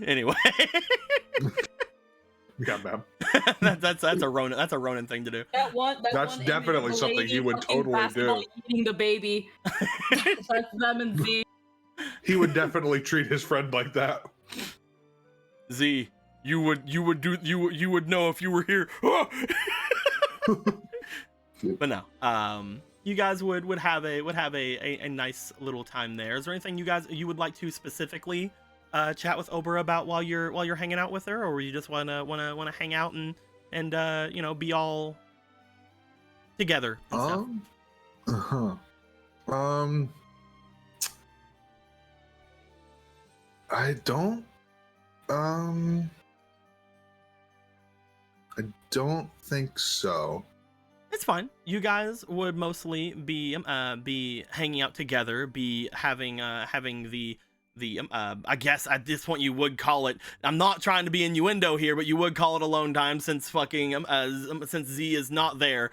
Anyway, Yeah, man. that's a Ronan thing to do. That's That's definitely something he would totally do. Eating the baby. That's them and Z. He would definitely treat his friend like that. Z, you would know if you were here. But no, you guys would have a nice little time there. Is there anything you would like to specifically chat with Obra about while you're hanging out with her, or you just wanna hang out and you know, be all together and stuff? I don't think so. It's fine. You guys would mostly be hanging out together, be having the I guess at this point you would call it, I'm not trying to be innuendo here, but you would call it alone time, since fucking since Z is not there.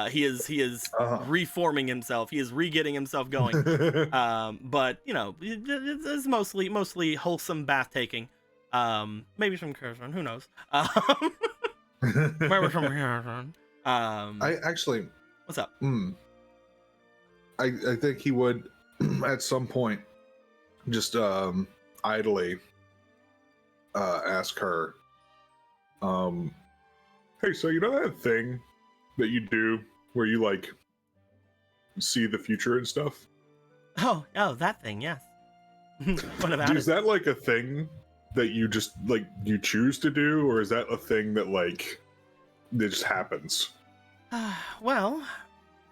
He is reforming himself. He is re-getting himself going. But you know, it's mostly wholesome bath taking. Maybe some Kirsten, who knows? Maybe some Kirsten. I actually. What's up? I think he would at some point just idly ask her, hey, so you know that thing that you do where you like see the future and stuff? Oh, that thing, yes. What about it? Is that like a thing that you just like you choose to do, or is that a thing that like it just happens? Well,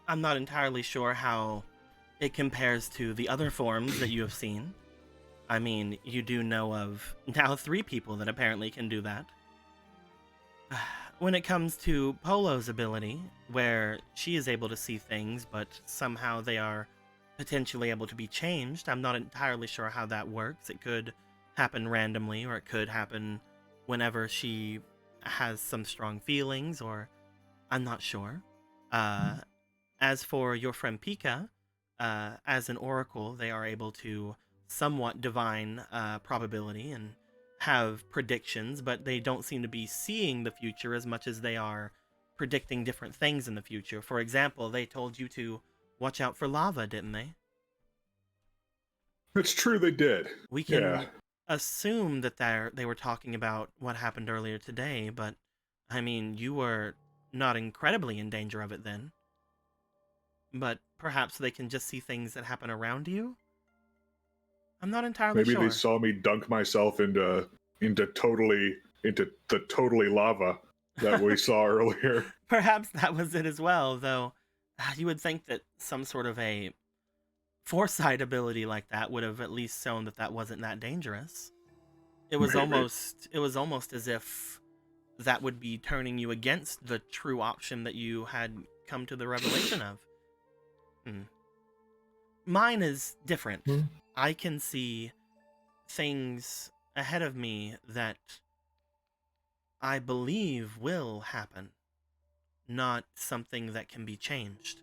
I'm not entirely sure how it compares to the other forms that you have seen. I mean, you do know of now 3 people that apparently can do that. When it comes to Polo's ability, where she is able to see things, but somehow they are potentially able to be changed, I'm not entirely sure how that works. It could happen randomly, or it could happen whenever she has some strong feelings, or I'm not sure. As for your friend Pika, as an oracle, they are able to somewhat divine probability and have predictions, but they don't seem to be seeing the future as much as they are predicting different things in the future. For example, they told you to watch out for lava, didn't they? It's true, they did. We can assume that they were talking about what happened earlier today, but I mean, you were not incredibly in danger of it then. But perhaps they can just see things that happen around you? I'm not entirely sure. Maybe they saw me dunk myself into the totally lava that we saw earlier. Perhaps that was it as well, though. You would think that some sort of a foresight ability like that would have at least shown that that wasn't that dangerous. It was almost as if that would be turning you against the true option that you had come to the revelation of. Mine is different. I can see things ahead of me that I believe will happen, not something that can be changed.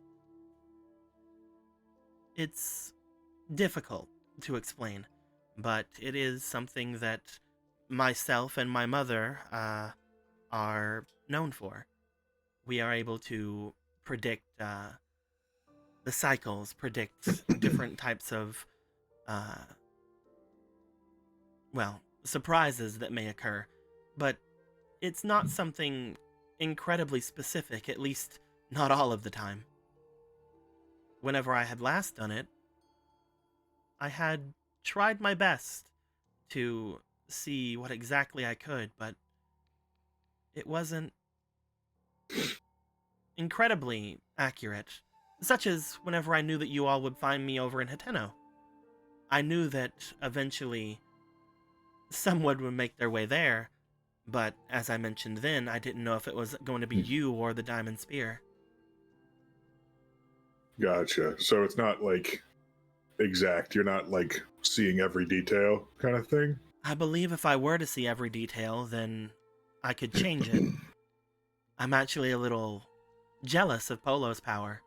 It's difficult to explain, but it is something that myself and my mother are known for. We are able to predict the cycles, predict different types of, well, surprises that may occur, but it's not something incredibly specific, at least not all of the time. Whenever I had last done it, I had tried my best to see what exactly I could, but it wasn't incredibly accurate, such as whenever I knew that you all would find me over in Hateno. I knew that eventually someone would make their way there, but as I mentioned then, I didn't know if it was going to be you or the Diamond Spear. Gotcha. So it's not like exact. You're not like seeing every detail kind of thing? I believe if I were to see every detail, then I could change it. I'm actually a little jealous of Polo's power.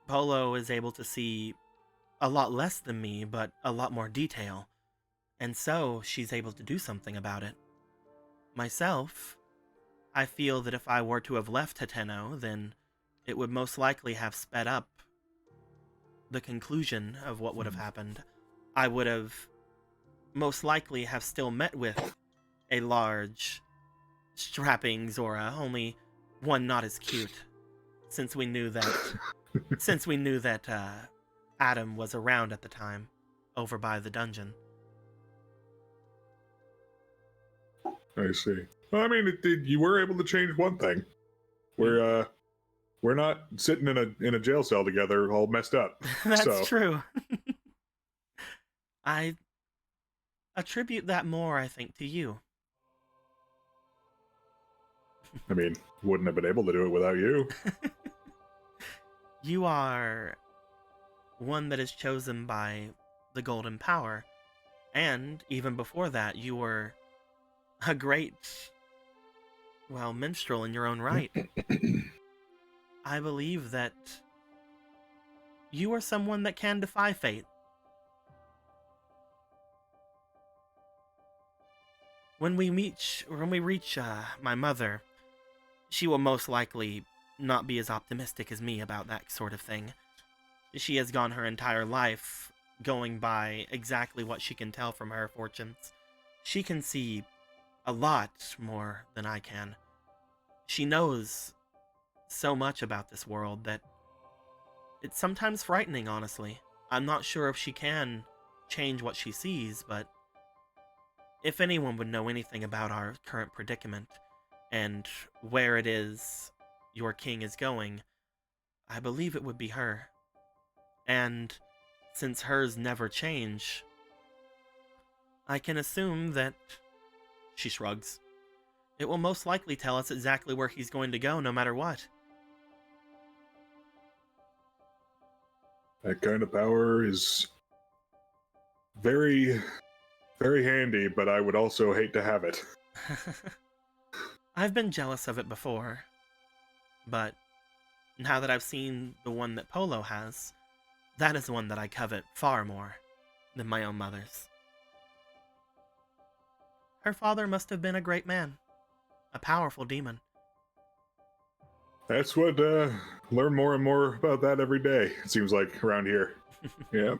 Polo is able to see a lot less than me, but a lot more detail, and so she's able to do something about it. Myself, I feel that if I were to have left Hateno, then it would most likely have sped up the conclusion of what would have happened. I would have most likely have still met with a large strapping Zora, only one not as cute, since we knew that Adam was around at the time, over by the dungeon. I see. Well, I mean, you were able to change one thing. We're not sitting in a jail cell together, all messed up. That's true. I attribute that more, I think, to you. I mean, wouldn't have been able to do it without you. You are one that is chosen by the Golden Power, and even before that, you were a great, well, minstrel in your own right. I believe that you are someone that can defy fate. When we reach my mother, she will most likely not be as optimistic as me about that sort of thing. She has gone her entire life going by exactly what she can tell from her fortunes. She can see a lot more than I can. She knows so much about this world that it's sometimes frightening, honestly. I'm not sure if she can change what she sees, but if anyone would know anything about our current predicament and where it is your king is going, I believe it would be her. And since hers never change, I can assume that, she shrugs, it will most likely tell us exactly where he's going to go no matter what. That kind of power is very, very handy, but I would also hate to have it. I've been jealous of it before, but now that I've seen the one that Polo has, that is one that I covet far more than my own mother's. Her father must have been a great man, a powerful demon. That's what, learn more and more about that every day, it seems like, around here. Yeah.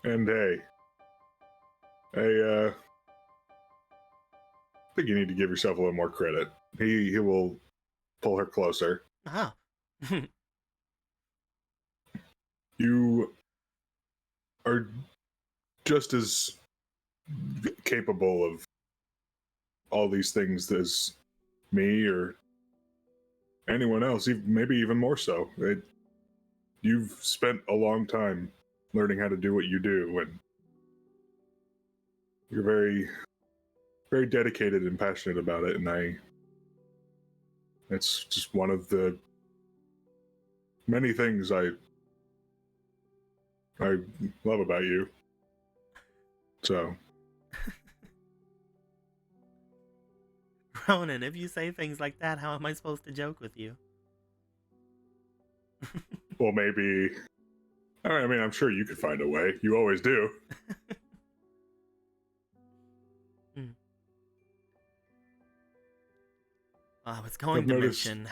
And hey, I think you need to give yourself a little more credit. He will pull her closer. Ah. You are just as capable of all these things as me or anyone else, maybe even more so. You've spent a long time learning how to do what you do, and you're very, very dedicated and passionate about it, and it's just one of the many things I love about you. So, Ronan, if you say things like that, how am I supposed to joke with you? well, maybe I mean, I'm sure you could find a way. You always do. I was going I've to noticed- mention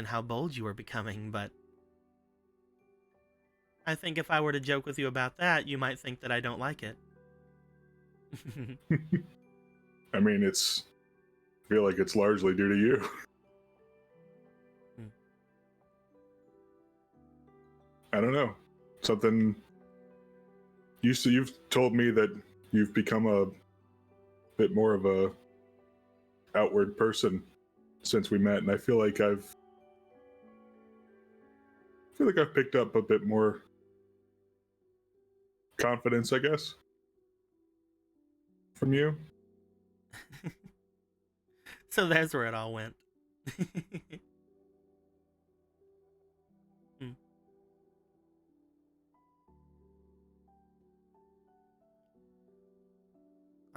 how bold you were becoming, but I think if I were to joke with you about that, you might think that I don't like it. I mean, I feel like it's largely due to you. I don't know. Something. You've told me that you've become a bit more of a outward person since we met, and I feel like I've picked up a bit more confidence, I guess, from you. So there's where it all went.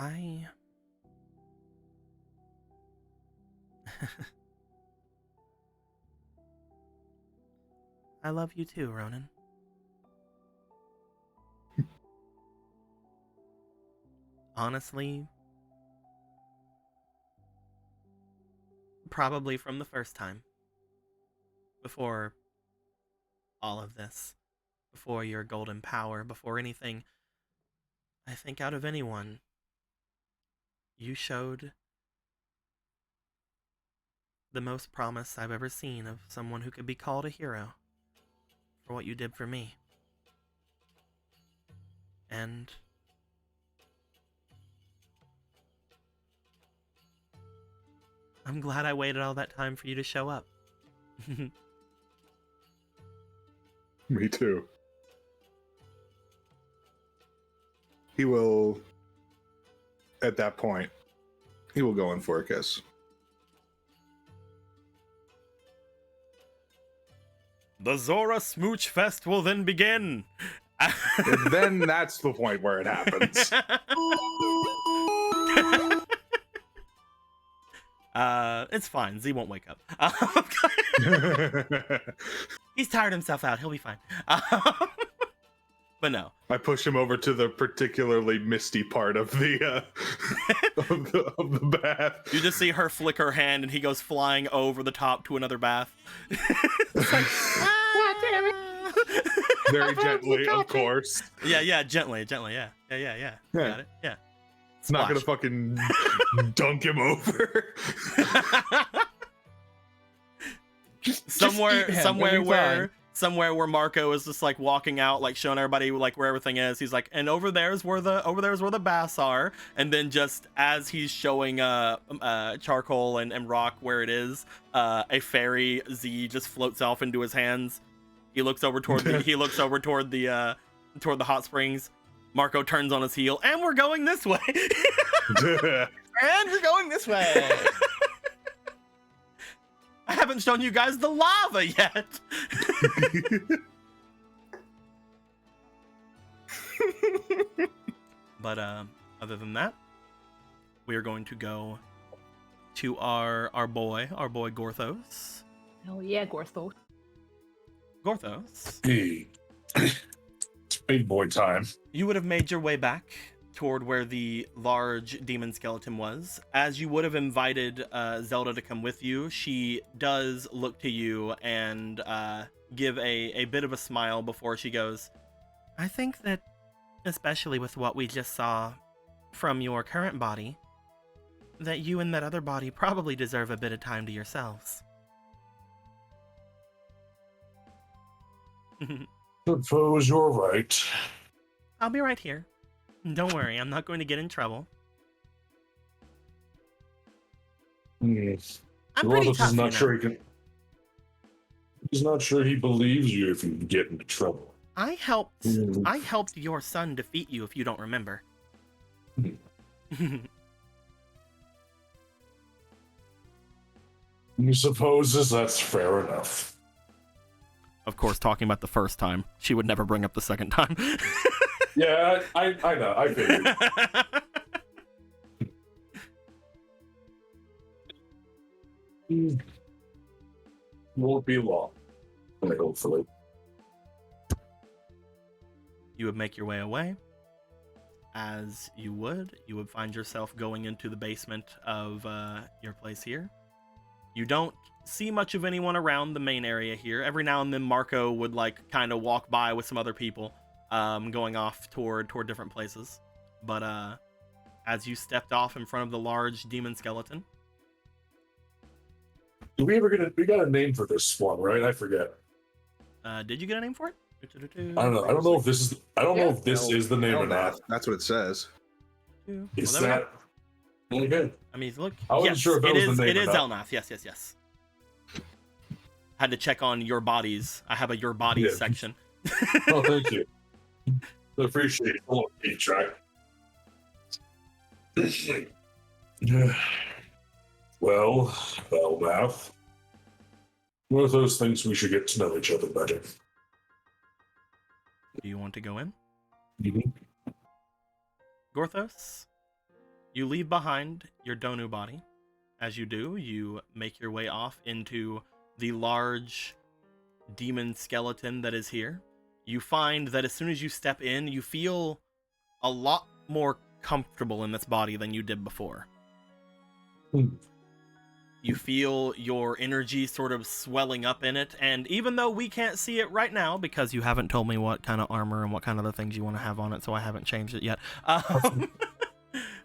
I love you too, Ronan. Honestly, probably from the first time. Before all of this. Before your golden power. Before anything. I think out of anyone, you showed the most promise I've ever seen of someone who could be called a hero for what you did for me. And I'm glad I waited all that time for you to show up. Me too. He will, at that point, he will go in for a kiss. The Zora Smooch Fest will then begin. And then that's the point where it happens. It's fine. Z won't wake up. He's tired himself out. He'll be fine. But no. I push him over to the particularly misty part of the of the bath. You just see her flick her hand, and he goes flying over the top to another bath. It's like, Very gently, of course. Yeah, gently, yeah. Yeah. Got it. Yeah. It's not gonna Splash. fucking dunk him over. somewhere where Marco is just like walking out, like showing everybody like where everything is. He's like, and over there's where the baths are. And then just as he's showing Charcoal and Rock where it is, a fairy Z just floats off into his hands. He looks over toward the hot springs. Marco turns on his heel, and we're going this way. And we're going this way. I haven't shown you guys the lava yet. But other than that, we are going to go to our boy Gorthos. Oh yeah, Gortho. Gorthos, Hey, it's big boy time. you would have made your way back toward where the large demon skeleton was. As you would have invited Zelda to come with you, she does look to you and give a bit of a smile before she goes, I think that, especially with what we just saw from your current body, that you and that other body probably deserve a bit of time to yourselves. Suppose you're right. I'll be right here. Don't worry, I'm not going to get in trouble. Yes. I'm pretty tough, is not you know. sure he can. He's not sure he believes you if you get into trouble. I helped your son defeat you, if you don't remember. He supposes that's fair enough. Of course, talking about the first time. She would never bring up the second time. Yeah, I know. I figured. Won't be long. Hopefully. You would make your way away. As you would find yourself going into the basement of your place here. You don't see much of anyone around the main area here. Every now and then Marco would like kind of walk by with some other people going off toward different places. But as you stepped off in front of the large demon skeleton. Did we got a name for this one, right? I forget. Did you get a name for it? I don't know. I don't know if this is the name or not. That's what it says. Is Well, there we that really good? I mean, look. I wasn't yes, sure if that was the name It or is not. Elnath. Yes. Had to check on your bodies. I have a your bodies Yeah. section. Oh, thank you. I appreciate it. Hold on, keep track. Well, math. One of those things we should get to know each other better. Do you want to go in? Mhm. Gorthos, you leave behind your Donu body. As you do, you make your way off into the large demon skeleton that is here. You find that as soon as you step in, you feel a lot more comfortable in this body than you did before. You feel your energy sort of swelling up in it, and even though we can't see it right now because you haven't told me what kind of armor and what kind of other things you want to have on it, so I haven't changed it yet.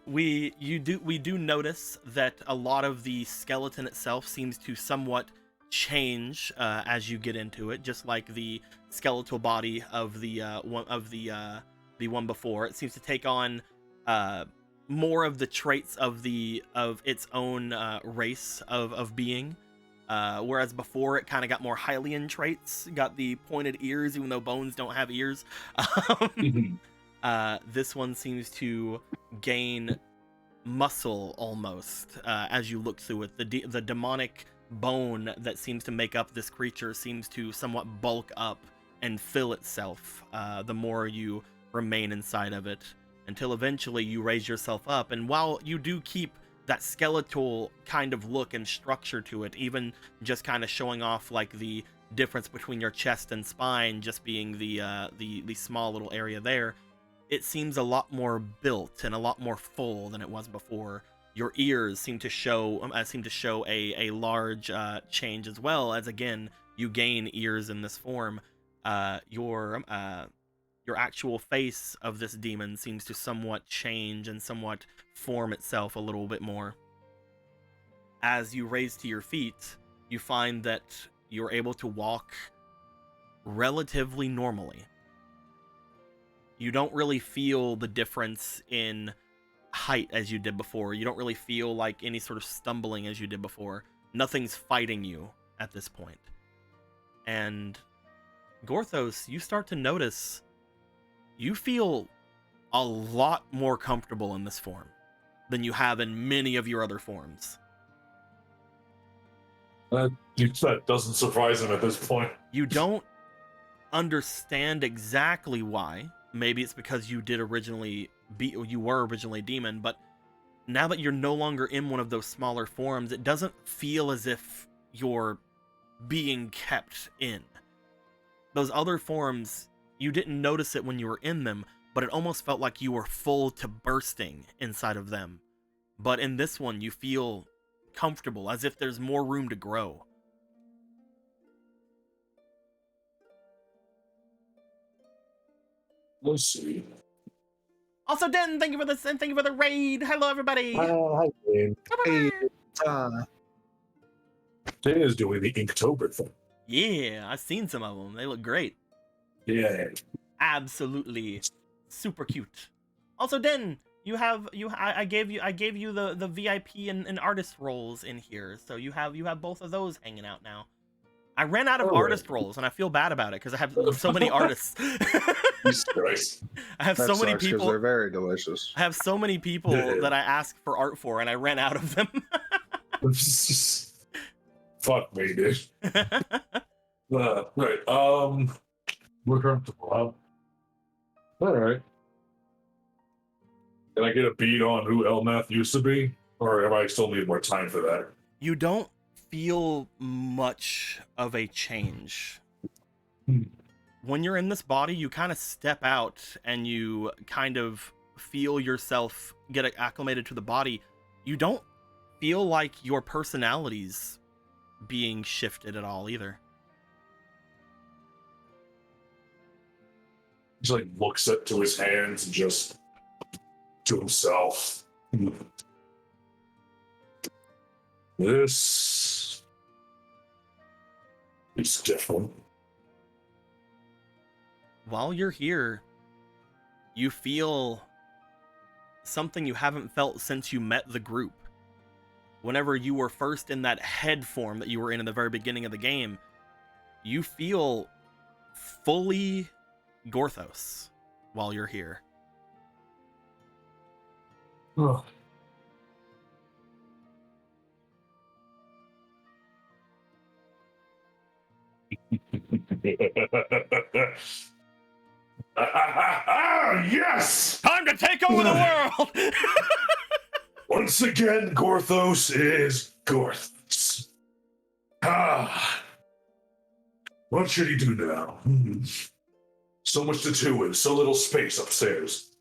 We do notice that a lot of the skeleton itself seems to somewhat change as you get into it, just like the skeletal body of the one before. It seems to take on more of the traits of its own race of being, whereas before it kind of got more Hylian traits, got the pointed ears, even though bones don't have ears. This one seems to gain muscle almost as you look through it. The demonic bone that seems to make up this creature seems to somewhat bulk up and fill itself the more you remain inside of it, until eventually you raise yourself up. And while you do keep that skeletal kind of look and structure to it, even just kind of showing off like the difference between your chest and spine just being the small little area there, it seems a lot more built and a lot more full than it was before. Your ears seem to show a large change, as well as, again, you gain ears in this form. Your actual face of this demon seems to somewhat change and somewhat form itself a little bit more. As you raise to your feet, you find that you're able to walk relatively normally. You don't really feel the difference in height as you did before. You don't really feel like any sort of stumbling as you did before. Nothing's fighting you at this point. And Gorthos, you start to notice you feel a lot more comfortable in this form than you have in many of your other forms. That doesn't surprise him at this point. You don't understand exactly why. Maybe it's because you were originally demon, but now that you're no longer in one of those smaller forms, it doesn't feel as if you're being kept in. Those other forms, you didn't notice it when you were in them, but it almost felt like you were full to bursting inside of them. But in this one, you feel comfortable, as if there's more room to grow. Let's see. Also, Den, thank you for this, and thank you for the raid. Hello, everybody. Hi, Dan. Hey, Dan is doing the Inktober thing. Yeah, I've seen some of them. They look great. Yeah. Absolutely super cute. Also, Den, I gave you the VIP and artist roles in here, so you have both of those hanging out now. I ran out of artist roles, and I feel bad about it because I have so many artists. Jesus Christ. I have that so many sucks 'cause people. they're very delicious. I have so many people that I ask for art for, and I ran out of them. Fuck me, dude. Right. We're comfortable, huh? All right. Can I get a beat on who Elnath used to be, or am I still need more time for that? You don't feel much of a change When you're in this body, you kind of step out and you kind of feel yourself get acclimated to the body. You don't feel like your personality's being shifted at all either. He just like looks up to his hands and just to himself. This is different. While you're here, you feel something you haven't felt since you met the group. Whenever you were first in that head form that you were in the very beginning of the game, you feel fully Gorthos while you're here. Oh. Yes! Time to take over the world! Once again, Gorthos is Gorthos. What should he do now? So much to do and so little space upstairs.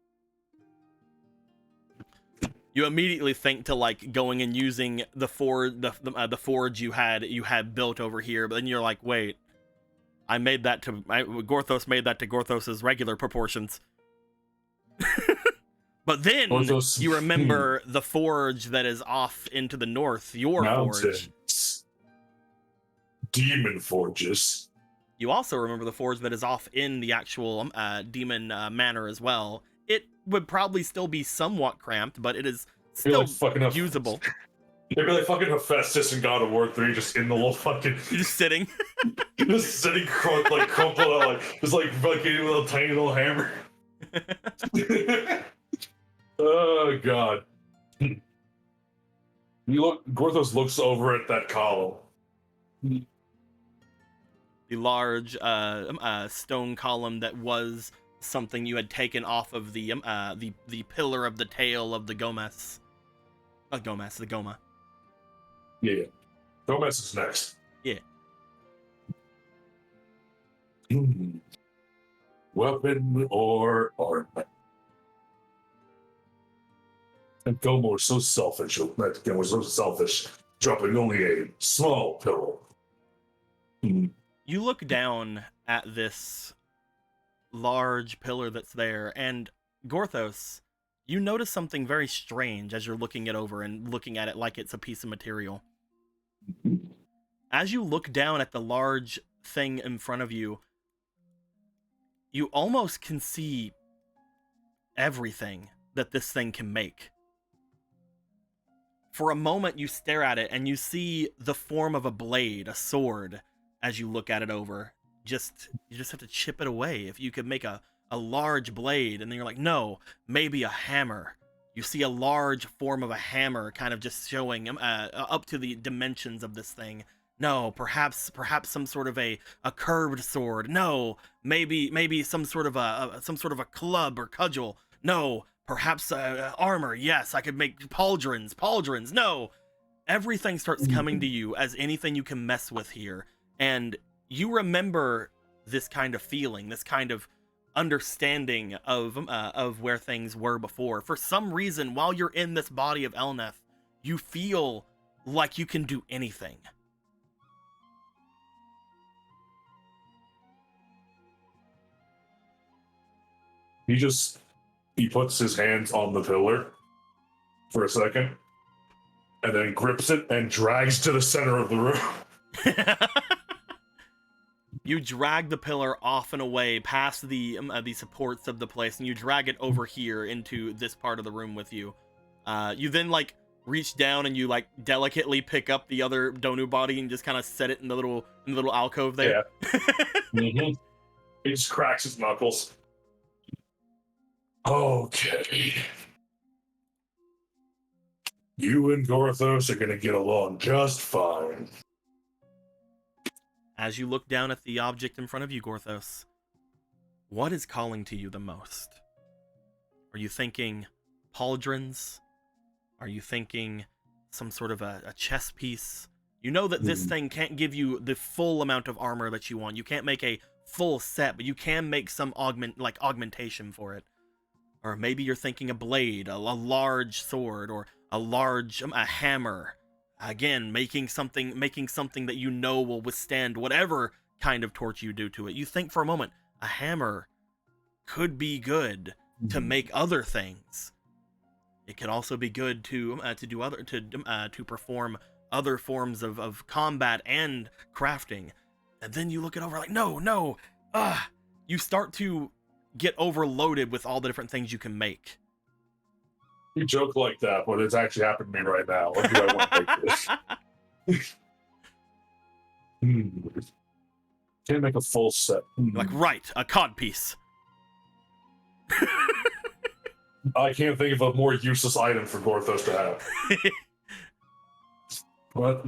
You immediately think to like going and using the forge you had built over here, but then you're like, wait, Gorthos made that to Gorthos's regular proportions. But then Gorthos, you remember the forge that is off into the north, your forge. Mountains. Demon forges. You also remember the forge that is off in the actual demon manor as well. It would probably still be somewhat cramped, but it is still usable. They'd be like fucking Hephaestus and God of War 3 just in the little fucking... You're just sitting. Just sitting crumpled out, like, just like fucking a little tiny little hammer. Oh, God. Gorthos looks over at that column. The large stone column that was something you had taken off of the pillar of the tail of the Gomez. Not Gomez, the Goma. Yeah. Gomez is next. Yeah. Weapon or armament? And Gomo was so selfish. That was so selfish, dropping only a small pillow. You look down at this large pillar that's there, and Gorthos, you notice something very strange as you're looking it over and looking at it like it's a piece of material. As you look down at the large thing in front of you, you almost can see everything that this thing can make. For a moment, you stare at it and you see the form of a blade, a sword, as you look at it over. You just have to chip it away. If you could make a large blade, and then you're like, no, maybe a hammer. You see a large form of a hammer kind of just showing up to the dimensions of this thing. No, perhaps some sort of a curved sword. No, maybe some sort of a club or cudgel. No, perhaps armor. Yes, I could make pauldrons. No, everything starts coming to you as anything you can mess with here, and you remember this kind of feeling, this kind of understanding of where things were before. For some reason, while you're in this body of Elneth, you feel like you can do anything. He puts his hands on the pillar for a second, and then grips it and drags to the center of the room. You drag the pillar off and away past the supports of the place, and you drag it over here into this part of the room with you. You then like reach down and you like delicately pick up the other Donu body and just kind of set it in the little alcove there. Yeah. He just cracks his knuckles. Okay. You and Gorthos are gonna get along just fine. As you look down at the object in front of you, Gorthos, what is calling to you the most? Are you thinking pauldrons? Are you thinking some sort of a chess piece? You know that this thing can't give you the full amount of armor that you want. You can't make a full set, but you can make some augmentation for it. Or maybe you're thinking a blade, a large sword, or a hammer. Again, making something that you know will withstand whatever kind of torture you do to it. You think for a moment, a hammer could be good to make other things. It could also be good to perform other forms of combat and crafting. And then you look it over like, no, you start to get overloaded with all the different things you can make. You joke like that, but it's actually happened to me right now. Or do I want to make this? Can't make a full set. Like, right, a codpiece. I can't think of a more useless item for Gorthos to have. But,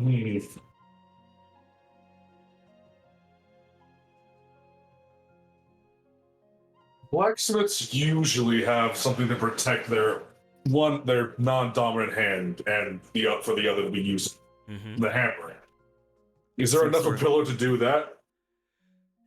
blacksmiths usually have something to protect their non-dominant hand, and for the other to be using the hammer. Is there enough of a pillar to do that?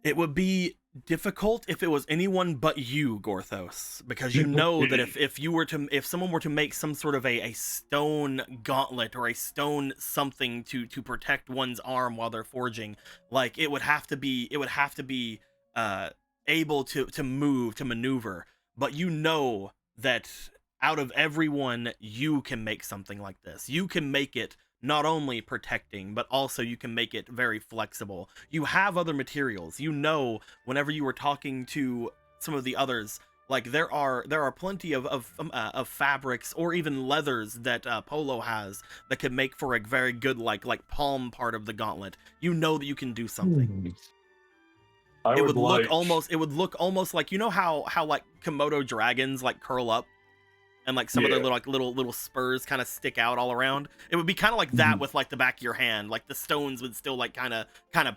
It would be difficult if it was anyone but you, Gorthos, because you know that if someone were to make some sort of a stone gauntlet or a stone something to protect one's arm while they're forging, like it would have to be able to move, to maneuver. But you know that out of everyone, you can make something like this. You can make it not only protecting, but also you can make it very flexible. You have other materials. You know, whenever you were talking to some of the others, like there are plenty of fabrics or even leathers that Polo has that could make for a very good like palm part of the gauntlet. You know that you can do something. It would look almost like, you know how like Komodo dragons like curl up and like some of their little spurs kind of stick out all around. It would be kind of like that with like the back of your hand. Like the stones would still like kind of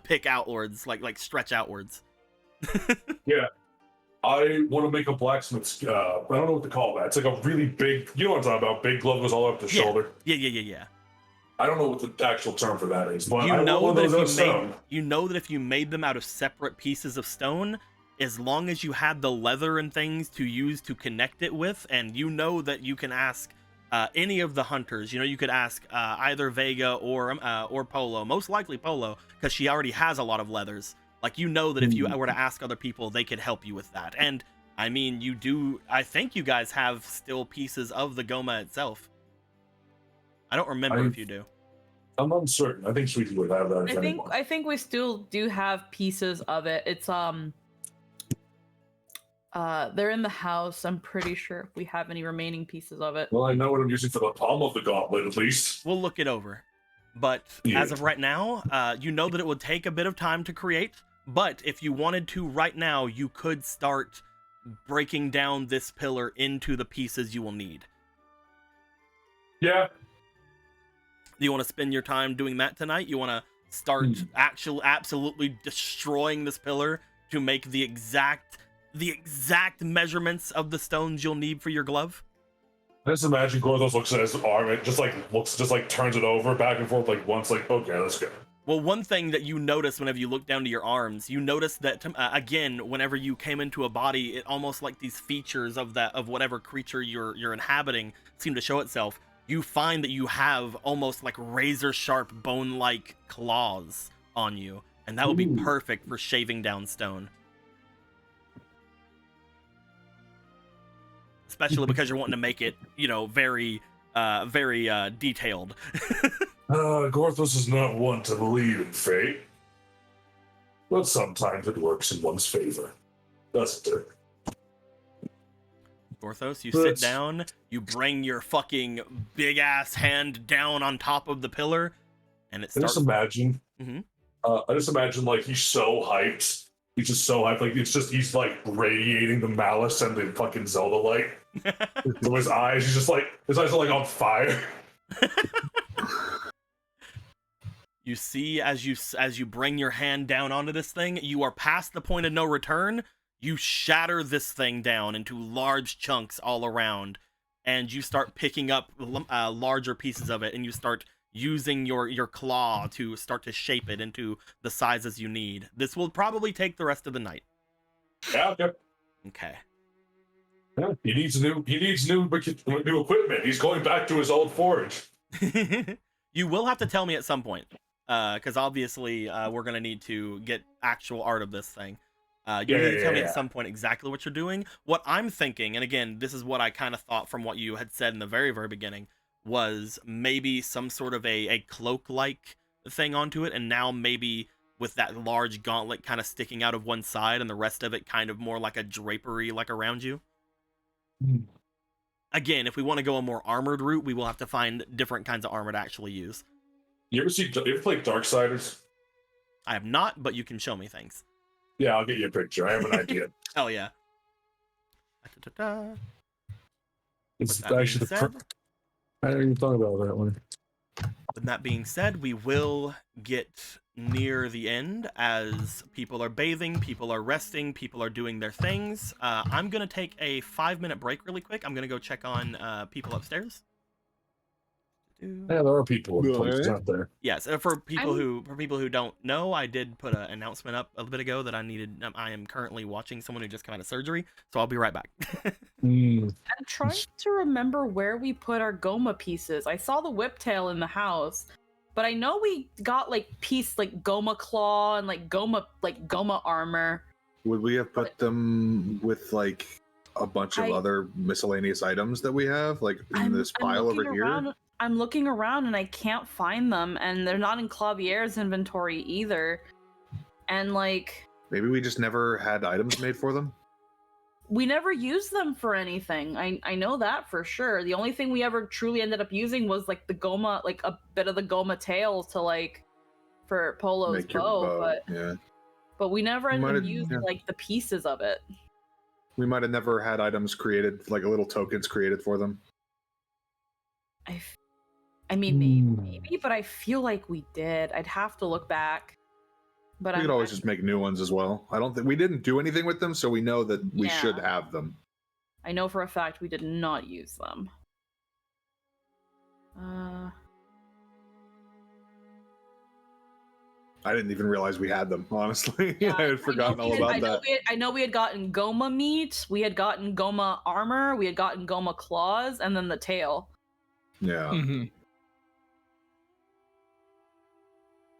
pick outwards, like stretch outwards. Yeah. I want to make a blacksmith's, I don't know what to call that. It's like a really big, you know what I'm talking about, big glove goes all up the shoulder. Yeah. I don't know what the actual term for that is, but you know that if you made them out of separate pieces of stone, as long as you had the leather and things to use to connect it with, and you know that you can ask any of the hunters, you know, you could ask either Vega or Polo, most likely Polo, because she already has a lot of leathers. Like, you know that if you were to ask other people, they could help you with that. And I mean, I think you guys have still pieces of the Goma itself. I don't remember if you do. I'm uncertain. I think Sweetie would have that. I think we still do have pieces of it. It's they're in the house. I'm pretty sure if we have any remaining pieces of it. Well, I know what I'm using for the palm of the gauntlet, at least. We'll look it over. But as of right now, you know that it would take a bit of time to create. But if you wanted to right now, you could start breaking down this pillar into the pieces you will need. Yeah. Do you want to spend your time doing that tonight? You want to start absolutely destroying this pillar to make the exact measurements of the stones you'll need for your glove? I just imagine Gorthos looks at his arm and just turns it over back and forth like once, like, okay, let's go. Well, one thing that you notice whenever you look down to your arms, you notice that again, whenever you came into a body, it almost like these features of whatever creature you're inhabiting seem to show itself. You find that you have almost like razor sharp bone-like claws on you, and that would be perfect for shaving down stone. Especially because you're wanting to make it, you know, very detailed. Gorthos is not one to believe in fate, but sometimes it works in one's favor, doesn't it? Gorthos, you sit down, you bring your fucking big-ass hand down on top of the pillar, and it starts... I just imagine, like, he's so hyped. He's just so hyped. Like, it's just, he's, like, radiating the malice and the fucking Zelda light. So his eyes, he's just, like, his eyes are, like, on fire. You see, as you bring your hand down onto this thing, you are past the point of no return. You shatter this thing down into large chunks all around, and you start picking up larger pieces of it, and you start using your claw to start to shape it into the sizes you need. This will probably take the rest of the night. Yeah, okay. Okay. Yeah, he needs new equipment. He's going back to his old forge. You will have to tell me at some point, because obviously we're gonna need to get actual art of this thing. You need to tell me at some point exactly what you're doing. What I'm thinking, and again, this is what I kind of thought from what you had said in the very, very beginning, was maybe some sort of a cloak-like thing onto it, and now maybe with that large gauntlet kind of sticking out of one side and the rest of it kind of more like a drapery like around you. Again, if we want to go a more armored route, we will have to find different kinds of armor to actually use. You ever play Darksiders? I have not, but you can show me things. Yeah, I'll get you a picture. I have an idea. Oh yeah. It's That actually being said, I haven't even thought about that one. with that being said, we will get near the end as people are bathing, people are resting, people are doing their things. I'm gonna take a 5-minute break really quick. I'm gonna go check on people upstairs. Yeah, there are people in places out there. Yes, for people who don't know, I did put an announcement up a bit ago that I am currently watching someone who just came out of surgery, so I'll be right back. I'm trying to remember where we put our Goma pieces. I saw the whiptail in the house, but I know we got like Goma claw and like Goma armor. Would we have put them with like a bunch of other miscellaneous items that we have, like in this pile over here? I'm looking around and I can't find them, and they're not in Clavier's inventory either. And like, maybe we just never had items made for them. We never used them for anything. I know that for sure. The only thing we ever truly ended up using was like the Goma, like a bit of the Goma tail to like for Polo's bow, but we never ended up using like the pieces of it. We might have never had items created, like little tokens created for them. I mean, maybe, but I feel like we did. I'd have to look back. But we could always just make new ones as well. I don't think we didn't do anything with them, so we know that we should have them. I know for a fact we did not use them. I didn't even realize we had them, honestly. I had forgotten all about that. I know we had gotten Goma meat, we had gotten Goma armor, we had gotten Goma claws, and then the tail. Yeah. Mm-hmm.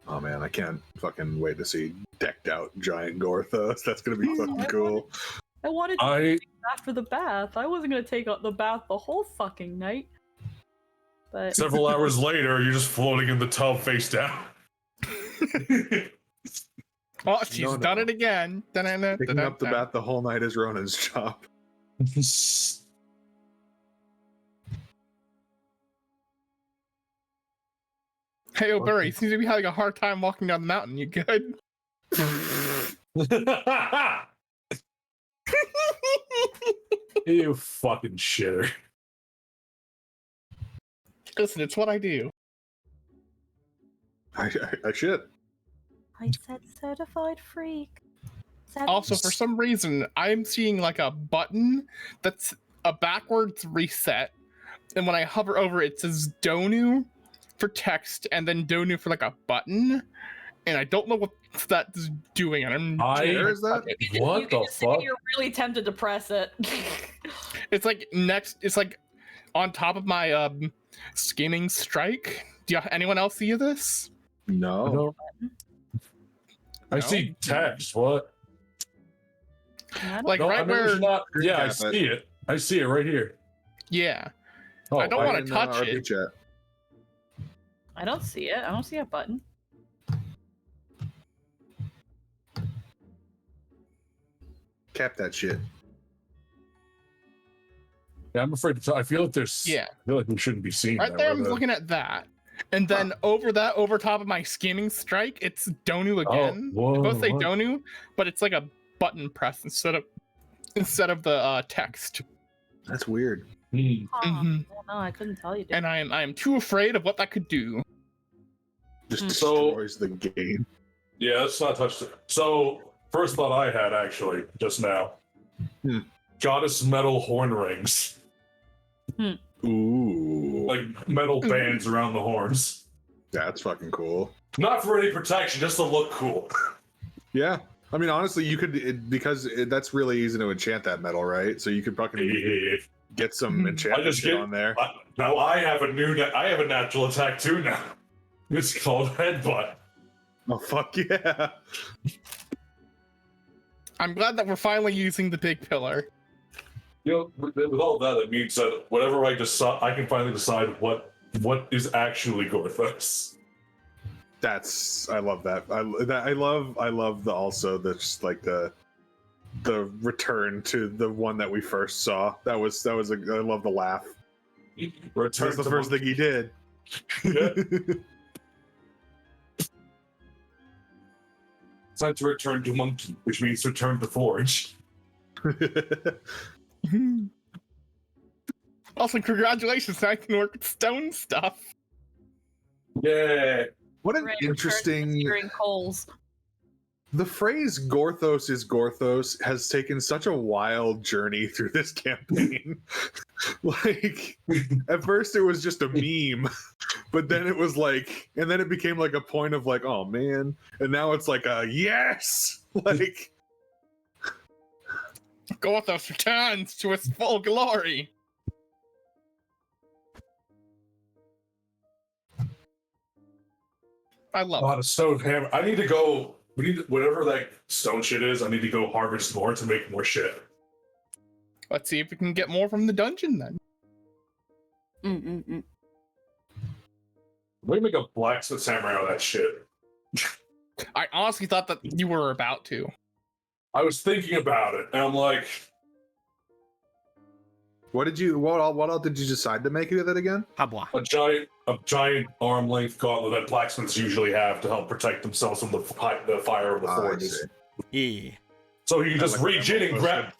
Oh man, I can't fucking wait to see decked out giant Gorthos. That's gonna be fucking cool. I wanted to take after the bath. I wasn't gonna take out the bath the whole fucking night. But several hours later, you're just floating in the tub face down. Oh, she's done it again. Picking up the bath the whole night is Ronan's job. Hey, O'Burry, you seem to be having a hard time walking down the mountain. You good? You fucking shitter. Listen, it's what I do. I should. I said certified freak. Also, for some reason, I'm seeing like a button that's a backwards reset, and when I hover over it says Donu for text, and then Donu for like a button, and I don't know what that's doing. And where is that? What the fuck? You're really tempted to press it. It's like next. It's like on top of my scheming strike. Do anyone else see this? No. I see text. What? Like right where? Yeah, I see it. I see it right here. Yeah. Oh, I don't want to touch it. Chat. I don't see it. I don't see a button. Cap that shit. Yeah, I'm afraid to. I feel like there's. Yeah. I feel like we shouldn't be seeing right that. There, I'm looking at that, and then over top of my scheming strike, it's Donu again. Oh, whoa, they both say Donu, but it's like a button press instead of the text. That's weird. No, I couldn't tell you. And I am too afraid of what that could do. Just destroys the game. Yeah, let's not touch it. So, first thought I had actually just now. Goddess metal horn rings. Ooh. Like metal bands around the horns. That's fucking cool. Not for any protection, just to look cool. Yeah. I mean, honestly, you could that's really easy to enchant that metal, right? So you could fucking get some enchantment shit on there. Now I have a natural attack too now. It's called Headbutt. Oh fuck yeah! I'm glad that we're finally using the big pillar. You know, with all that, it means that whatever I decide, I can finally decide what is actually Gorthos. I love that. I love the also the just like the return to the one that we first saw. That was I love the laugh. Return That's the to first thing he did. Yeah. It's time to return to monkey, which means return to forge. Also, congratulations, I can work with stone stuff. Yeah. What an Right, interesting. Hearing coals. The phrase Gorthos is Gorthos has taken such a wild journey through this campaign. Like, at first it was just a meme, but then it was like, and then it became like a point of like, oh man, and now it's like a yes! Like, Gorthos returns to its full glory. I love A stone hammer. I need to go. We need whatever that stone shit is. I need to go harvest more to make more shit. Let's see if we can get more from the dungeon then. We make a blacksmith hammer out of that shit. I honestly thought that you were about to. I was thinking about it, and I'm like, what all did you decide to make with it again? Habwa. a giant arm length gauntlet that blacksmiths usually have to help protect themselves from the fire of the forges. Yeah. So he can just like reach that. in and grab,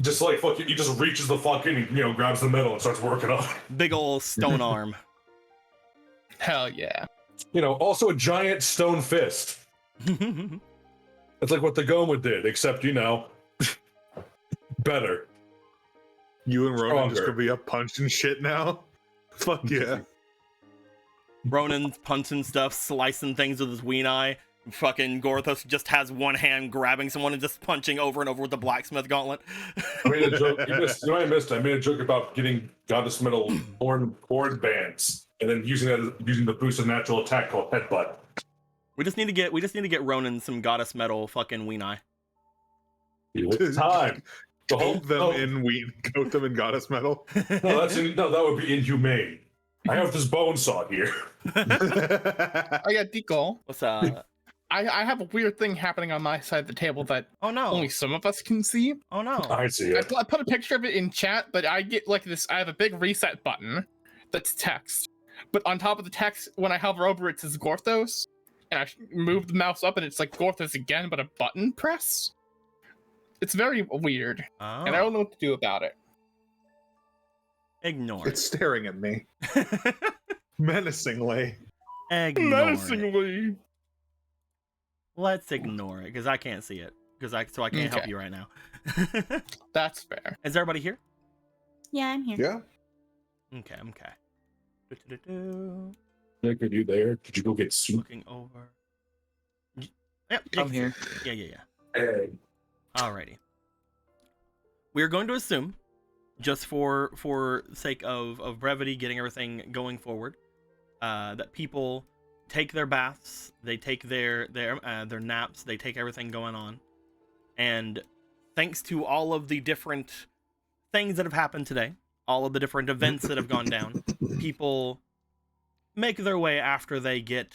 just like fucking, he just reaches the fucking, grabs the middle and starts working up. Big ol' stone arm. Hell yeah. Also a giant stone fist. It's like what the Goma did, except better. You and Ronan just Stronger. gonna be up punching shit now? Fuck yeah. Ronan's punching stuff, slicing things with his ween eye. Fucking Gorthos just has one hand grabbing someone and just punching over and over with the blacksmith gauntlet. I made a joke. I made a joke about getting Goddess Metal horn bands and then using the boost of natural attack called Headbutt. We just need to get Ronan some goddess metal fucking ween eye. It's time. Coat them in goddess metal. No, that would be inhumane. I have this bone saw here. I got Deco. What's I have a weird thing happening on my side of the table that Oh no. only some of us can see. Oh no. I see it. I put a picture of it in chat, but I get like this. I have a big reset button that's text, but on top of the text, when I hover over it says Gorthos, and I move the mouse up and it's like Gorthos again, but a button press. It's very weird, Oh. and I don't know what to do about it. Ignore It's staring at me it. menacingly. Ignore it. Menacingly. Let's ignore it because I can't see it so I can't help Okay. you right now. That's fair. Is everybody here? Yeah, I'm here. Yeah. Okay. Do-do-do-do. Nick, are you there? Did you go get soup? Looking over. Yep. I'm here. Yeah. Hey. Alrighty. We're going to assume, just for sake of brevity, getting everything going forward, that people take their baths, they take their naps, they take everything going on, and thanks to all of the different things that have happened today, all of the different events that have gone down, people make their way after they get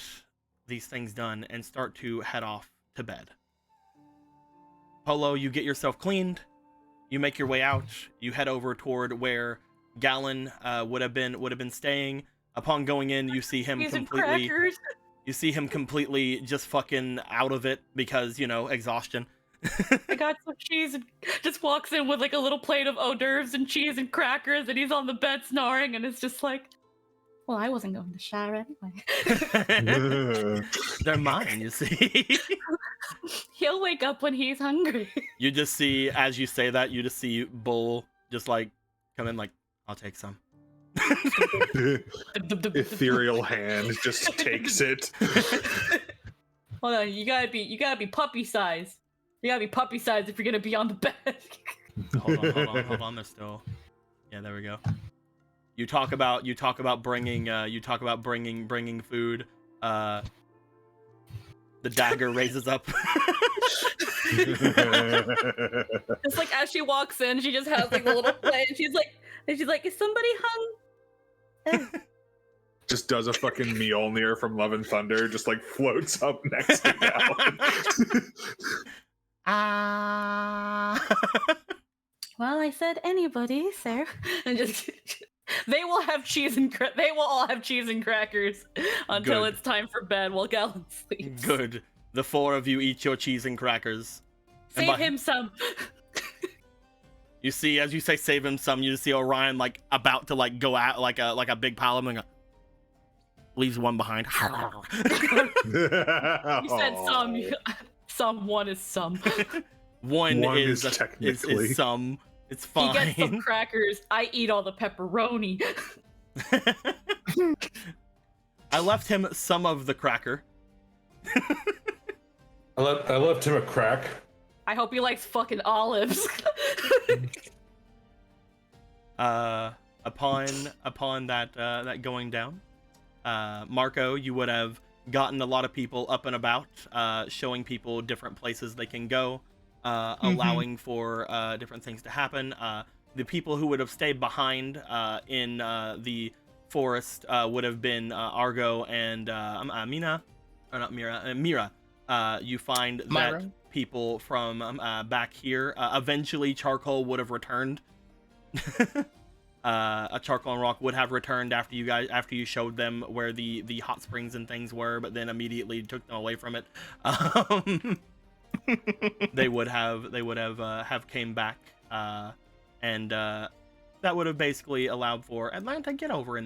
these things done and start to head off to bed. Polo, you get yourself cleaned, you make your way out, you head over toward where Gallon would have been staying. Upon going in, you see him completely just fucking out of it because, exhaustion. I got some cheese and just walks in with like a little plate of hors d'oeuvres and cheese and crackers, and he's on the bed snoring, and it's just like, well, I wasn't going to shower anyway. They're mine, you see. He'll wake up when he's hungry. You just see, as you say that, you just see Bull just like come in like, I'll take some. Ethereal hand just takes it. Hold on, you gotta be puppy size. You gotta be puppy size if you're gonna be on the bed. Hold on. There's still. Yeah, there we go. You talk about bringing food. The dagger raises up. Just like as she walks in, she just has like a little plate, and she's like, is somebody hung? Just does a fucking Mjolnir from Love and Thunder, just like floats up next to Gallon. Well, I said anybody, sir. And just they will all have cheese and crackers until Good. it's time for bed while Gallon sleeps. Good. The four of you eat your cheese and crackers. And Save him some. You see, as you say, save him some. You just see Orion like about to like go out like a big pile of them. And leaves one behind. You said some. Some one is some. One is technically some. It's fine. He gets some crackers. I eat all the pepperoni. I left him some of the cracker. I left him a crack. I hope he likes fucking olives. Upon that going down, Marco, you would have gotten a lot of people up and about, showing people different places they can go, allowing for different things to happen. The people who would have stayed behind in the forest would have been Argo and Mira. You find Myra. that people from back here, eventually Charcoal would have returned. A Charcoal and Rock would have returned after you showed them where the hot springs and things were, but then immediately took them away from it. They would have came back, and that would have basically allowed for Atlanta, get over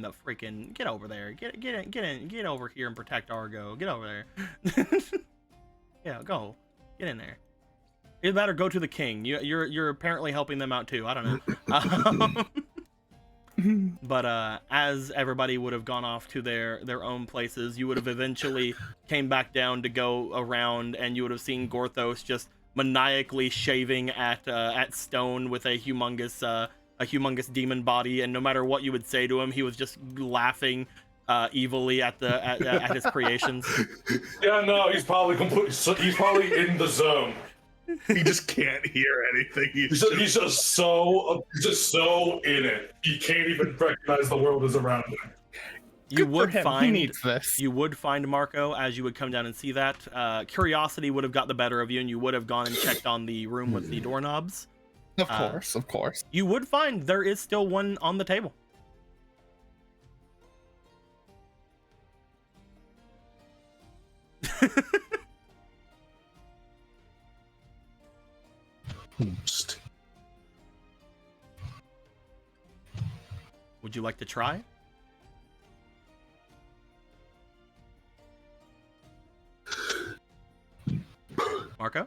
there, get over here and protect Argo, get over there. Yeah, go, get in there. It better go to the king. You're apparently helping them out too. I don't know. But as everybody would have gone off to their own places, you would have eventually came back down to go around, and you would have seen Gorthos just maniacally shaving at stone with a humongous demon body, and no matter what you would say to him, he was just laughing evilly at his creations. Yeah, no, he's probably in the zone. he just can't hear anything. He's just so in it. He can't even recognize the world is around him. You Good would for him. find He needs this. You would find Marco as you would come down and see that. Curiosity would have got the better of you, and you would have gone and checked on the room with the doorknobs. Of course. You would find there is still one on the table. Would you like to try? Marco?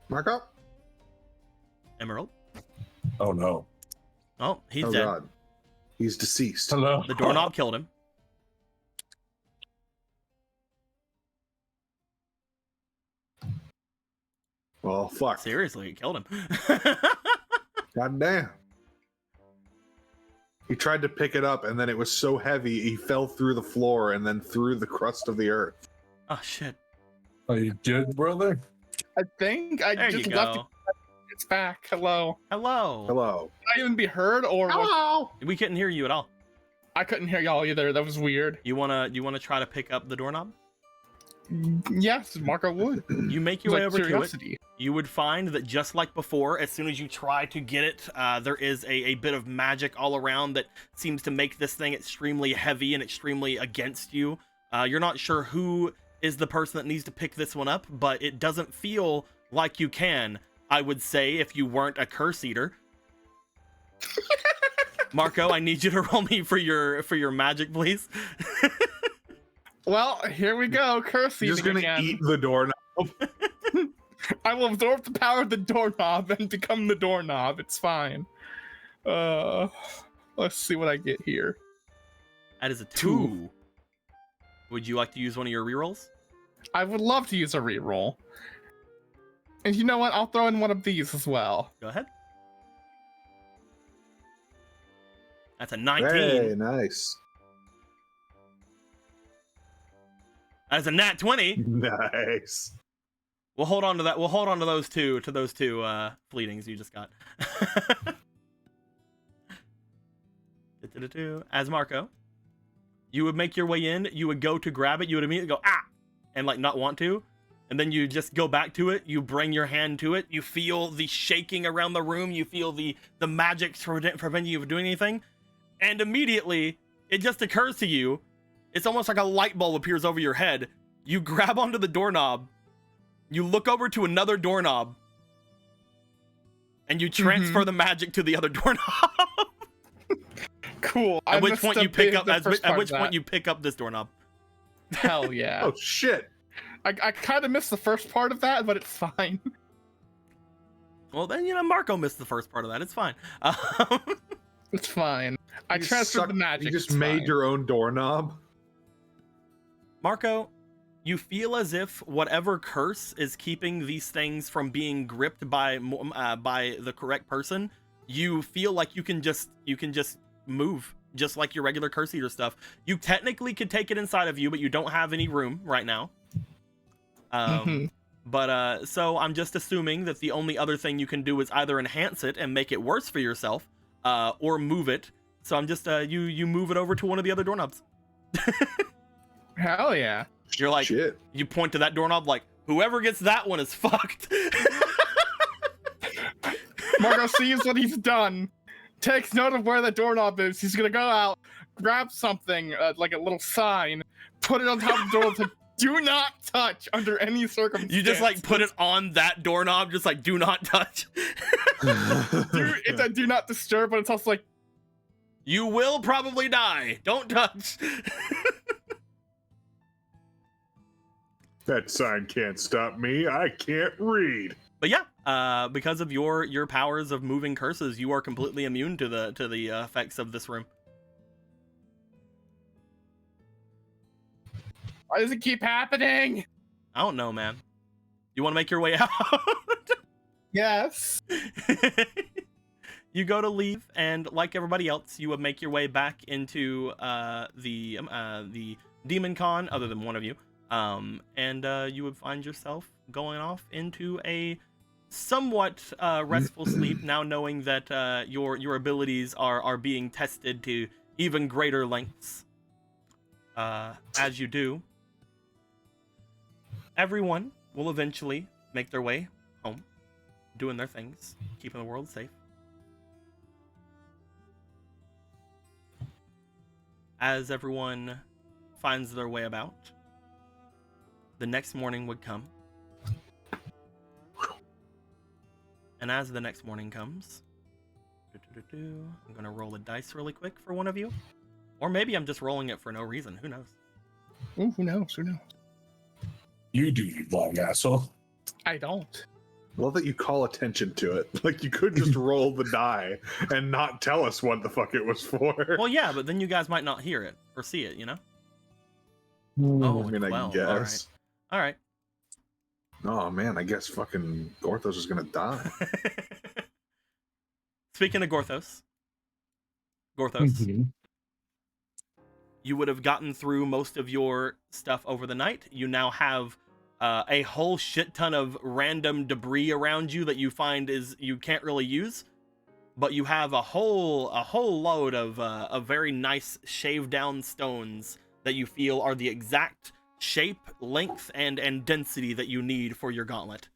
Marco? Emerald? Oh no. Oh, he's Oh dead. god. He's deceased. Hello. The doorknob killed him. Well, fuck. Seriously, it killed him. God damn. He tried to pick it up, and then it was so heavy, he fell through the floor and then through the crust of the earth. Oh, shit. Are you good, brother? I think I There just you left go. it. It's back. Hello. Hello. Hello. Did I even be heard or Hello. We couldn't hear you at all. I couldn't hear y'all either. That was weird. You wanna try to pick up the doorknob? Yes, Marco would. You make your Like way over to it. curiosity. You would find that just like before, as soon as you try to get it, there is a bit of magic all around that seems to make this thing extremely heavy and extremely against you. You're not sure who is the person that needs to pick this one up, but it doesn't feel like you can, I would say, if you weren't a curse eater. Marco, I need you to roll me for your magic, please. Well, here we go. Curse You're just eating gonna again. eat the doorknob. I will absorb the power of the doorknob and become the doorknob. It's fine. Let's see what I get here. That is a 2. Would you like to use one of your rerolls? I would love to use a reroll. And you know what? I'll throw in one of these as well. Go ahead. That's a 19. Hey, nice. That's a nat 20. Nice. We'll hold on to that. We'll hold on to those two fleetings you just got. As Marco, you would make your way in, you would go to grab it, you would immediately go, ah, and like not want to. And then you just go back to it, you bring your hand to it, you feel the shaking around the room, you feel the magic preventing you from doing anything. And immediately, it just occurs to you, it's almost like a light bulb appears over your head. You grab onto the doorknob, you look over to another doorknob, and you transfer the magic to the other doorknob. Cool. At which point you pick up you pick up this doorknob. Hell yeah. Oh shit. I kind of missed the first part of that, but it's fine. Well, then, Marco missed the first part of that. It's fine. It's fine. I transferred the magic. You just made your own doorknob? Marco, you feel as if whatever curse is keeping these things from being gripped by the correct person, you feel like you can just move, just like your regular curse eater stuff. You technically could take it inside of you, but you don't have any room right now. But so I'm just assuming that the only other thing you can do is either enhance it and make it worse for yourself, or move it. So I'm just you move it over to one of the other doorknobs. Hell yeah. You're like, shit. You point to that doorknob like, whoever gets that one is fucked. Marco sees what he's done, takes note of where the doorknob is. He's gonna go out, grab something, like a little sign, put it on top of the door to do not touch under any circumstance. You just like put it on that doorknob, just like do not touch. It's a do not disturb, but it's also like, you will probably die. Don't touch. That sign can't stop me. I can't read. But yeah, because of your powers of moving curses, you are completely immune to the effects of this room. why does it keep happening? I don't know, man. You want to make your way out? Yes. You go to leave, and like everybody else, you would make your way back into the Demon Con, other than one of you, and you would find yourself going off into a somewhat restful sleep, now knowing that your abilities are being tested to even greater lengths. As you do, everyone will eventually make their way home, doing their things, keeping the world safe. As everyone finds their way about, the next morning would come. And as the next morning comes, I'm going to roll a dice really quick for one of you. Or maybe I'm just rolling it for no reason. Who knows? Ooh, who knows? Who knows? You do, you blind asshole. I don't. Love that you call attention to it. Like, you could just roll the die and not tell us what the fuck it was for. Well, yeah, but then you guys might not hear it or see it, you know? Oh, I mean, 12. I guess. All right. Oh, man, I guess fucking Gorthos is gonna die. Speaking of Gorthos, you would have gotten through most of your stuff over the night. You now have a whole shit ton of random debris around you that you find you can't really use, but you have a whole load of very nice shaved down stones that you feel are the exact shape, length, and density that you need for your gauntlet.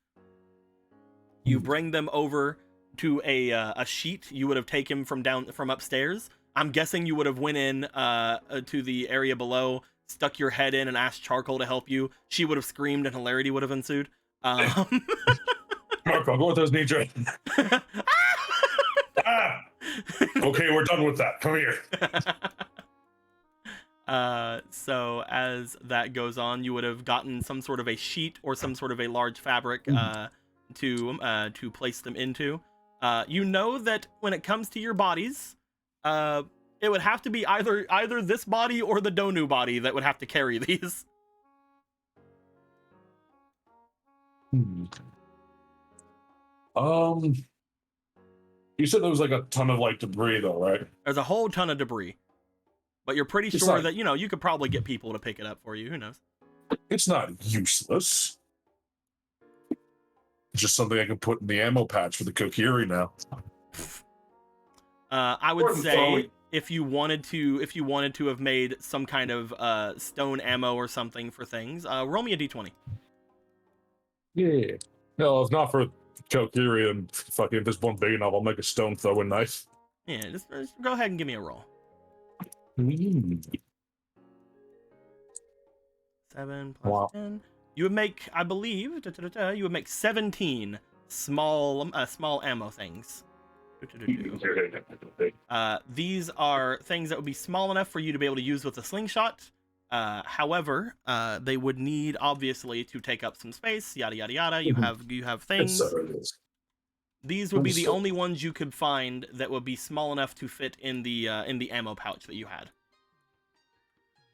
You bring them over to a sheet you would have taken from upstairs. I'm guessing you would have went in to the area below, stuck your head in, and asked Charcoal to help you. She would have screamed, and hilarity would have ensued. Marco, go with those knee joints. Okay, we're done with that. Come here. So as that goes on, you would have gotten some sort of a sheet or some sort of a large fabric to place them into. You know that when it comes to your bodies, it would have to be either this body or the Donu body that would have to carry these. You said there was like a ton of like debris though, right? There's a whole ton of debris, but you're pretty It's sure not- that you could probably get people to pick it up for you. Who knows? It's not useless. It's just something I can put in the ammo patch for the Kokiri now. I would Or say phone. if you wanted to have made some kind of stone ammo or something for things, roll me a d20. Yeah. No, if not for Kokiri and fucking if there's one big enough, I'll make a stone throwing knife. Yeah, just go ahead and give me a roll. 7 plus Wow. 10. You would make, I believe, you would make 17 small ammo things. These are things that would be small enough for you to be able to use with a slingshot. However, they would need obviously to take up some space. Yada yada yada. You have things. These would be the only ones you could find that would be small enough to fit in the ammo pouch that you had.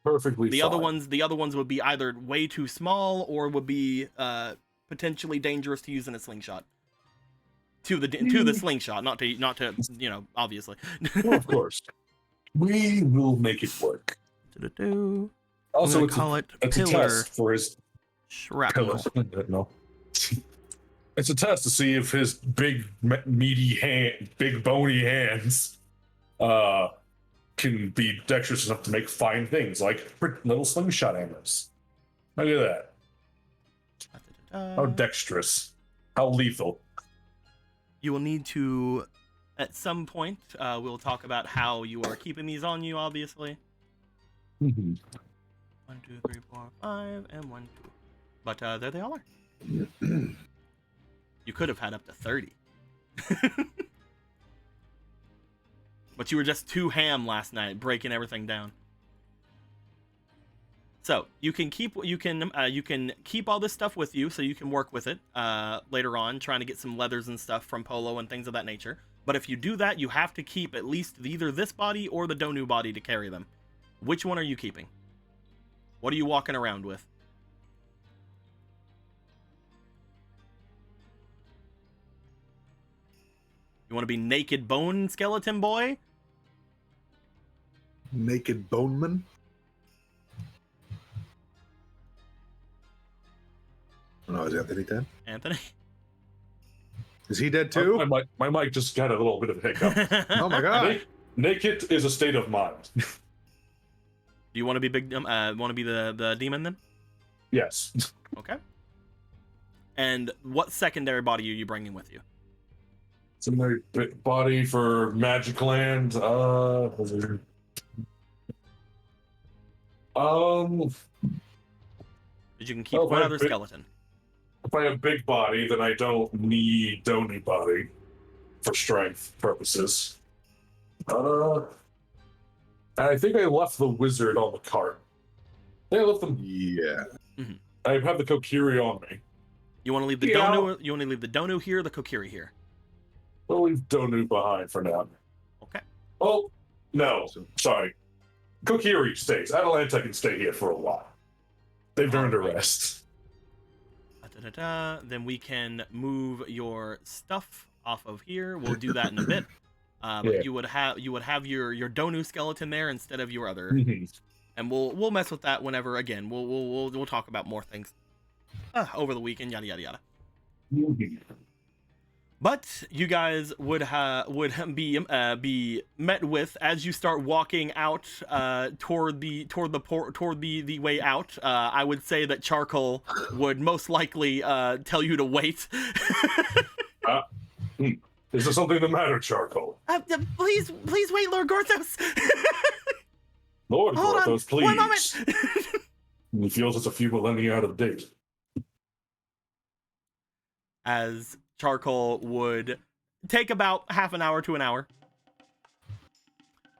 Perfectly The fine. other ones would be either way too small or would be potentially dangerous to use in a slingshot. To the slingshot, not to obviously. Well, of course. We will make it work. Also, it's call a, it it's a pillar test for his shrapnel. pillow. No. It's a test to see if his big, meaty hand, big bony hands, can be dexterous enough to make fine things like little slingshot hammers. Look at that. How dexterous. How lethal. You will need to, at some point, we'll talk about how you are keeping these on you, obviously. 1, 2, 3, 4, 5, and 1, 2. But there they all are. You could have had up to 30. But you were just too ham last night, breaking everything down. So you can keep all this stuff with you, so you can work with it later on, trying to get some leathers and stuff from Polo and things of that nature. But if you do that, you have to keep at least either this body or the Donu body to carry them. Which one are you keeping? What are you walking around with? You want to be naked bone skeleton boy? Naked Boneman. Oh, no, is Anthony dead? Anthony? Is he dead too? My mic just got a little bit of a hiccup. Oh my god. Naked is a state of mind. Do you want to be the demon then? Yes. Okay. And what secondary body are you bringing with you? It's a very big body for Magic Land. Because you can keep Oh, one right, other big- skeleton. If I have big body, then I don't need Doni body for strength purposes. I think I left the wizard on the cart. I think I left them. Yeah. I have the Kokiri on me. You want to leave the Yeah. Donu? You want to leave the Donu here, or the Kokiri here? We'll leave Donu behind for now. Okay. Oh, no. Sorry. Kokiri stays. Atalanta can stay here for a while. They've earned a Alright. rest. Then we can move your stuff off of here. We'll do that in a bit. But Yeah. you would have your Donu skeleton there instead of your other, Mhm. and we'll mess with that whenever. Again, we'll talk about more things over the weekend. Yada yada yada. Mhm. But you guys would be met with as you start walking out toward the way out. I would say that Charcoal would most likely tell you to wait. Is there something the matter, Charcoal? Please wait, Lord Gorthos. Lord Hold on, Gorthos, please. one moment. He feels it's a few millennia out of date. As Charcoal would take about half an hour to an hour.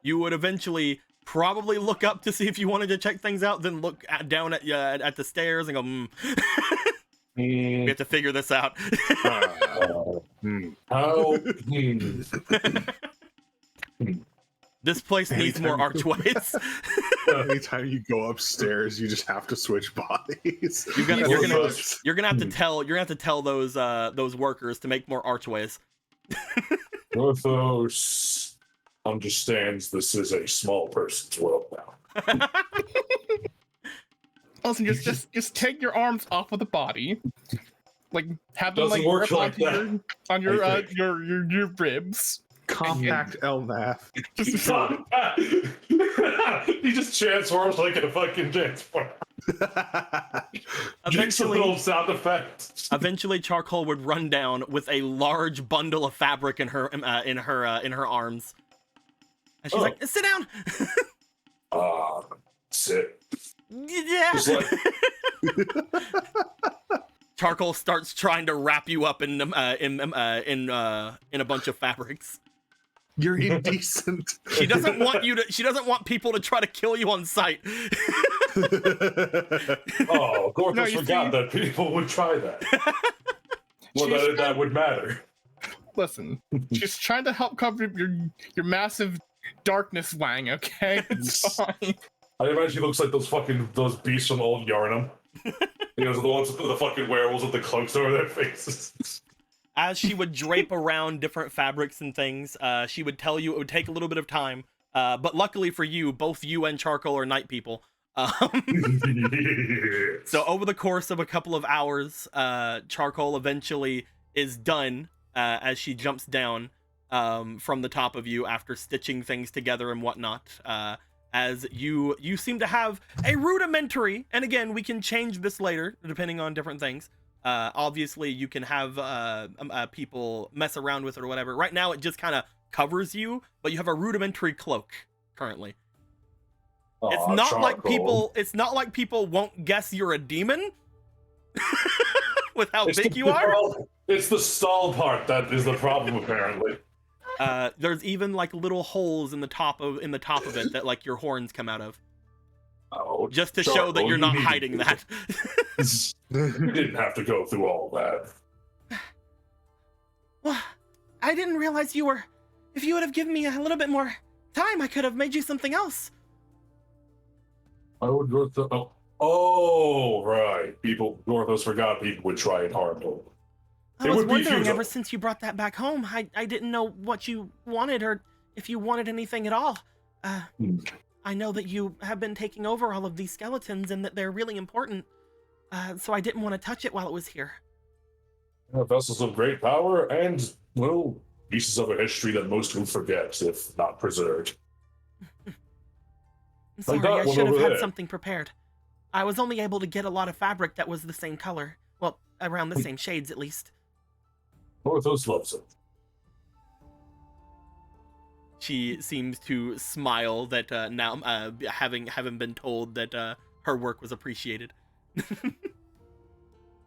You would eventually probably look up to see if you wanted to check things out, then look down at the stairs and go, We have to figure this out. How? This place needs more archways. Anytime you go upstairs, you just have to switch bodies. You're gonna have to Hmm. tell those workers to make more archways. Porthos understands this is a small person's world now. Listen, just take your arms off of the body, like have them Doesn't like work grip like onto that, on your I think. your ribs. Compact Elnath. He just transforms like a fucking transformer. Makes a little sound effect. Eventually, Charcoal would run down with a large bundle of fabric in her arms, and she's like, "Sit down." Sit. Yeah. Just like, Charcoal starts trying to wrap you up in a bunch of fabrics. You're indecent. She doesn't want you to. She doesn't want people to try to kill you on sight. oh, Gorthos No, you forgot see- that people would try that. Well, She's that would matter. Listen, she's trying to help cover your massive darkness, Wang. Okay, it's fine. I imagine he looks like those beasts from old Yarnum. You know, the ones with the fucking werewolves with the cloaks over their faces. As she would drape around different fabrics and things, she would tell you it would take a little bit of time. But luckily for you, both you and Charcoal are night people. So over the course of a couple of hours, Charcoal eventually is done as she jumps down from the top of you after stitching things together and whatnot. As you seem to have a rudimentary, and again, we can change this later depending on different things. Obviously, you can have people mess around with it or whatever. Right now, it just kind of covers you, but you have a rudimentary cloak currently. It's Aw, not like Charcoal. people. It's not like people won't guess you're a demon with how big you are. It's the stall part that is the problem, apparently. There's even like little holes in the top of it that like your horns come out of, Oh, just to show that Charcoal, you're you not needed hiding to. that. You didn't have to go through all that. Well, I didn't realize you were. If you would have given me a little bit more time, I could have made you something else. I would go to. Oh, right. Gorthos forgot people would try and harm him. I It was would be wondering futile. ever since you brought that back home. I didn't know what you wanted or if you wanted anything at all. I know that you have been taking over all of these skeletons and that they're really important. So I didn't want to touch it while it was here. Vessels of great power and, well, pieces of a history that most would forget if not preserved. I'm sorry, that I one should have over had there. something prepared. I was only able to get a lot of fabric that was the same color. Well, around the same shades at least. Gorthos loves it. She seems to smile that now, having been told that her work was appreciated.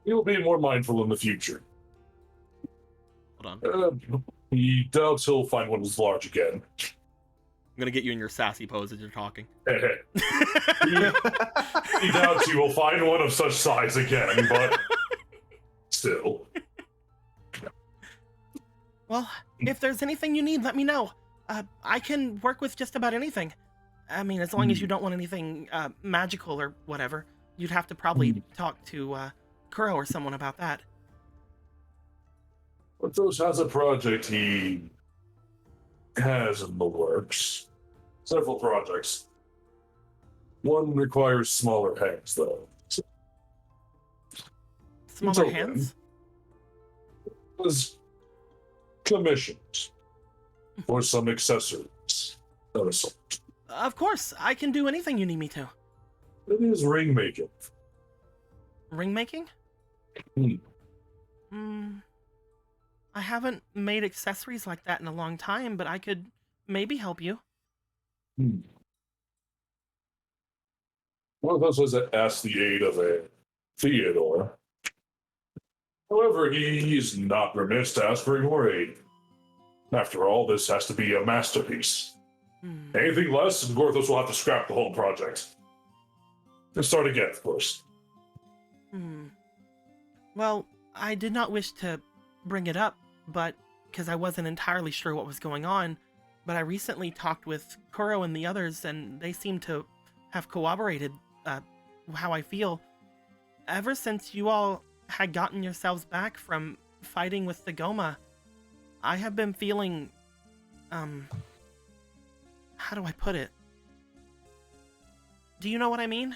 He'll be more mindful in the future. Hold on. He doubts he'll find one as large again. I'm gonna get you in your sassy pose as you're talking. He doubts he will find one of such size again, but still. Well, if there's anything you need, let me know. I can work with just about anything. I mean, as long as you don't want anything magical or whatever. You'd have to probably talk to Kuro or someone about that. Gorthos has a project he has in the works. Several projects. One requires smaller hands, though. Smaller okay. hands? Was commissions for some accessories of a sort. Of course, I can do anything you need me to. It is ring making. Ring making? Hmm. I haven't made accessories like that in a long time, but I could maybe help you. One of us was asked the aid of a Theodore. However, he is not remiss to ask for your aid. After all, this has to be a masterpiece. Anything less, and Gorthos will have to scrap the whole project. And start again, of course. Well, I did not wish to bring it up, but because I wasn't entirely sure what was going on, but I recently talked with Kuro and the others, and they seem to have corroborated how I feel. Ever since you all had gotten yourselves back from fighting with the Goma, I have been feeling, how do I put it? Do you know what I mean?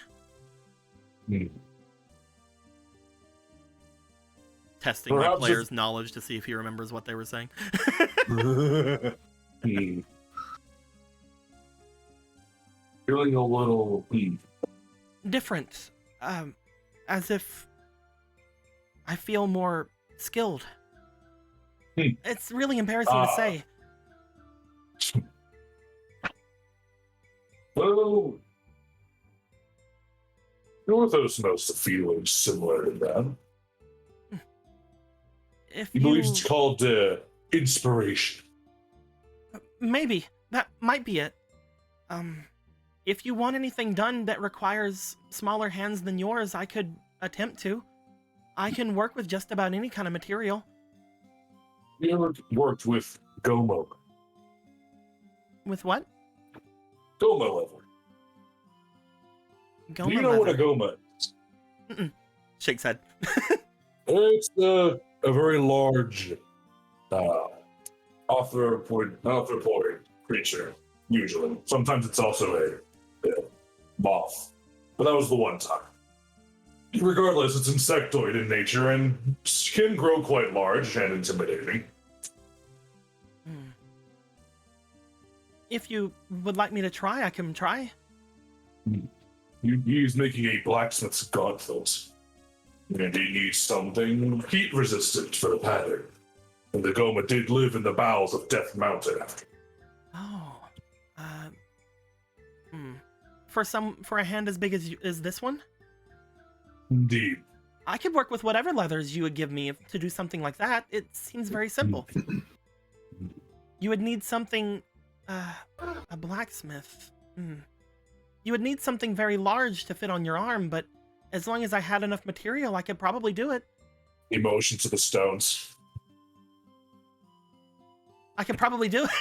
Testing my Perhaps player's knowledge to see if he remembers what they were saying. Feeling a little Different. As if I feel more skilled. It's really embarrassing to say. Well, Northos knows the feeling similar to that. If He believes it's called inspiration. Maybe. That might be it. If you want anything done that requires smaller hands than yours, I could attempt to. I can work with just about any kind of material. You ever worked with Gomo? With what? Goma leather. Goma Do you know what a Goma is? Shakes head. It's a very large arthropoid creature, usually. Sometimes it's also a moth. But that was the one time. Regardless, it's insectoid in nature and can grow quite large and intimidating. If you would like me to try, I can try. He's making a blacksmith's gauntlet. And he needs something heat resistant for the pattern. And the Goma did live in the bowels of Death Mountain after. Oh. For a hand as big as this one? Indeed. I could work with whatever leathers you would give me to do something like that. It seems very simple. You would need something, a blacksmith. You would need something very large to fit on your arm, but as long as I had enough material, I could probably do it. Emotion to the stones. I could probably do it.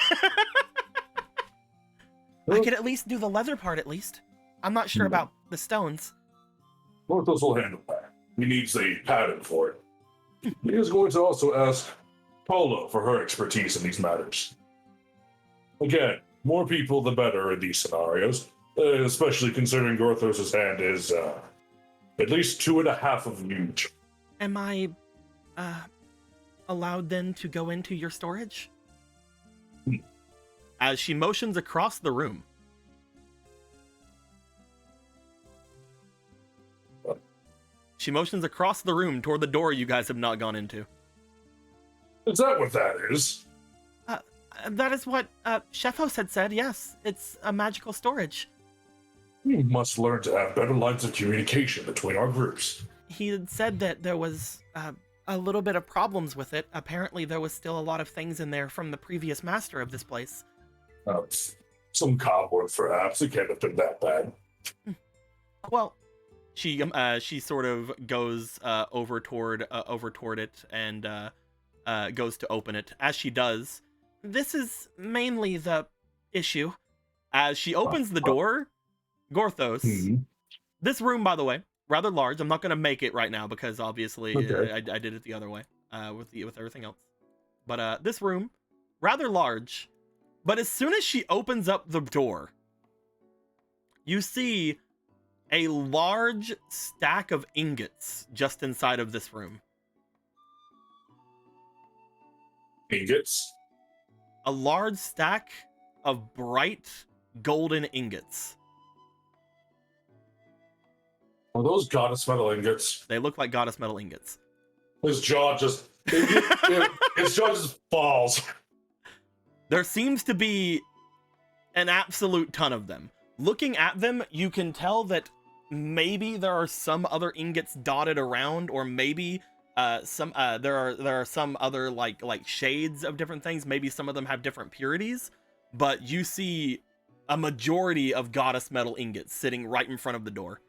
I could at least do the leather part, at least. I'm not sure about the stones. Morthos will handle that. He needs a pattern for it. He is going to also ask Polo for her expertise in these matters. Again, more people the better in these scenarios, especially considering Gorthos' hand is at least 2.5 of huge. Am I allowed then to go into your storage? As she motions across the room. She motions across the room toward the door you guys have not gone into. Is that what that is? That is what Shefos had said, yes. It's a magical storage. We must learn to have better lines of communication between our groups. He had said that there was a little bit of problems with it. Apparently there was still a lot of things in there from the previous master of this place. Some cobweb, perhaps. It can't have been that bad. Well, she sort of goes over toward it and goes to open it. As she does, this is mainly the issue. As she opens the door, Gorthos. This room, by the way, rather large. I'm not going to make it right now because obviously I did it the other way with everything else. But this room, rather large. But as soon as she opens up the door, you see a large stack of ingots just inside of this room. Ingots? A large stack of bright golden ingots. Are those goddess metal ingots? They look like goddess metal ingots. His jaw just falls. There seems to be an absolute ton of them. Looking at them, you can tell that maybe there are some other ingots dotted around, or maybe there are some other like shades of different things. Maybe some of them have different purities, but you see a majority of goddess metal ingots sitting right in front of the door.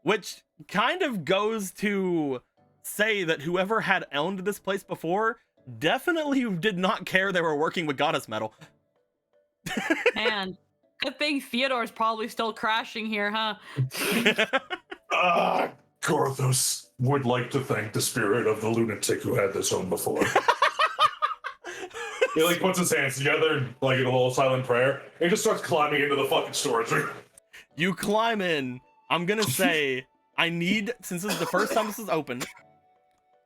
which kind of goes to say that whoever had owned this place before definitely did not care they were working with goddess metal. Man, good thing Theodore's probably still crashing here, huh? Gorthos would like to thank the spirit of the lunatic who had this home before. He like puts his hands together, like in a little silent prayer, and he just starts climbing into the fucking storage room. You climb in. I'm gonna say, I need, since this is the first time this is open,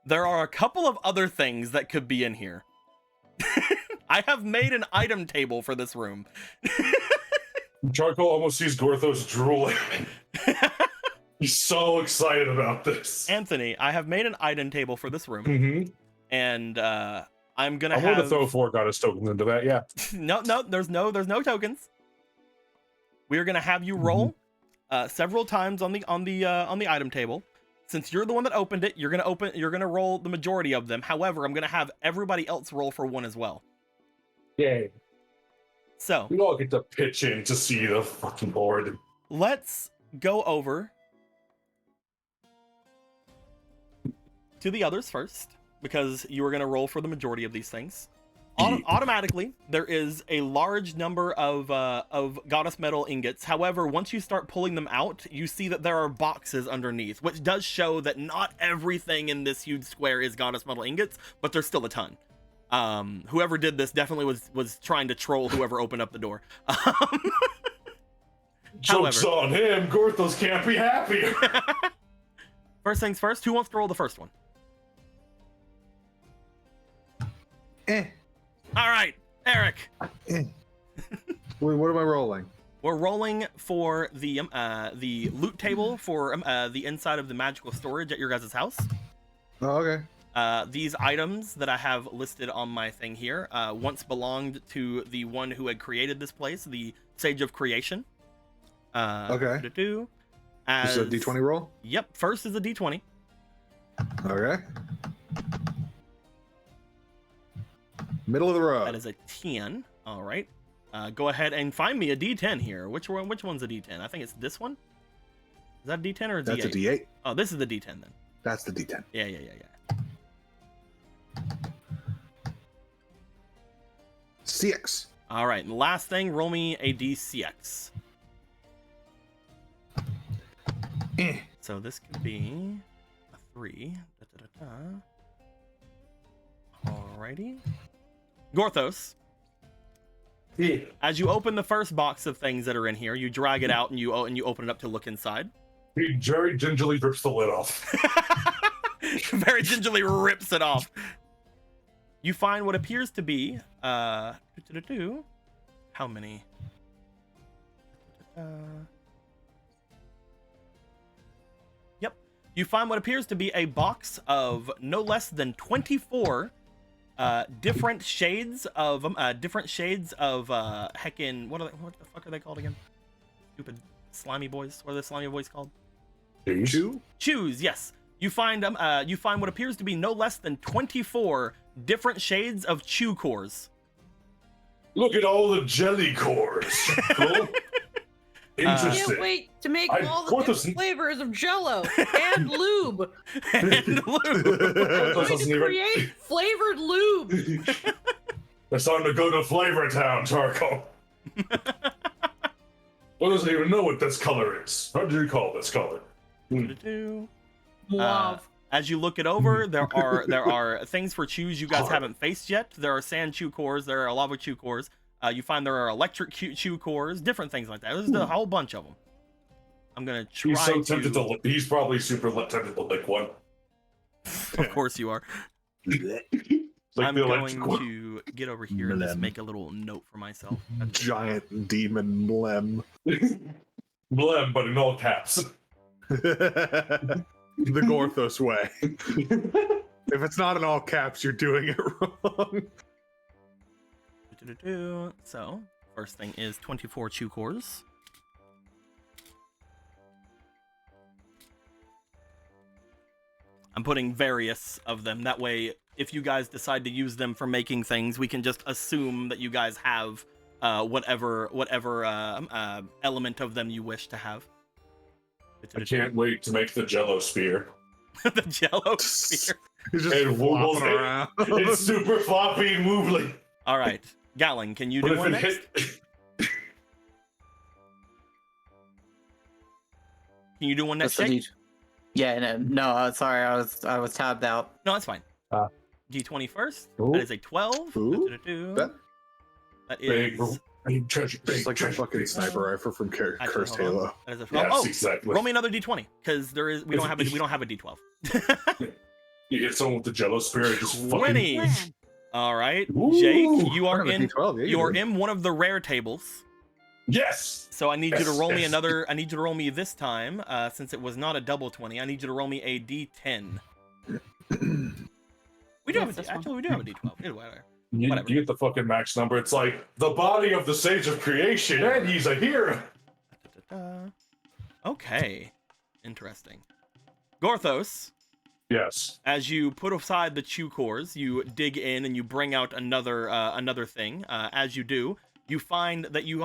there are a couple of other things that could be in here. I have made an item table for this room. Charcoal almost sees Gorthos drooling. He's so excited about this. Anthony, I have made an item table for this room, Mm-hmm. and I'm gonna I'm have. going to throw 4 goddess tokens into that. Yeah. no, there's no tokens. We are gonna have you roll several times on the item table. Since you're the one that opened it, you're gonna roll the majority of them. However, I'm gonna have everybody else roll for one as well. Yay. So We all get to pitch in to see the fucking board. let's go over to the others first, because you are going to roll for the majority of these things. Automatically, there is a large number of goddess metal ingots. However, once you start pulling them out, you see that there are boxes underneath, which does show that not everything in this huge square is goddess metal ingots, but there's still a ton. Whoever did this definitely was trying to troll whoever opened up the door. Joke's on him. Gorthos can't be happier. First things first, who wants to roll the first one? All right, Eric. Wait, what am I rolling? We're rolling for the loot table for the inside of the magical storage at your guys' house. Oh, okay. These items that I have listed on my thing here once belonged to the one who had created this place, the Sage of Creation. Okay. As, Is it a D20 roll? Yep, first is a D20. Okay. Middle of the road. That is a 10. All right. Go ahead and find me a D10 here. Which one's a D10? I think it's this one. Is that a D10 or a D8? That's a D8. Oh, this is the D10 then. That's the D10. Yeah. 6. All right. And the last thing, roll me a D6. So this could be a 3. Alrighty. Gorthos. Yeah. As you open the first box of things that are in here, you drag it out and you open it up to look inside. He very gingerly rips the lid off. Very gingerly rips it off. You find what appears to be how many? Yep. You find what appears to be a box of no less than 24 different shades of heckin' what the fuck are they called again? Stupid slimy boys. What are the slimy boys called? Chew? Chews, yes. You find what appears to be no less than 24 different shades of chew cores. Look at all the jelly cores. Cool. Interesting. Can't wait to make I- all the what different does- flavors of Jello and lube. And lube. I'm going doesn't to even- create flavored lube. It's time to go to Flavor Town, Charcoal. One doesn't even know what this color is. How do you call this color? Love. As you look it over, there are things for chews you guys haven't faced yet. There are sand chew cores. There are lava chew cores. You find there are electric chew cores, different things like that. There's a whole bunch of them. I'm gonna try He's so tempted to. He's probably super tempted to lick one. Of course you are. Like I'm the going electric one. to get over here and just make a little note for myself. Giant demon blem. Blem, but in all caps. The Gorthos way. If it's not in all caps, you're doing it wrong. So, first thing is 24 chew cores. I'm putting various of them. That way, if you guys decide to use them for making things, we can just assume that you guys have whatever element of them you wish to have. I can't wait to make the Jello spear. The Jello sphere. He's just It wobbles flopping around. It's super floppy and wobbly. All right, Gallon, can you But do if one it next? hit, Can you do one next, That's a Jake? Yeah, no, sorry, I was tabbed out. No, that's fine. Ah. D20 first. Ooh. That is a 12. Ooh. Da-da-da-da. That big, is big treasure, big It's like a treasure, fucking big sniper rifle from Actually, Cursed hold on. Halo. That is a 12. Yes, Oh, exactly. roll me another D20 because we don't have a D12. You get someone with the Jello spear and just 20. fucking. All right, Ooh. Jake, you I are have a in. D12, yeah, You are do. in one of the rare tables. Yes. So I need you to Yes, roll me yes. another. I need you to roll me this time, since it was not a double 20. I need you to roll me a D10. We do have a Yes, D. this one. Actually, we do have a D12. Yeah, whatever. You Whatever. get the fucking max number. It's like the body of the Sage of Creation, and he's a hero. Da-da-da. Okay, interesting. Gorthos, Yes. as you put aside the chew cores, you dig in and you bring out another thing. As you do, you find that you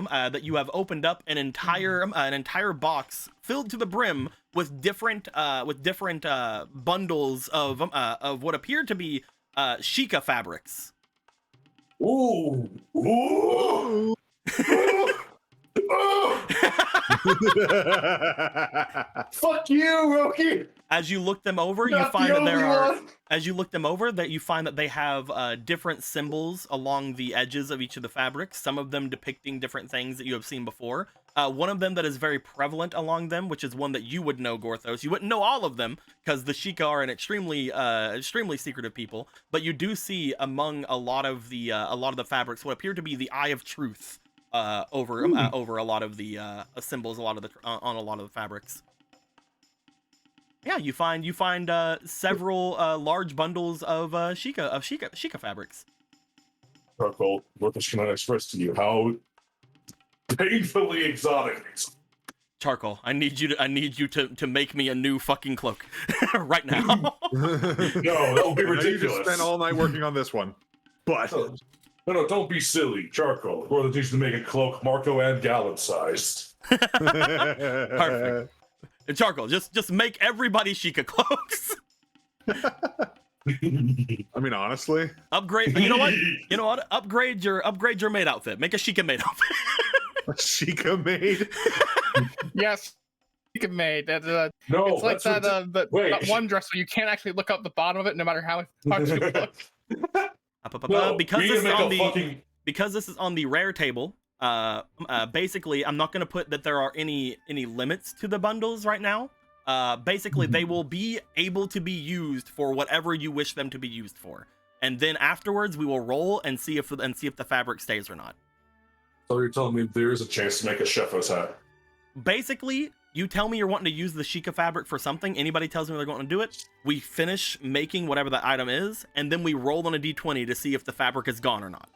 have opened up an entire box filled to the brim with different bundles of what appear to be Sheikah fabrics. Ooh. Ooh. Ooh. Fuck you, Roki. As you look them over, you Not find the that there only are. one. As you look them over, that you find that they have different symbols along the edges of each of the fabrics. Some of them depicting different things that you have seen before. One of them that is very prevalent along them, which is one that you would know, Gorthos. You wouldn't know all of them because the Sheikah are an extremely secretive people. But you do see among a lot of the fabrics what appear to be the Eye of Truth over a lot of the symbols, on a lot of the fabrics. Yeah, you find several large bundles of Sheikah fabrics. Charcoal, Worthless cannot express to you how painfully exotic these are. Charcoal, I need you to make me a new fucking cloak right now. No, that would be I know you just ridiculous. spent all night working on this one, but No, don't be silly. Charcoal. We're the teacher to make a cloak Marco and Gallon sized. Perfect. And Charcoal, just make everybody Sheikah cloaks. I mean, honestly, Upgrade. You know what? You know what? Upgrade your maid outfit. Make a Sheikah maid outfit. Sheikah made. Yes, you can make that. No, It's like that's that wait. that one dress where you can't actually look up the bottom of it, no matter how much you look. No, because we this need is to on make the a fucking. because this is on the rare table. Basically, I'm not gonna put that there are any limits to the bundles right now. Basically, they will be able to be used for whatever you wish them to be used for, and then afterwards we will roll and see if the fabric stays or not. So you're telling me there is a chance to make a Shepard's hat? Basically, you tell me you're wanting to use the Sheikah fabric for something. Anybody tells me they're going to do it, we finish making whatever the item is, and then we roll on a d20 to see if the fabric is gone or not.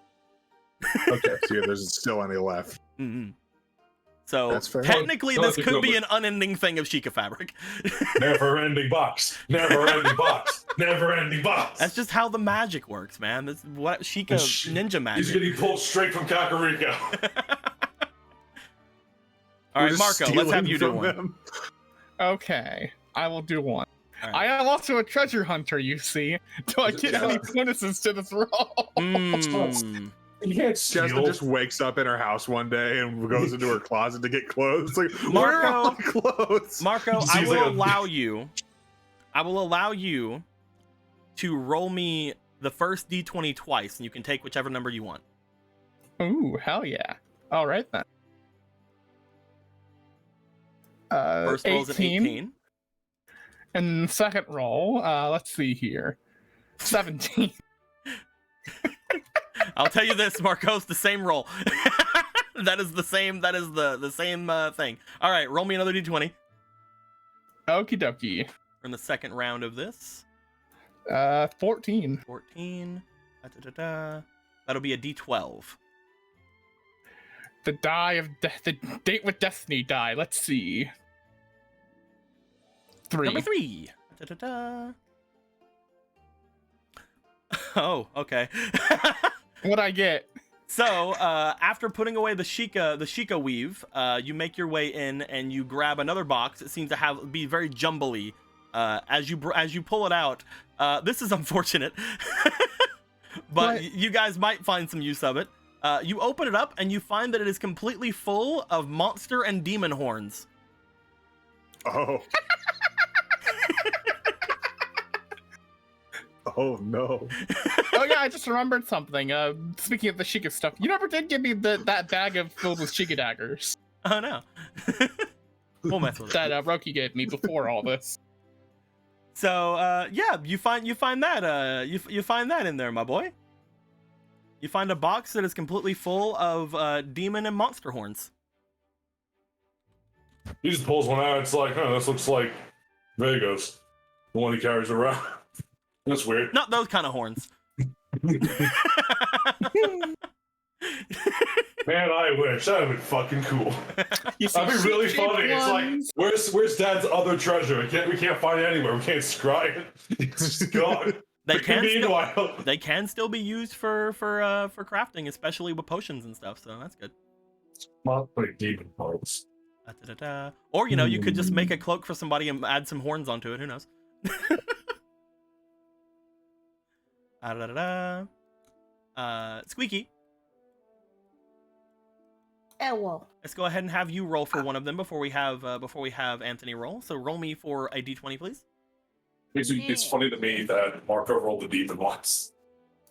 Okay, so yeah, there's still any left. Mm-hmm. So That's fair. technically, No, this I think could be we'll- an unending thing of Sheikah fabric. Never-ending box. Never-ending box. Never-ending box. That's just how the magic works, man. That's what Sheikah ninja He's magic. getting pulled straight from Kakariko. All We're right, just Marco, let's have stealing you do from one. them. Okay, I will do one. All right. I am also a treasure hunter, you see. Do I get any bonuses to this roll? Mm. You can't Justin steal. just wakes up in her house one day and goes into her closet to get clothes. It's like, Marco- where are my clothes? Marco, I Seems will like a- allow you to roll me the first d20 twice, and you can take whichever number you want. Ooh, hell yeah. All right then. First roll is an 18. And second roll, let's see here. 17. I'll tell you this, Marco, it's the same roll. That is the same thing. All right, roll me another d20. Okie dokie. We're in the second round of this. 14. 14. Da-da-da-da. That'll be a d12. The die of the date with destiny die. Let's see. 3. Number 3. Da-da-da. Oh, okay. What'd I get? So, after putting away the Sheikah weave, you make your way in and you grab another box. It seems to be very jumbly. As you pull it out, this is unfortunate, but you guys might find some use of it. You open it up and you find that it is completely full of monster and demon horns. Oh. Oh no. Oh yeah, I just remembered something. Speaking of the Sheikah stuff, you never did give me that bag filled with Sheikah daggers. Oh no. We'll mess with it. That Roki gave me before all this. So yeah, you find that you find that in there, my boy. You find a box that is completely full of demon and monster horns. He just pulls one out. It's like, huh, this looks like Vegas, the one he carries around. That's weird. Not those kind of horns. Man, I wish. That would be fucking cool. That'd be really funny. It's like, where's Dad's other treasure? We can't find it anywhere. We can't scry it. It's just gone. They can still be used for crafting, especially with potions and stuff. So that's good. Not like demon parts. Or you could just make a cloak for somebody and add some horns onto it. Who knows? Squeaky. Well. Let's go ahead and have you roll for one of them before we have Anthony roll. So roll me for a d20, please. It's funny to me that Marco rolled the demon once.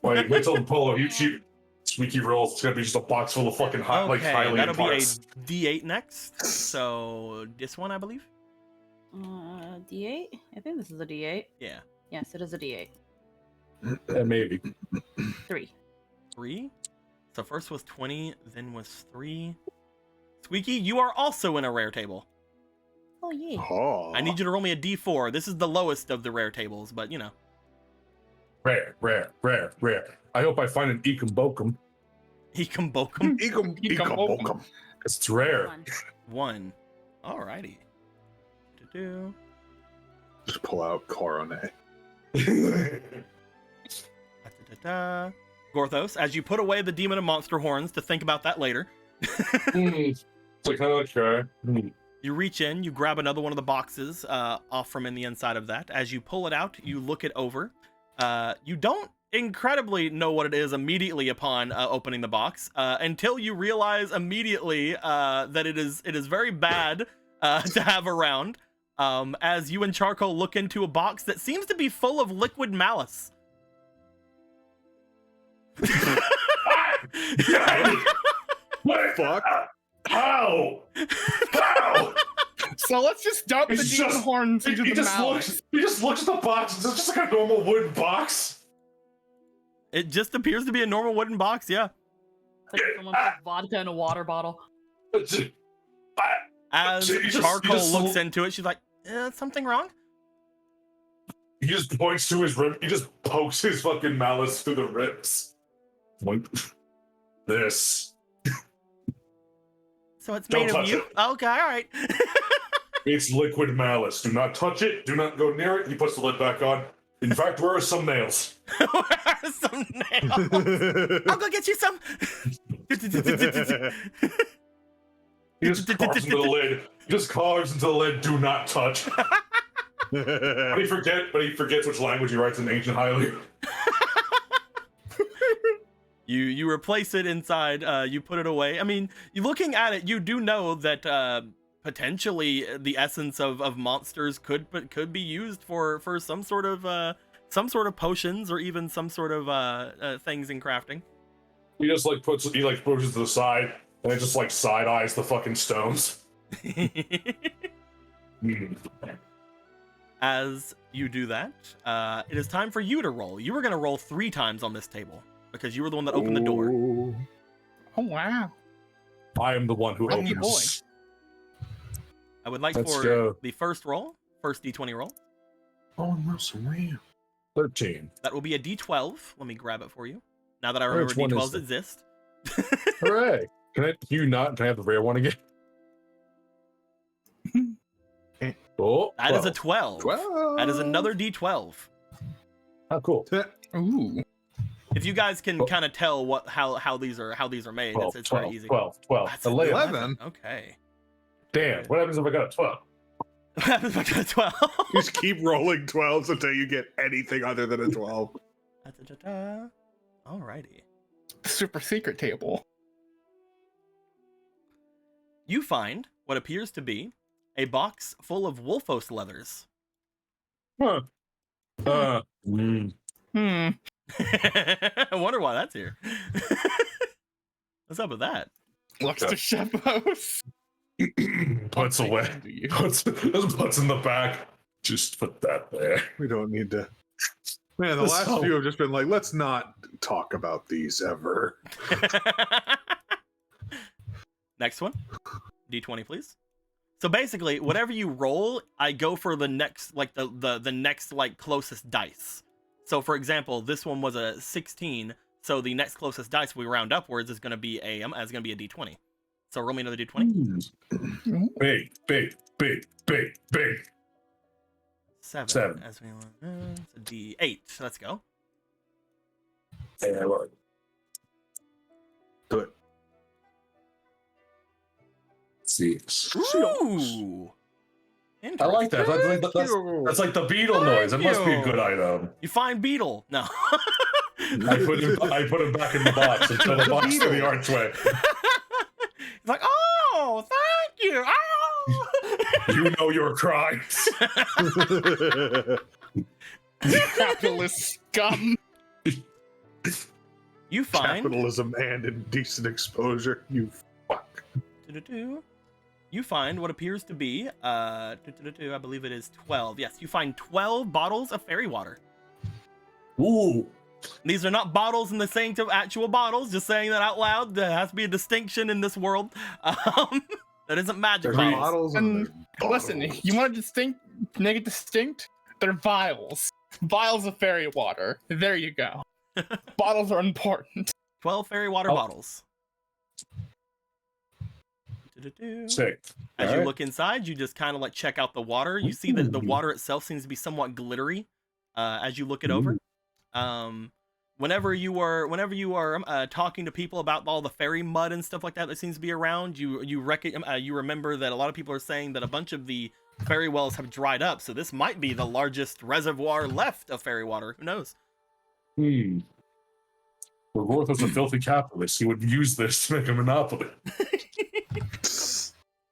Wait till Polo, you Squeaky rolls. It's gonna be just a box full of fucking highly that'll parts. be a D8 next. So this one, I believe. D8? I think this is a D8. Yeah. Yes, it is a D8. Maybe. 3. 3. So first was 20, then was 3. Squeaky, you are also in a rare table. Oh yeah. Oh. I need you to roll me a D4. This is the lowest of the rare tables, but Rare. I hope I find an Ekumbokum. Ekumbokum? Ekumbokum. It's rare. 1. Alrighty. Just pull out Coronet. Gorthos, as you put away the demon and monster horns to think about that later. It's like, okay. You reach in, you grab another one of the boxes off from in the inside of that. As you pull it out, you look it over. You don't incredibly know what it is immediately upon opening the box until you realize immediately that it is very bad to have around. As you and Charcoal look into a box that seems to be full of liquid malice. What? Fuck. How? So let's just dump the It's demon just- horns into the mouth. He just looks at the box. It's just like a normal wooden box. It just appears to be a normal wooden box, yeah. It's like someone put vodka in a water bottle. As So you just- Charcoal you just looks look- into it, she's like, something wrong? He just points to his rib. He just pokes his fucking malice through the ribs. Like, this. So it's Don't made of touch you? it. Okay, alright. It's liquid malice. Do not touch it. Do not go near it. He puts the lid back on. In fact, where are some nails? Where are some nails? I'll go get you some. He just carves into the lid. He just carves into the lid. Do not touch. But he forgets which language he writes in ancient Hylian. You replace it inside. You put it away. I mean, looking at it, you do know that potentially the essence of monsters could be used for some sort of potions or even some sort of things in crafting. He just pushes it to the side and it just side eyes the fucking stones. As you do that, it is time for you to roll. You were going to roll 3 times on this table because you were the one that opened the door. Oh wow! I am the one who Lucky opens. I would like Let's for go. the first d20 roll. Oh, no, Saran. 13. That will be a d12. Let me grab it for you. Now that I remember Which one is d12s it? exist. Hooray! Can I have the rare one again? Oh, That is a 12. 12. That is another d12. Oh, cool. Ooh. If you guys can kind of tell how these are made, 12, it's 12, very easy. 12, 12. That's 11. Okay. Damn, what happens if I got a 12? What happens if I got a 12? You just keep rolling 12s until you get anything other than a 12. Alrighty. Super secret table. You find what appears to be a box full of Wolfos leathers. Huh. Hmm. I wonder why that's here. What's up with that? Looks to Shepos. Puts away. Puts in the back. Just put that there. We don't need to. Man, the last few have just been like, let's not talk about these ever. Next one. D20, please. So basically, whatever you roll, I go for the next, like the next like closest dice. So for example, this one was a 16. So the next closest dice we round upwards is going to be a D20. So roll me another D20. Big. 7. As we want. It's a D8. Let's go. Yeah, Lord. Do it. 6. Ooh. I like that. That's like the beetle noise. It must be a good item. You find beetle. No. I put him back in the box and put the box to the archway. It's like, oh, thank you. Oh. You know your crimes. Capitalist scum. You find Capitalism and indecent exposure. You fuck. You find what appears to be I believe it is 12. Yes, you find 12 bottles of fairy water. Ooh. These are not bottles in the sense of actual bottles, just saying that out loud. There has to be a distinction in this world. That isn't magic There's bottles. bottles and Listen, you want to make it distinct? They're vials. Vials of fairy water. There you go. Bottles are important. 12 fairy water bottles. 6. As you look inside, you just kind of like check out the water. You see that the water itself seems to be somewhat glittery as you look it over. Whenever you are talking to people about all the fairy mud and stuff like that that seems to be around, you remember that a lot of people are saying that a bunch of the fairy wells have dried up, so this might be the largest reservoir left of fairy water. Who knows? Well, Gorth was a filthy capitalist. He would use this to make a monopoly.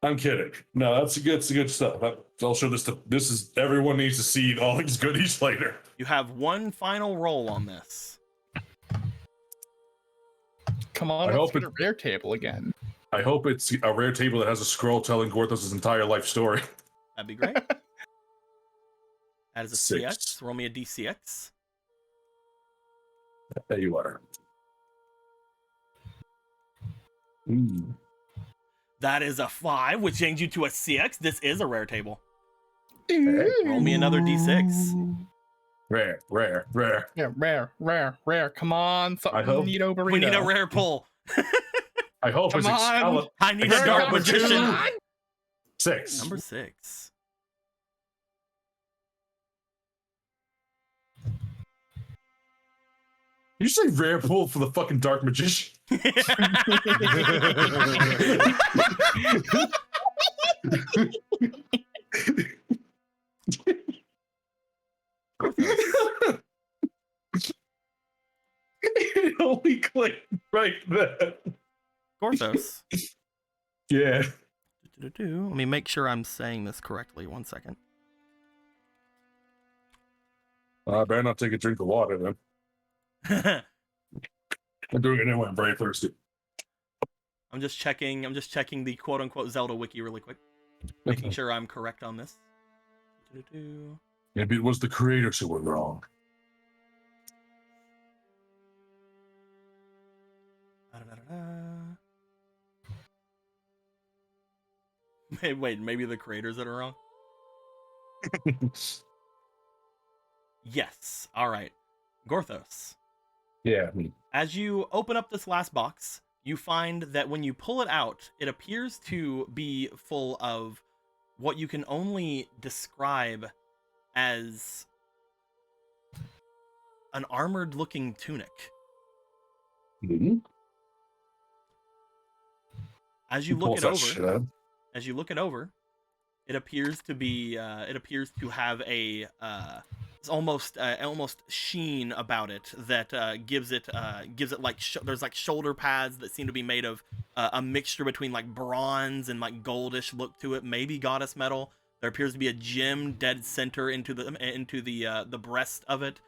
I'm kidding. No, that's good stuff. I'll show this to. Everyone needs to see all these goodies later. You have one final roll on this. Come on, let's get a rare table again. I hope it's a rare table that has a scroll telling Gorthos' entire life story. That'd be great. That is a 6. CX. Roll me a DCX. There you are. That is a 5, which changes you to a CX. This is a rare table. Hey. Roll me another D6. Rare. Yeah, rare. Come on, something neato burrito. We need a rare pull. I hope it's Excalibur. I need a dark magician. 6. Number 6. You say rare pull for the fucking dark magician? It only clicked right then. Gorthos. Yeah. Let me make sure I'm saying this correctly. 1 second. I better not take a drink of water then. I'm doing it anyway. I'm very thirsty. I'm just checking the quote-unquote Zelda wiki really quick. Making sure I'm correct on this. Maybe it was the creators who were wrong. Wait, maybe the creators that are wrong? Yes. All right. Gorthos. Yeah. As you open up this last box, you find that when you pull it out, it appears to be full of what you can only describe as an armored-looking tunic. Mm-hmm. As you look it over, it appears to be have a it's almost sheen about it that gives it like there's like shoulder pads that seem to be made of a mixture between like bronze and like goldish look to it, maybe goddess metal. There appears to be a gem dead center into the breast of it.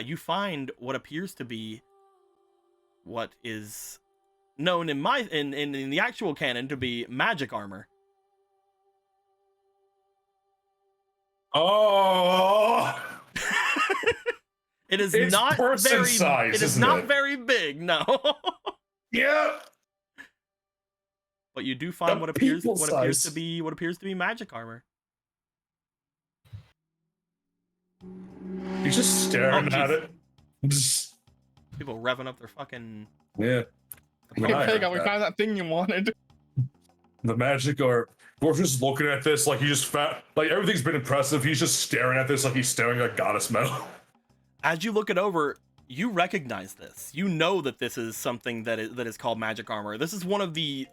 You find what appears to be what is known in the actual canon to be magic armor. Oh, It's not person very size, it is isn't not it? very big, no. Yeah. But you do find The what appears people to size. be magic armor. He's just staring at it. People revving up their fucking Yeah. Hey, Pega, we found that thing you wanted. The magic, or we're just looking at this like he just found, like everything's been impressive. He's just staring at this like he's staring at goddess metal. As you look it over, you recognize this. You know that this is something that is called magic armor. This is one of the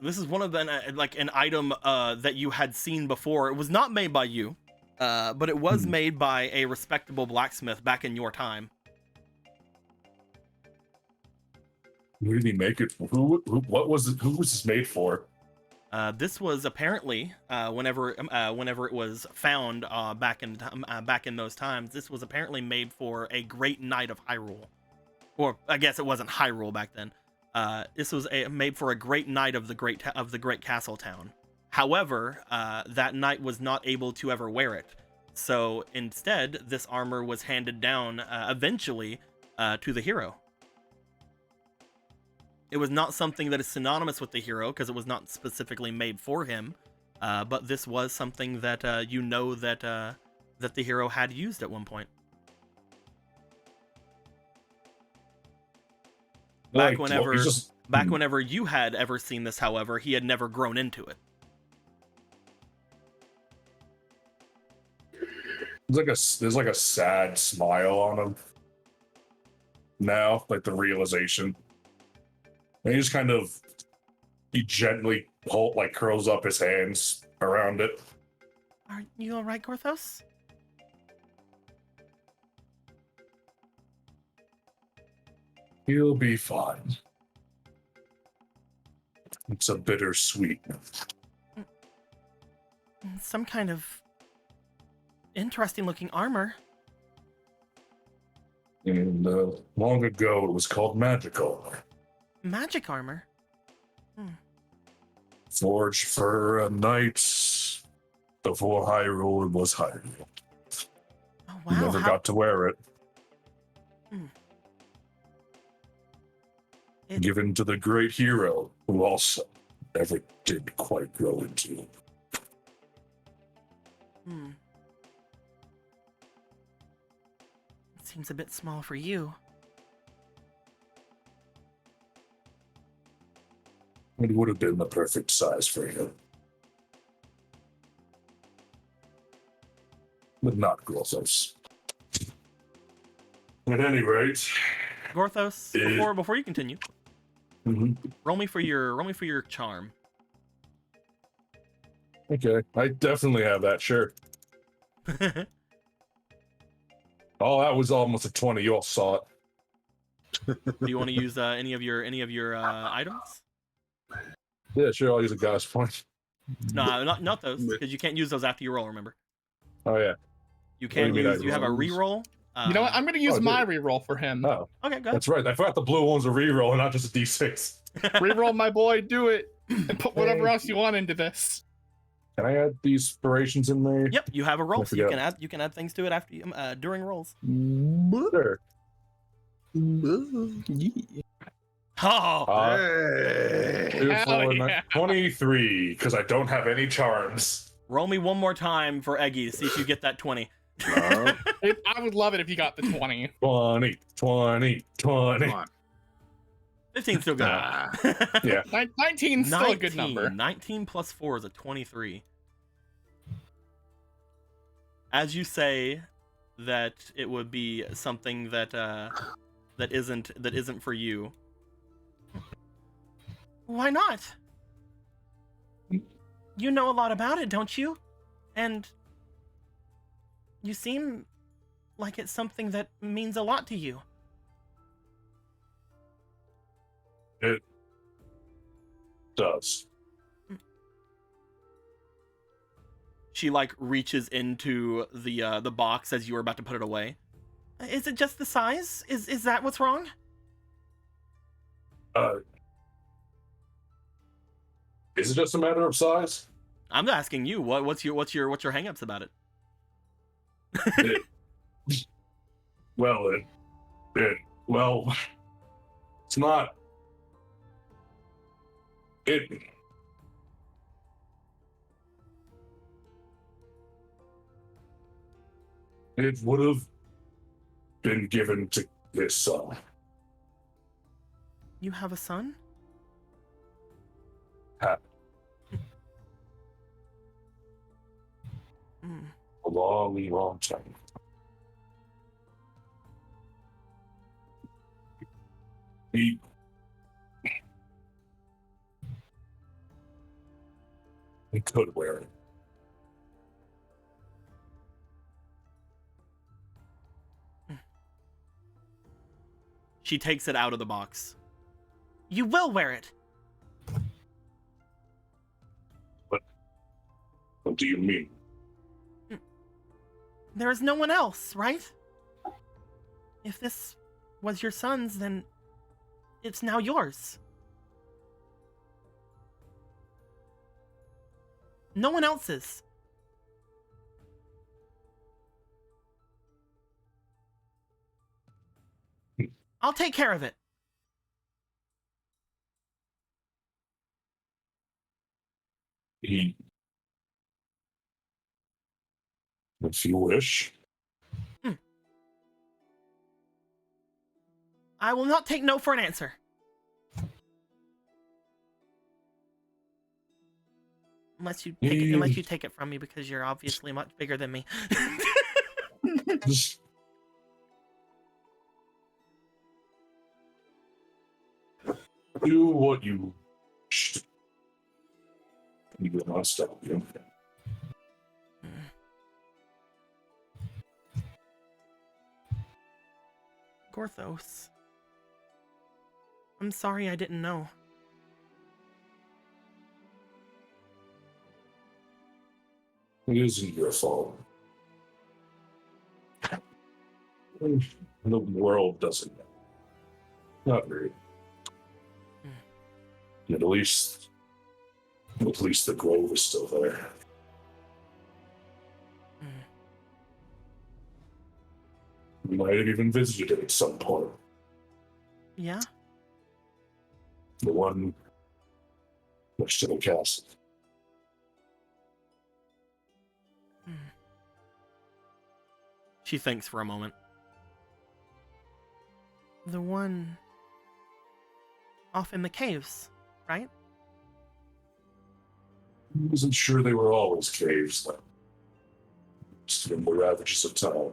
like an item that you had seen before. It was not made by you, but it was made by a respectable blacksmith back in your time. Who did he make it for? What was it? Who was this made for? This was apparently whenever it was found back in those times. This was apparently made for a great knight of Hyrule, or I guess it wasn't Hyrule back then. This was made for a great knight of the great castle town. However, that knight was not able to ever wear it. So instead, this armor was handed down eventually to the hero. It was not something that is synonymous with the hero because it was not specifically made for him, but this was something that that the hero had used at one point. Whenever you had ever seen this, however, he had never grown into it. There's like a sad smile on him now, like the realization. And he gently curls up his hands around it. Are you all right, Gorthos? He'll be fine. It's a bittersweet. Some kind of interesting looking armor. And long ago, it was called magical. Magic armor? Forged for a knight before Hyrule was Hyrule. Oh, wow. You never got to wear it. Given to the great hero, who also never did quite grow into. It seems a bit small for you. It would have been the perfect size for him. But not Gorthos. At any rate, Gorthos, before you continue, roll me for your charm. Okay, I definitely have that. Sure. Oh, that was almost a 20. You all saw it. Do you want to use any of your items? Yeah, sure. I'll use a guy's point. No, not those, because you can't use those after you roll. Remember. Oh yeah. You can use. You have a reroll. You know what? I'm going to use my reroll for him. Oh, okay, go ahead. That's right. I forgot the blue one's a reroll and not just a D6. Reroll, my boy. Do it, and put whatever else you want into this. Can I add the inspirations in there? Yep, you have a roll, so you can add things to it after during rolls. Sure. Oh, 23, because I don't have any charms. Roll me one more time for Eggy to see if you get that 20. I would love it if you got the 20. 20. 15's still good. Yeah. 19's still a good number. 19 plus 4 is a 23. As you say that it would be something that isn't for you, Why not? You know a lot about it, don't you? And you seem like it's something that means a lot to you. It does. She like reaches into the box as you were about to put it away. Is it just the size? Is that what's wrong? Is it just a matter of size? I'm asking you. What's your hangups about it? Well, it's not. It would have been given to his son. You have a son? A long, long time. He could wear it. She takes it out of the box. You will wear it. What do you mean? There is no one else, right? If this was your son's, then it's now yours. No one else's. I'll take care of it. If you wish. I will not take no for an answer. Unless you take it from me, because you're obviously much bigger than me. Do what you wish. You will not stop you. Gorthos. I'm sorry I didn't know. It isn't your fault. The world doesn't know. Not really. At least the grove is still there. We might have even visited it at some point. Yeah? The one next to the castle. She thinks for a moment. The one off in the caves, right? I wasn't sure they were always caves, though. Just in the ravages of time.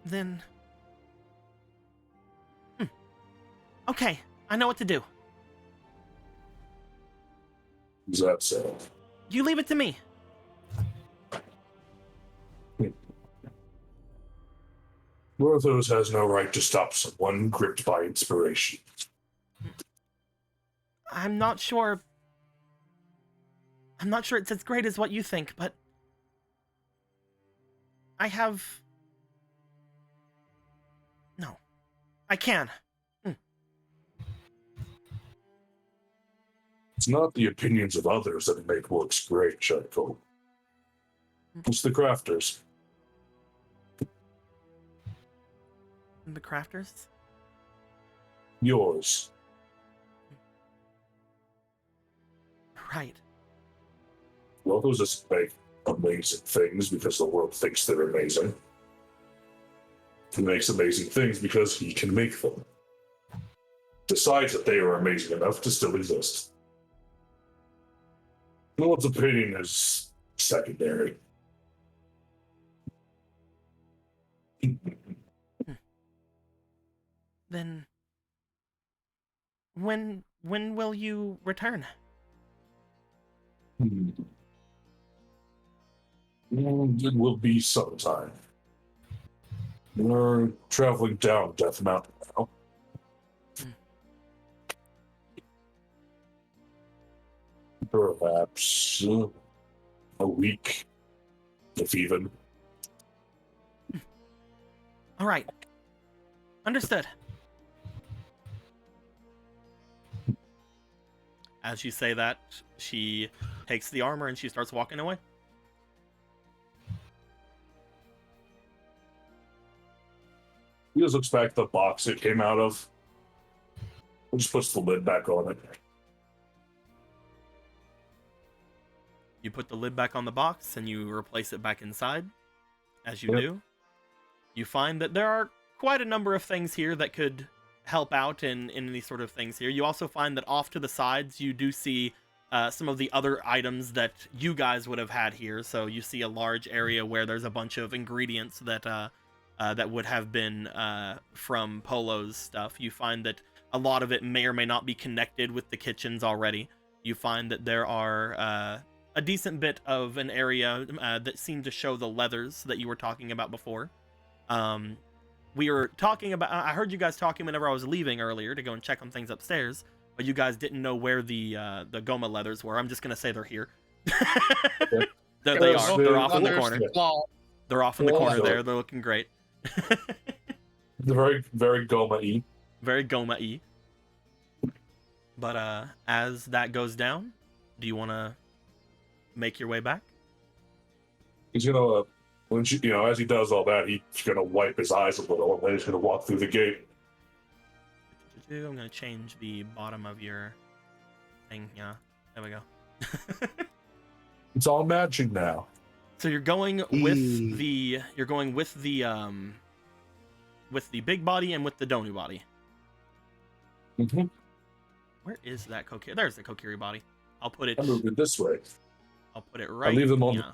Then... Okay, I know what to do. Is that so? You leave it to me. Gorthos has no right to stop someone gripped by inspiration. I'm not sure it's as great as what you think, but I have... No. I can. It's not the opinions of others that make works great, Shadko. It's the crafters. The crafters? Yours. Right. Gorthos doesn't make amazing things because the world thinks they're amazing. He makes amazing things because he can make them. Decides that they are amazing enough to still exist. No one's opinion is secondary. Then when will you return? It will be sometime. We're traveling down Death Mountain now. Perhaps a week, if even. All right. Understood. As you say that, she takes the armor and she starts walking away. He just looks back at the box it came out of. And just puts the lid back on it. You put the lid back on the box and you replace it back inside. As you Yep. do, you find that there are quite a number of things here that could help out in these sort of things here. You also find that off to the sides, you do see some of the other items that you guys would have had here. So you see a large area where there's a bunch of ingredients that that would have been from Polo's stuff. You find that a lot of it may or may not be connected with the kitchens already. You find that there are a decent bit of an area that seemed to show the leathers that you were talking about before. We were talking about, I heard you guys talking whenever I was leaving earlier to go and check on things upstairs, but you guys didn't know where the Goma leathers were. I'm just going to say they're here. They are. They're off in the corner. They're off in the corner there. They're looking great. They're very, very Goma-y. Very Goma-y. But as that goes down, do you want to make your way back? He's gonna, as he does all that, he's gonna wipe his eyes a little, and then he's gonna walk through the gate. I'm gonna change the bottom of your thing. Yeah, there we go. It's all matching now. So you're going with the big body and with the Donu body. Mm-hmm. Where is that Kokiri? There's the Kokiri body. I'll put it. I moved it this way. I'll put it right. I'll leave them on. Yeah.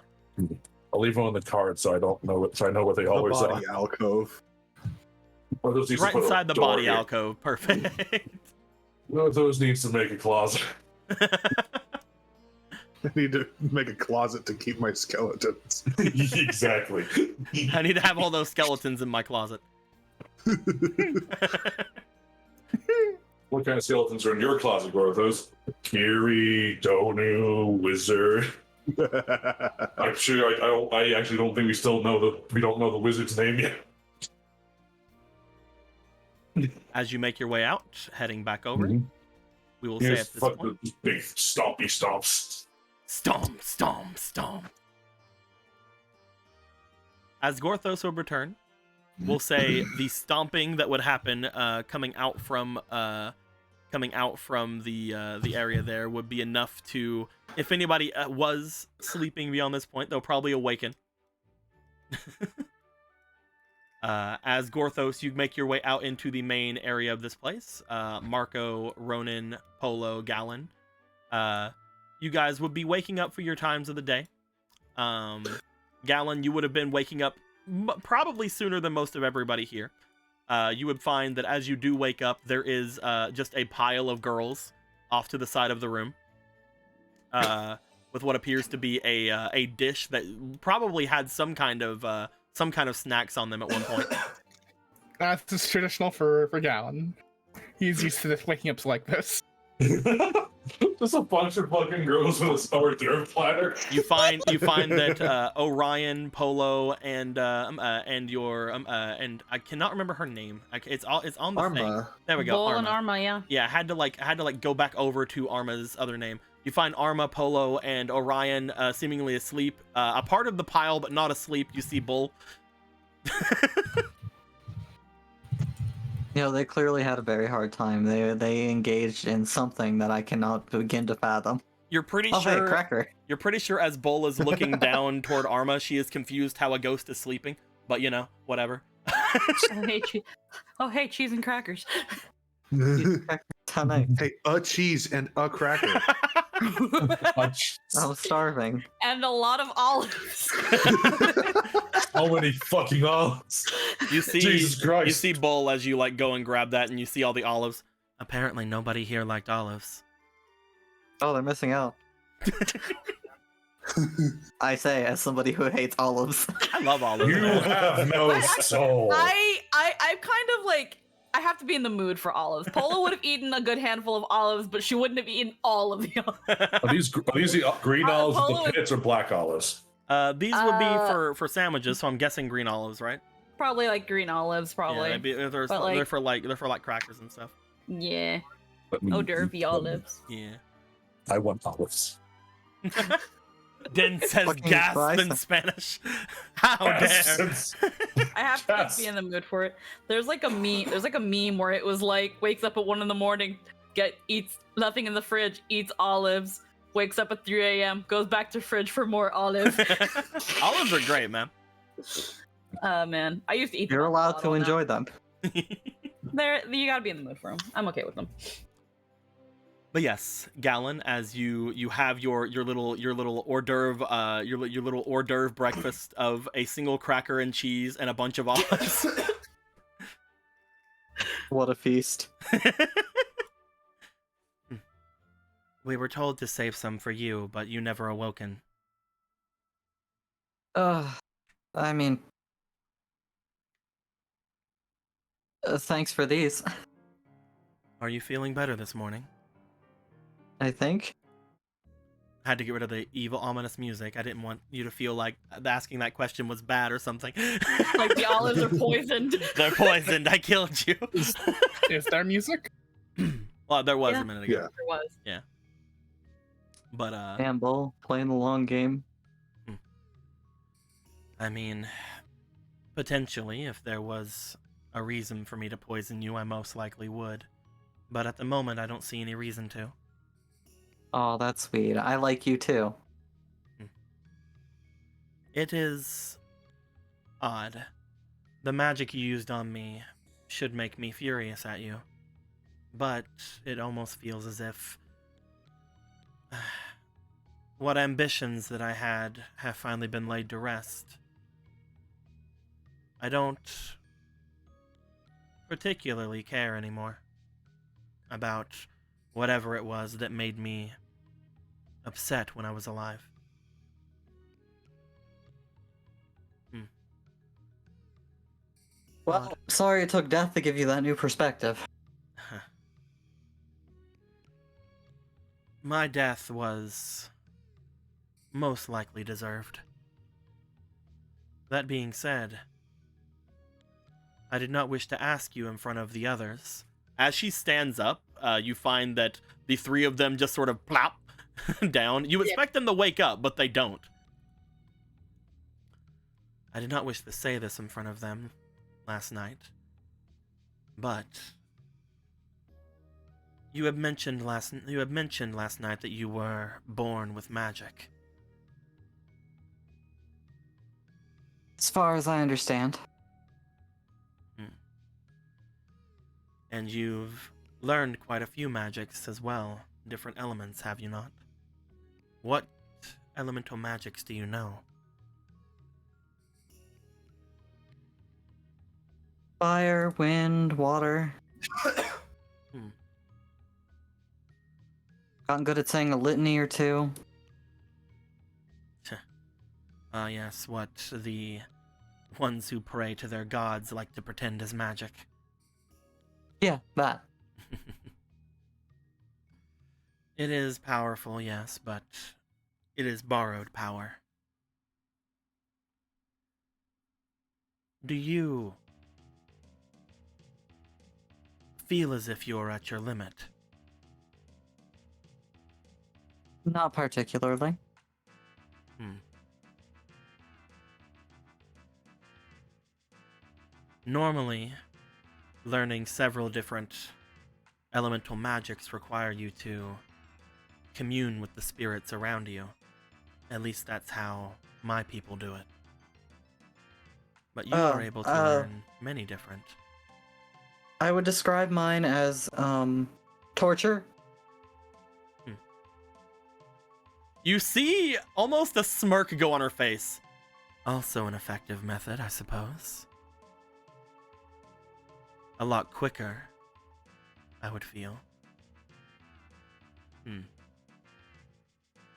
I'll leave them on the card so I don't know it. So I know what they always body are. alcove. Or those needs to Right put a inside the door body here. alcove. Perfect. No, those needs to make a closet. I need to make a closet to keep my skeletons. Exactly. I need to have all those skeletons in my closet. What kind of skeletons are in your closet, Gorthos? Kiri, Donu, Wizard. I'm sure I actually don't think we don't know the wizard's name yet. As you make your way out, heading back over, Mhm. we will say Here's at this fuck point, the big stompy stomps. stomp, stomp, stomp. As Gorthos would return, we'll say the stomping that would happen coming out from the area there would be enough to, if anybody was sleeping beyond this point, they'll probably awaken. As Gorthos, you make your way out into the main area of this place. Marco, Ronan, Polo, Gallon. You guys would be waking up for your times of the day. Gallon, you would have been waking up probably sooner than most of everybody here. You would find that as you do wake up, there is just a pile of girls off to the side of the room. With what appears to be a dish that probably had some kind of snacks on them at one point. That's just traditional for Gallon. He's used to waking up like this. Just a bunch of fucking girls with a hors d'oeuvre platter. You find that Orion, Polo, and I cannot remember her name. It's on the thing. Arma. There we go. Bull Arma. and Arma, yeah. Yeah, I had to go back over to Arma's other name. You find Arma, Polo, and Orion seemingly asleep. A part of the pile, but not asleep. You see Bull. They clearly had a very hard time. They engaged in something that I cannot begin to fathom. You're pretty Oh, sure. hey, Cracker. You're pretty sure as Bull is looking down toward Arma, she is confused how a ghost is sleeping. But whatever. Oh, hey, cheese and crackers. How nice. Hey, a cheese and a cracker. Much. I'm starving. and a lot of olives. So many fucking olives. You see, Jesus Christ. you see Bull as you like go and grab that, and you see all the olives. Apparently, nobody here liked olives. Oh, they're missing out. I say, as somebody who hates olives. I love olives. You have no soul. I'm kind of like, I have to be in the mood for olives. Polo would have eaten a good handful of olives, but she wouldn't have eaten all of the olives. Are these the green olives with Polo- the pits or black olives? These would be for sandwiches, so I'm guessing green olives, right? Probably like green olives, probably. Yeah, they're for like crackers and stuff. Yeah. Let me Oh, eat derpy them. olives. Yeah. I want olives. Den says Fucking gasp Christ. in Spanish. How dare? I have to Yes. be in the mood for it. There's like a meme where it was like wakes up at 1 in, eats nothing in the fridge, eats olives, wakes up at 3 a.m., goes back to fridge for more olives. Olives are great, man. Man, I used to eat. You're them allowed to enjoy them. You gotta be in the mood for them. I'm okay with them. But yes, Gallon, as you have your little hors d'oeuvre your little hors d'oeuvre breakfast of a single cracker and cheese and a bunch of olives. What a feast. We were told to save some for you, but you never awoken. I mean... thanks for these, Are you feeling better this morning? I think. I had to get rid of the evil, ominous music. I didn't want you to feel like asking that question was bad or something. Like the olives are poisoned. They're poisoned. I killed you. Is there music? Well, there was Yeah. a minute ago. Yeah. There was. But, Campbell, playing the long game. I mean, potentially, if there was a reason for me to poison you, I most likely would. But at the moment, I don't see any reason to. Oh, that's sweet. I like you too. It is odd. The magic you used on me should make me furious at you. But it almost feels as if what ambitions that I had have finally been laid to rest. I don't particularly care anymore about whatever it was that made me upset when I was alive. Well, sorry it took death to give you that new perspective. My death was most likely deserved. That being said, I did not wish to ask you in front of the others. As she stands up, you find that the three of them just sort of plop down. You expect them to wake up, but they don't. I did not wish to say this in front of them last night, but you had mentioned last night that you were born with magic. As far as I understand. And you've learned quite a few magics as well. Different elements, have you not? What elemental magics do you know? Fire, wind, water. Gotten good at saying a litany or two. Yes, what the ones who pray to their gods like to pretend is magic. Yeah, that. It is powerful, yes, but it is borrowed power. Do you feel as if you're at your limit? Not particularly. Normally, learning several different elemental magics require you to commune with the spirits around you. At least that's how my people do it. But you are able to learn many different. I would describe mine as, torture. You see almost a smirk go on her face. Also an effective method, I suppose. A lot quicker, I would feel.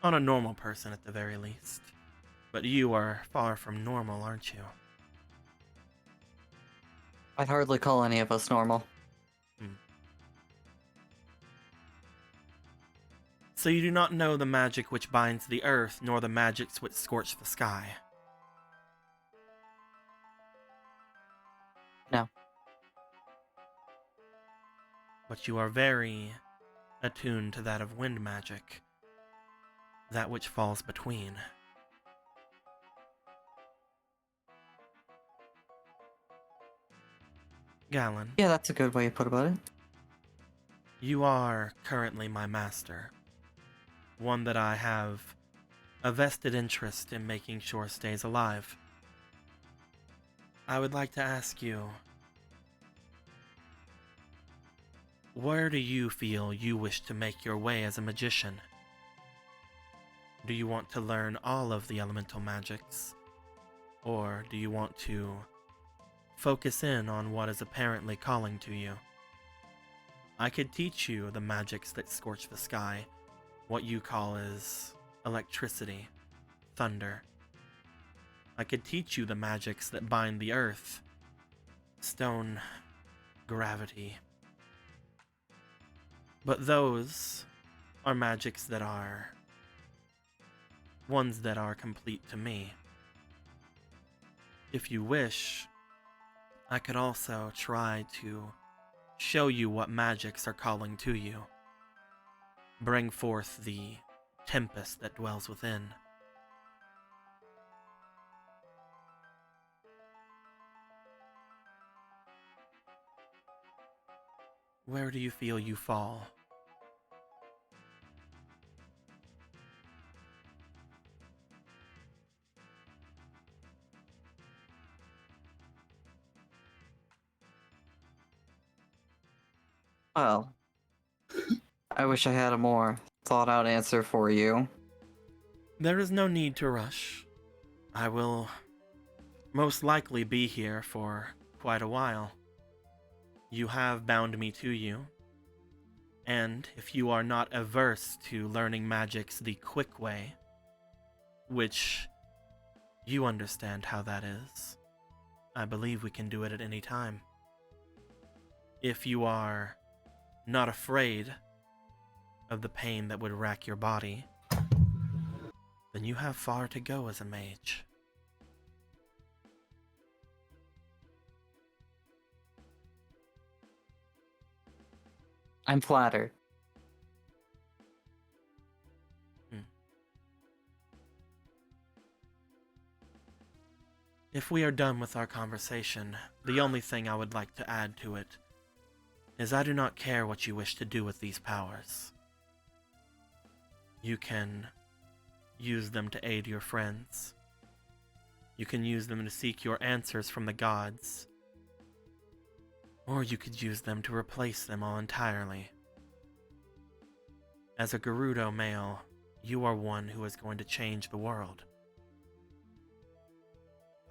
On a normal person at the very least. But you are far from normal, aren't you? I'd hardly call any of us normal. So you do not know the magic which binds the earth, nor the magics which scorch the sky. No. But you are very attuned to that of wind magic. That which falls between. Galen. Yeah, that's a good way to put about it. You are currently my master. One that I have a vested interest in making sure stays alive. I would like to ask you, where do you feel you wish to make your way as a magician? Do you want to learn all of the elemental magics? Or do you want to focus in on what is apparently calling to you? I could teach you the magics that scorch the sky, what you call is electricity, thunder. I could teach you the magics that bind the earth, stone, gravity. But those are magics that are ones that are complete to me. If you wish, I could also try to show you what magics are calling to you. Bring forth the tempest that dwells within. Where do you feel you fall? Well, I wish I had a more thought-out answer for you. There is no need to rush. I will most likely be here for quite a while. You have bound me to you, and if you are not averse to learning magics the quick way, which you understand how that is, I believe we can do it at any time. If you are not afraid of the pain that would rack your body, then you have far to go as a mage. I'm flattered. If we are done with our conversation, the only thing I would like to add to it is I do not care what you wish to do with these powers. You can use them to aid your friends. You can use them to seek your answers from the gods. Or you could use them to replace them all entirely. As a Gerudo male, you are one who is going to change the world.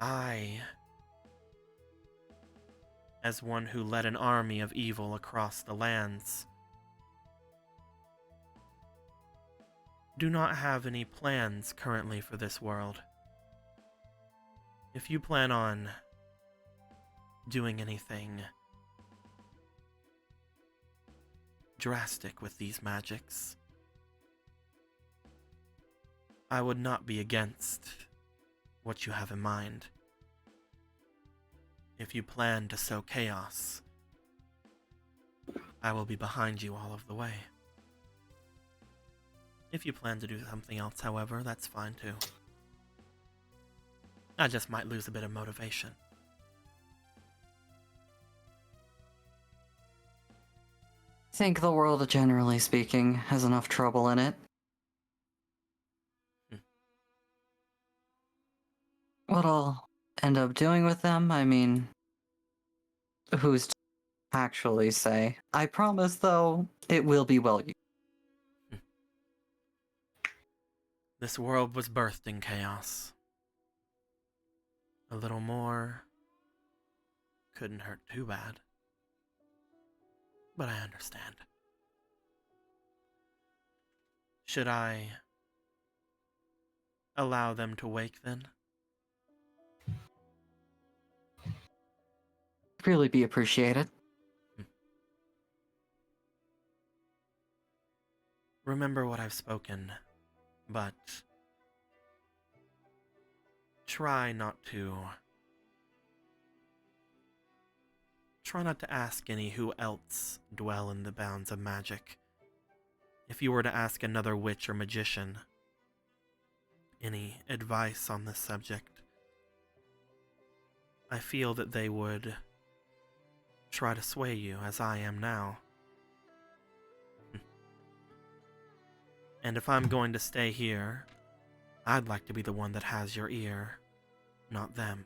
I, as one who led an army of evil across the lands, do not have any plans currently for this world. If you plan on doing anything drastic with these magics, I would not be against what you have in mind. If you plan to sow chaos, I will be behind you all of the way. If you plan to do something else, however, that's fine too. I just might lose a bit of motivation. I think the world, generally speaking, has enough trouble in it. What I'll end up doing with them, I mean, who's to actually say? I promise, though, it will be well used. This world was birthed in chaos. A little more couldn't hurt too bad. But I understand. Should I allow them to wake then? Really be appreciated. Remember what I've spoken, but try not to ask any who else dwell in the bounds of magic. If you were to ask another witch or magician any advice on this subject, I feel that they would try to sway you as I am now. And if I'm going to stay here, I'd like to be the one that has your ear, not them.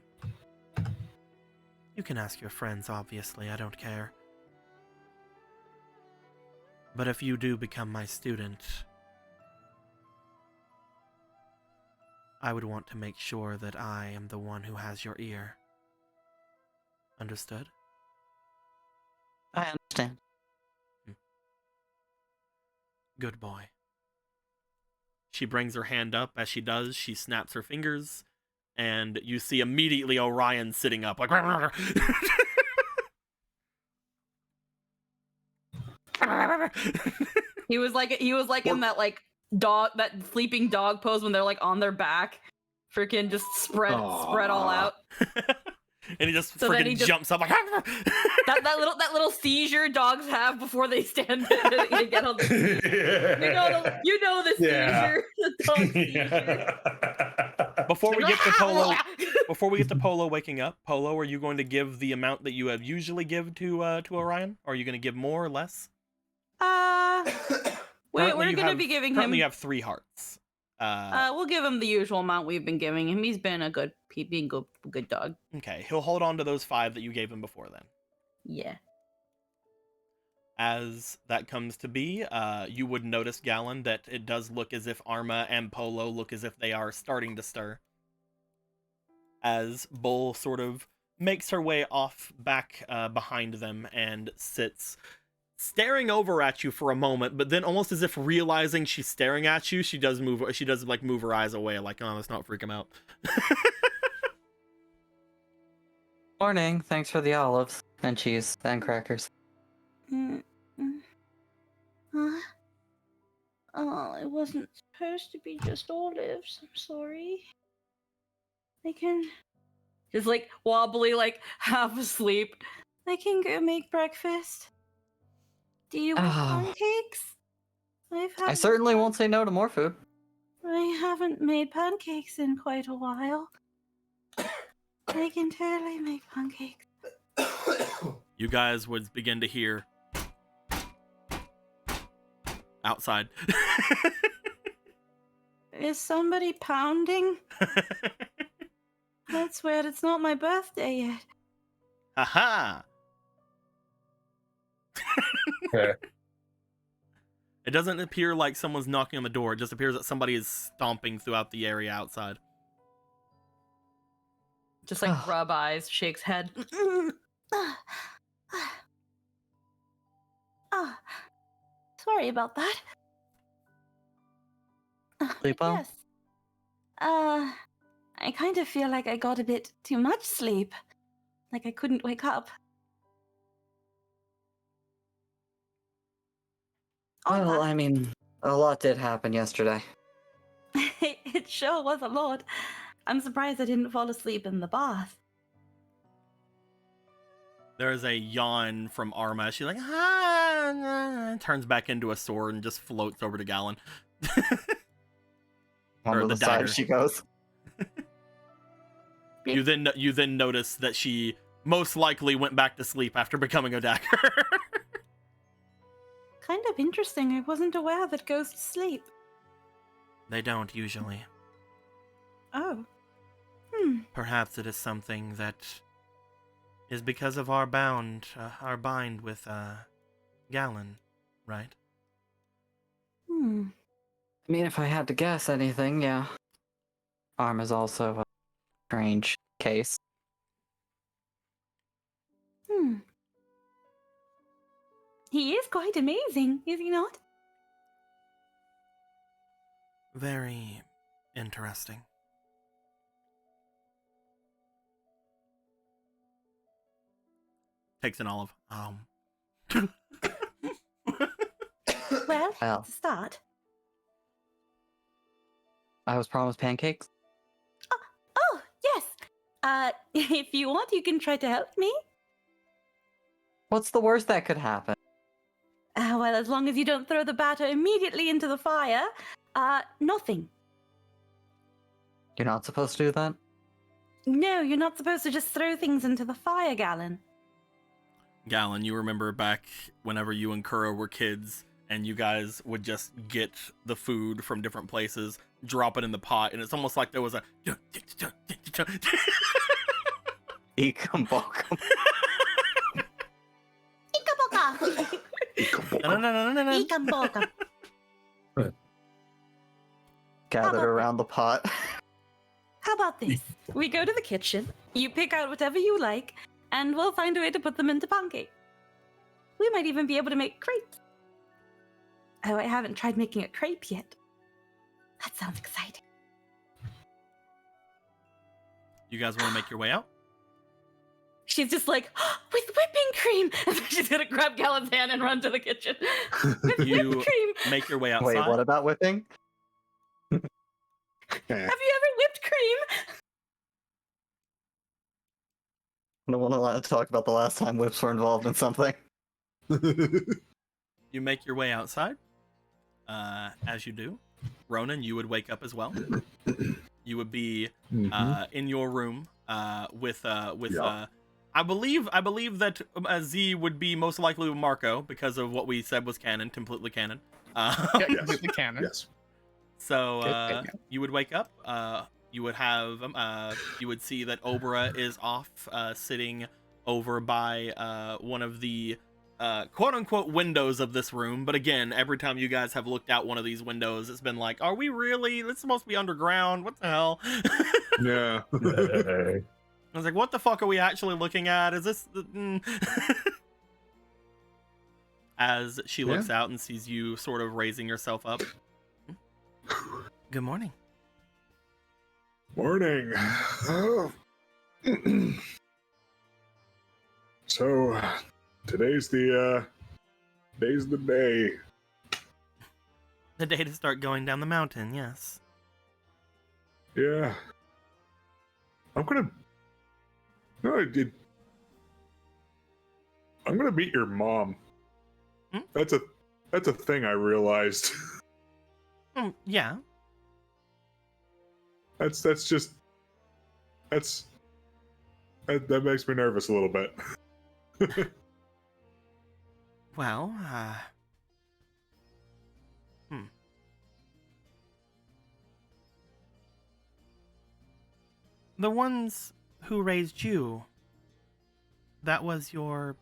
You can ask your friends, obviously, I don't care. But if you do become my student, I would want to make sure that I am the one who has your ear. Understood? I understand. Good boy. She brings her hand up. As she does, she snaps her fingers, and you see immediately Orion sitting up, like... He was like in that like that sleeping dog pose when they're like on their back, freaking just spread all out. And he just So then freaking jumps up like... that little seizure dogs have before they stand to get on the you know the seizure, the dog seizure. Before we get to Polo waking up, Polo, are you going to give the amount that you have usually give to Orion? Or are you going to give more or less? We're gonna be giving him. Currently, you have 3 hearts. We'll give him the usual amount we've been giving him. He's been a good dog. Okay, he'll hold on to those 5 that you gave him before then. Yeah. As that comes to be, you would notice, Gallon, that it does look as if Arma and Polo look as if they are starting to stir. As Bull sort of makes her way off back behind them and sits staring over at you for a moment, but then almost as if realizing she's staring at you, she does move her eyes away, like, oh, let's not freak him out. Morning. Thanks for the olives and cheese and crackers. Oh, it wasn't supposed to be just olives. I'm sorry. I can Just like wobbly, like half asleep. go make breakfast. Do you want pancakes? I certainly won't say no to more food. I haven't made pancakes in quite a while. I can totally make pancakes. You guys would begin to hear outside. Is somebody pounding? That's weird. It's not my birthday yet. Haha! It doesn't appear like someone's knocking on the door. It just appears that somebody is stomping throughout the area outside. Just like rub eyes, shakes head. Sorry about that. Sleep well? Yes. I kind of feel like I got a bit too much sleep. Like I couldn't wake up. Well, I mean, a lot did happen yesterday. It sure was a lot. I'm surprised I didn't fall asleep in the bath. There's a yawn from Arma. She's like, turns back into a sword and just floats over to Gallon. On the dagger. side she goes. You then notice that she most likely went back to sleep after becoming a dagger. Kind of interesting. I wasn't aware that ghosts sleep. They don't usually. Oh. Perhaps it is something that is because of our bind with Gallon, right? I mean, if I had to guess anything, yeah. Arm is also a strange case. Hmm. He is quite amazing, is he not? Very interesting. Takes an olive. Well, Well. to start. I was promised pancakes. Oh, yes. If you want, you can try to help me. What's the worst that could happen? Well, as long as you don't throw the batter immediately into the fire, nothing. You're not supposed to do that? No, you're not supposed to just throw things into the fire, Gallon. Gallon, you remember back whenever you and Kuro were kids and you guys would just get the food from different places, drop it in the pot, and it's almost like there was a... Ekumbokum. Ikaboka! No. Ikamboka. Gathered around the pot. How about this? We go to the kitchen, you pick out whatever you like, and we'll find a way to put them into pancake. We might even be able to make crepes. Oh, I haven't tried making a crepe yet. That sounds exciting. You guys want to make your way out? She's just like, with whipping cream! And then she's gonna grab Gallon's hand and run to the kitchen. With You whipped cream! make your way outside. Wait, what about whipping? Have you ever whipped cream? I don't want to talk about the last time whips were involved in something. You make your way outside. As you do, Ronan, you would wake up as well. You would be in your room with I believe that Z would be most likely with Marco because of what we said was canon, completely canon. Yeah, completely canon. Yes. So you would wake up. You would have you would see that Obra is off, sitting over by one of the quote unquote windows of this room. But again, every time you guys have looked out one of these windows, it's been like, are we really? It's supposed to be underground. What the hell? Yeah. I was like, what the fuck are we actually looking at? Is this As she looks out and sees you sort of raising yourself up. Good morning. Morning. Oh. So, today's the day. The day to start going down the mountain, yes. Yeah. I'm gonna meet your mom. Hmm? That's a thing I realized. Yeah. That makes me nervous a little bit. Well, The ones who raised you, that was your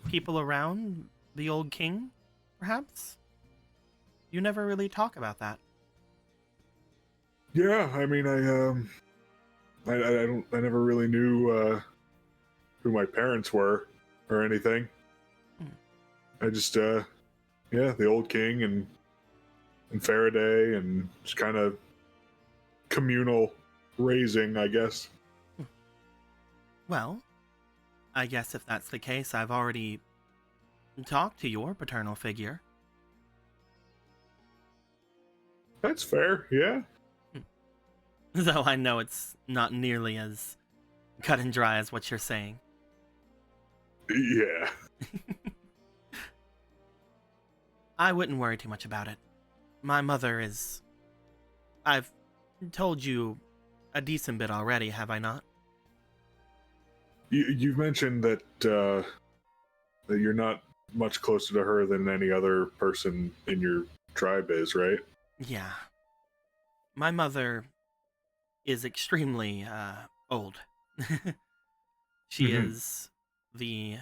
people around the old king, perhaps? You never really talk about that. Yeah, I mean, I never really knew who my parents were or anything. I just the old king and Faraday and just kind of communal raising, I guess. Well, I guess if that's the case, I've already talked to your paternal figure. That's fair, yeah. Though I know it's not nearly as cut and dry as what you're saying. Yeah. I wouldn't worry too much about it. My mother is... I've told you a decent bit already, have I not? You've mentioned that that you're not much closer to her than any other person in your tribe is, right? Yeah. My mother is extremely old. She is the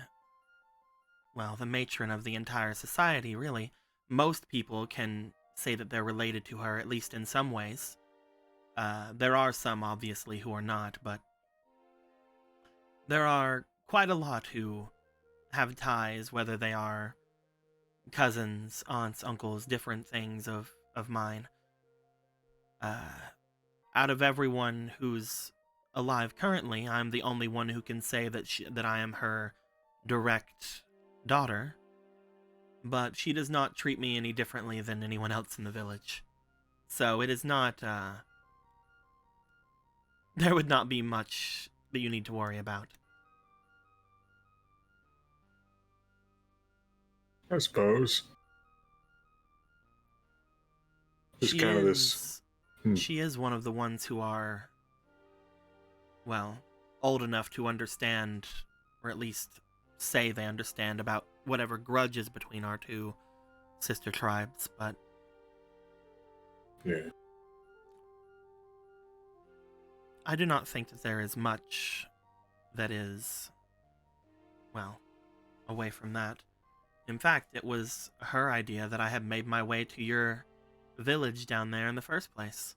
matron of the entire society, really. Most people can say that they're related to her, at least in some ways. There are some, obviously, who are not, but there are quite a lot who have ties, whether they are cousins, aunts, uncles, different things of mine. Out of everyone who's alive currently, I'm the only one who can say that I am her direct daughter, but she does not treat me any differently than anyone else in the village. So it is not, there would not be much that you need to worry about. I suppose. Just kind of this. She is one of the ones who are, well, old enough to understand, or at least say they understand about whatever grudges between our two sister tribes, but Yeah. I do not think that there is much that is, well, away from that. In fact, it was her idea that I had made my way to your village down there in the first place.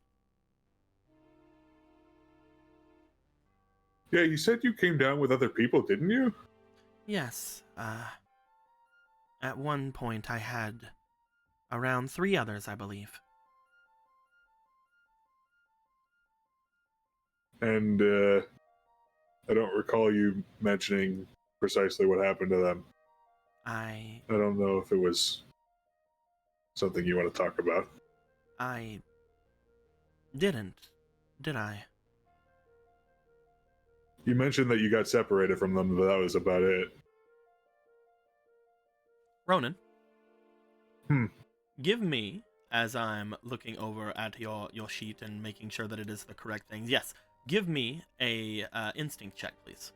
Yeah, you said you came down with other people, didn't you? Yes, at one point I had around 3 others, I believe. And I don't recall you mentioning precisely what happened to them. I don't know if it was something you want to talk about. I didn't, did I? You mentioned that you got separated from them, but that was about it. Ronan? Hmm. Give me, as I'm looking over at your sheet and making sure that it is the correct things. Yes, give me a instinct check, please.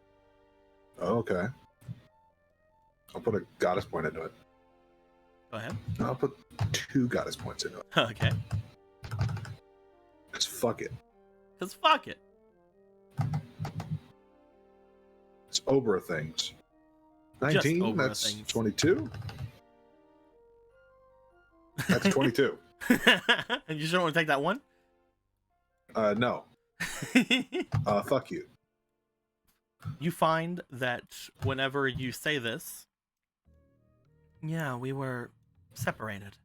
Okay. I'll put a goddess point into it. Go ahead. I'll put 2 goddess points into it. Okay. Because fuck it. Because fuck it. It's Obra things. Just 19, Obra that's things. 22. That's 22. And you sure want to take that one? No. Fuck you. You find that whenever you say this, yeah, we were separated.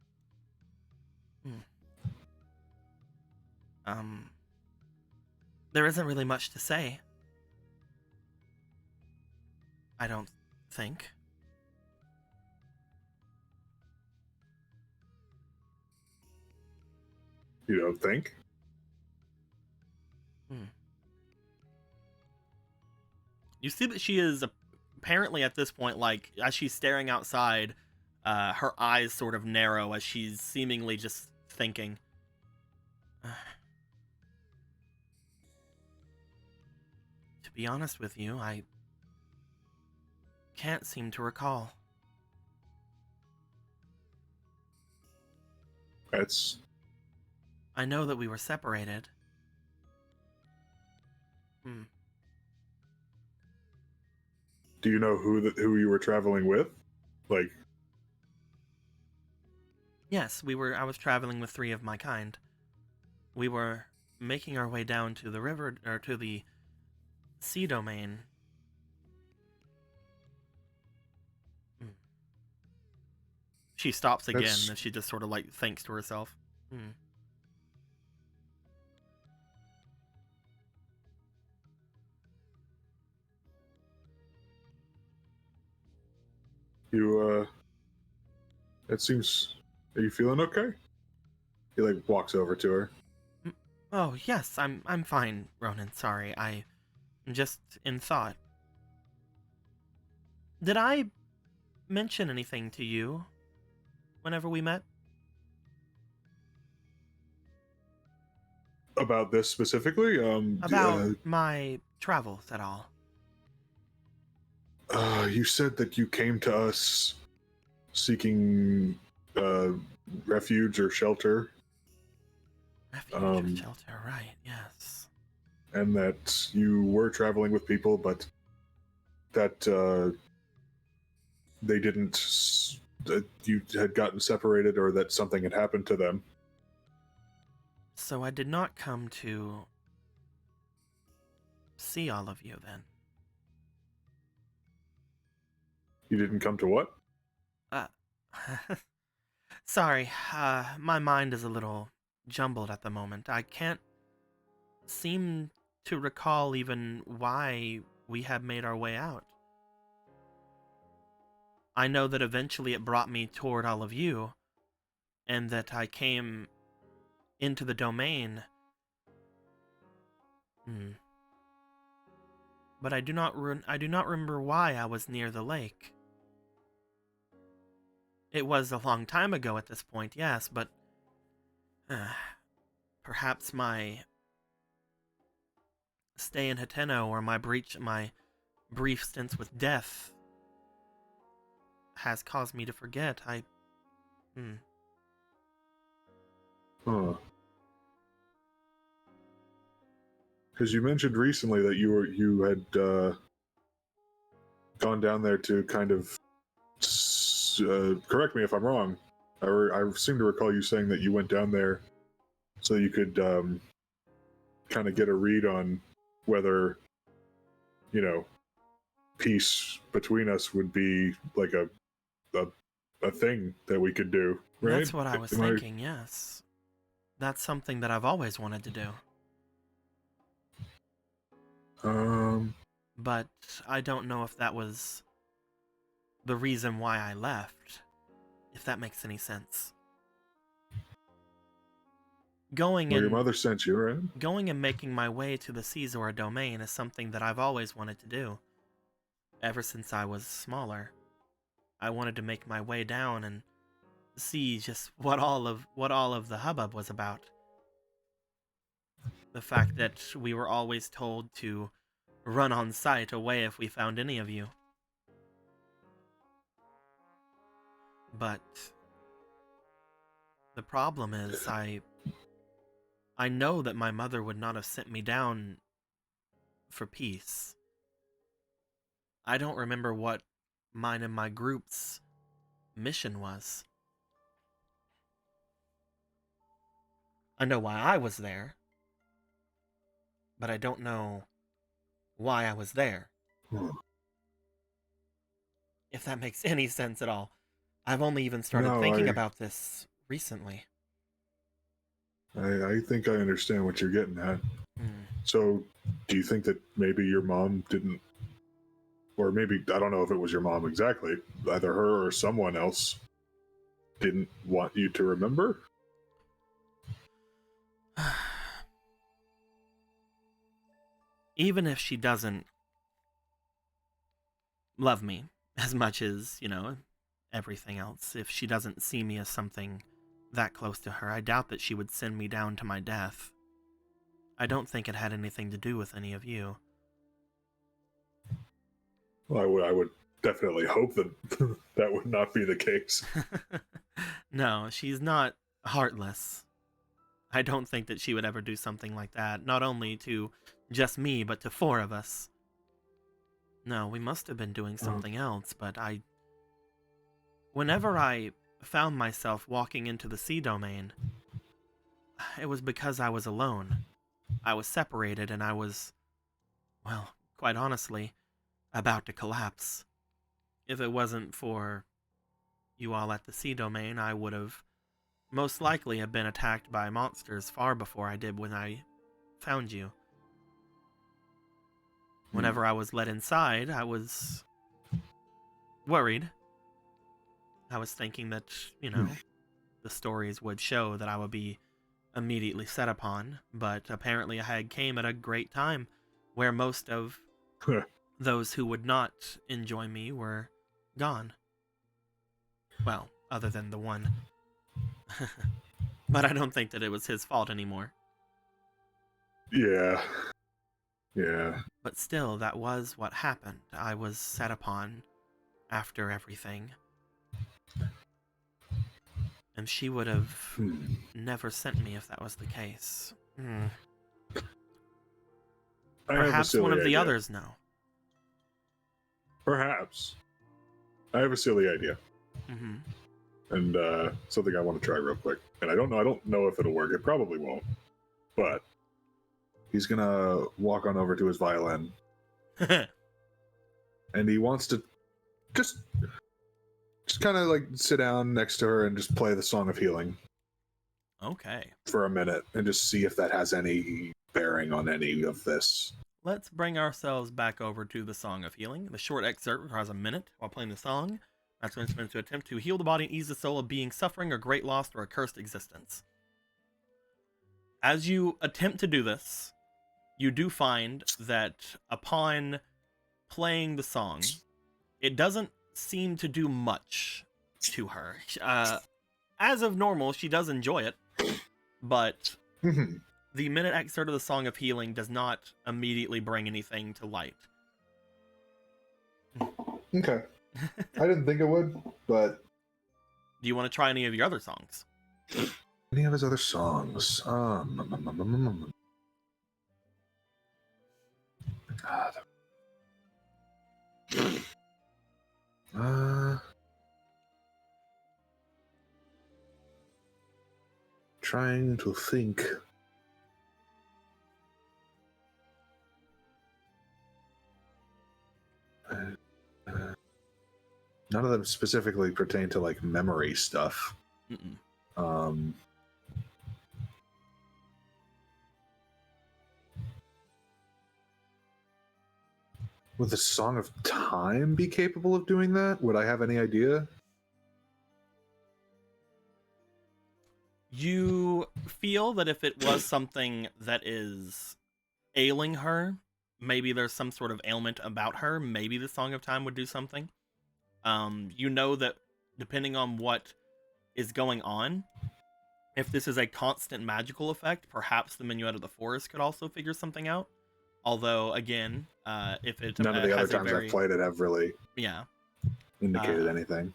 There isn't really much to say. I don't think. You don't think? You see that she is apparently at this point, like, as she's staring outside, her eyes sort of narrow as she's seemingly just thinking. To be honest with you, I can't seem to recall. I know that we were separated. Do you know who you were traveling with? Like, Yes, I was traveling with 3 of my kind. We were making our way down to the river, or to the sea domain. She stops again, and she just sort of like thinks to herself. it seems, are you feeling okay? He like walks over to her. Oh, yes, I'm fine, Ronan. Sorry, I'm just in thought. Did I mention anything to you whenever we met? About this specifically? About my travels at all? You said that you came to us seeking refuge or shelter. Refuge or shelter, right, yes. And that you were traveling with people, but that they didn't, that you had gotten separated or that something had happened to them. So I did not come to see all of you then. You didn't come to what? Uh, sorry, my mind is a little jumbled at the moment. I can't seem to recall even why we had made our way out. I know that eventually it brought me toward all of you, and that I came into the domain. But I do not remember why I was near the lake. It was a long time ago at this point, yes, but perhaps my stay in Hateno or my brief stints with death has caused me to forget. Huh. Because you mentioned recently that you had gone down there to kind of correct me if I'm wrong. I seem to recall you saying that you went down there so you could kind of get a read on whether, you know, peace between us would be like a thing that we could do, right? That's what I was thinking, yes. That's something that I've always wanted to do. But I don't know if that was the reason why I left, if that makes any sense. Your mother sent you, right? Going and making my way to the Caesar domain is something that I've always wanted to do. Ever since I was smaller. I wanted to make my way down and see just what all of the hubbub was about. The fact that we were always told to run on sight away if we found any of you. But the problem is I know that my mother would not have sent me down for peace. I don't remember what mine and my group's mission was. I know why I was there, but I don't know why I was there. If that makes any sense at all. I've only even started thinking about this recently. I think I understand what you're getting at. So, do you think that maybe your mom didn't, or maybe, I don't know if it was your mom exactly, either her or someone else didn't want you to remember? Even if she doesn't love me as much as, everything else, if she doesn't see me as something that close to her, I doubt that she would send me down to my death. I don't think it had anything to do with any of you. Well, I would definitely hope that that would not be the case. No, she's not heartless. I don't think that she would ever do something like that, not only to just me, but to 4 of us. No, we must have been doing something else, but whenever I found myself walking into the sea domain, it was because I was alone. I was separated, and I was, well, quite honestly, about to collapse. If it wasn't for you all at the sea domain, I would have most likely have been attacked by monsters far before I did when I found you. Whenever I was let inside, I was worried. I was thinking that, the stories would show that I would be immediately set upon, but apparently I had came at a great time where most of those who would not enjoy me were gone. Well, other than the one. But I don't think that it was his fault anymore. Yeah. But still, that was what happened. I was set upon after everything. And she would have never sent me if that was the case. Perhaps one of the others know. Perhaps. I have a silly idea. Mm-hmm. And something I want to try real quick. And I don't know if it'll work. It probably won't. but he's gonna walk on over to his violin, and he wants to just kind of like sit down next to her and just play the Song of Healing. Okay. For a minute and just see if that has any bearing on any of this. Let's bring ourselves back over to the Song of Healing. The short excerpt requires a minute while playing the song. That's when it's meant to attempt to heal the body and ease the soul of being suffering or great loss or a cursed existence. As you attempt to do this, you do find that upon playing the song, it doesn't seem to do much to her. As of normal, she does enjoy it, but the minute excerpt of the Song of Healing does not immediately bring anything to light. Okay. I didn't think it would, but... Do you want to try any of your other songs? Any of his other songs? Trying to think. None of them specifically pertain to like memory stuff. Would the Song of Time be capable of doing that? Would I have any idea? You feel that if it was something that is ailing her, maybe there's some sort of ailment about her, maybe the Song of Time would do something. You know that depending on what is going on, if this is a constant magical effect, perhaps the Minuet of the Forest could also figure something out. Although, again, if it None of the other times very... I've played it have really Yeah. indicated anything.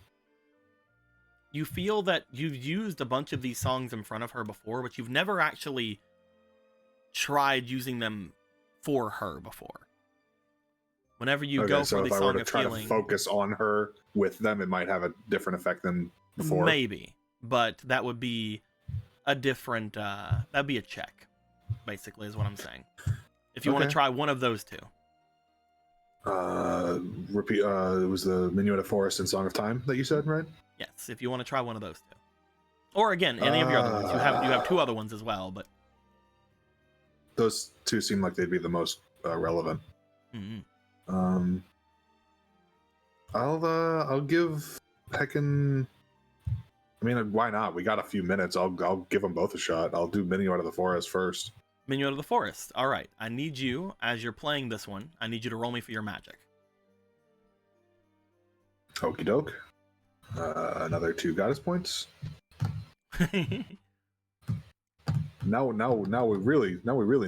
You feel that you've used a bunch of these songs in front of her before, but you've never actually tried using them for her before. Whenever you go for the if I were Song to of try Healing, to focus on her with them, it might have a different effect than before. maybe, but that would be a different. That'd be a check, basically, is what I'm saying. If you want to try one of those two. Repeat. It was the Minuet of Forest and Song of Time that you said, right? Yes, if you want to try one of those two, or again, any of your other ones. You have two other ones as well, but those two seem like they'd be the most relevant. I'll give heckin'. I mean, why not? We got a few minutes. I'll give them both a shot. I'll do Minuet of the Forest first. Minuet of the Forest. All right. I need you, as you're playing this one, I need you to roll me for your magic. Okie doke. Another 2 goddess points. Now we really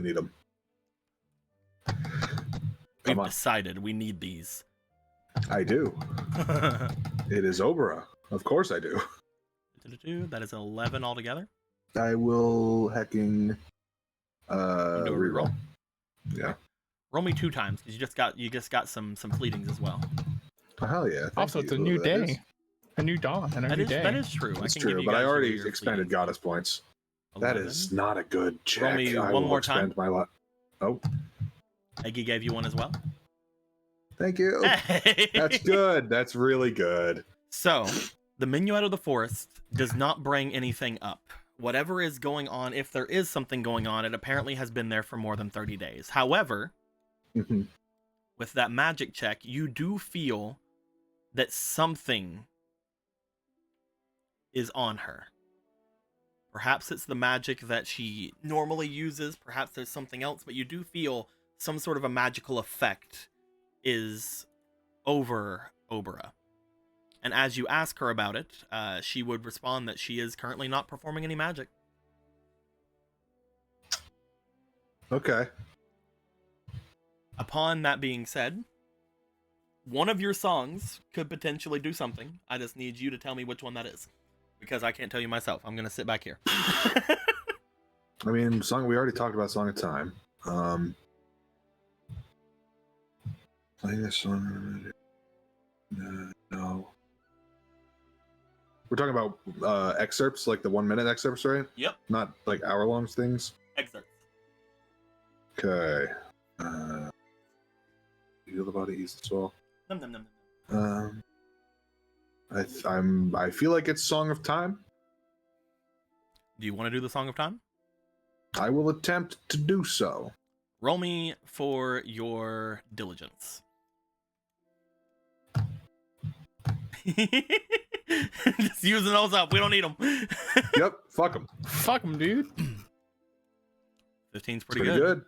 need them. We've decided we need these. I do. It is Obra. Of course I do. That is 11 altogether. I will hecking reroll. Yeah. Roll me 2 times because you just got some fleetings as well. Oh, hell yeah! Also, it's a new day, a new dawn, and a new day. That is true. That's true, but I already expended goddess points. 11. That is not a good check. Roll me one more time. Oh, Eggy gave you one as well. Thank you. That's good. That's really good. So, the Minuet of the Forest does not bring anything up. Whatever is going on, if there is something going on, it apparently has been there for more than 30 days. However, with that magic check, you do feel that something is on her. Perhaps it's the magic that she normally uses. Perhaps there's something else, but you do feel some sort of a magical effect is over Obra. And as you ask her about it, she would respond that she is currently not performing any magic. Okay. Upon that being said, one of your songs could potentially do something. I just need you to tell me which one that is. Because I can't tell you myself. I'm going to sit back here. I mean, we already talked about Song of Time. Playing this song. No. We're talking about excerpts, like the 1 minute excerpts, right? Yep. Not like hour-long things. Excerpts. Okay. Heal the body, ease the soul. Num, num, num, num. I feel like it's Song of Time. Do you want to do the Song of Time? I will attempt to do so. Roll me for your diligence. Just using those up. We don't need them. Yep, fuck them. Fuck him, dude. 15's Pretty pretty good. good.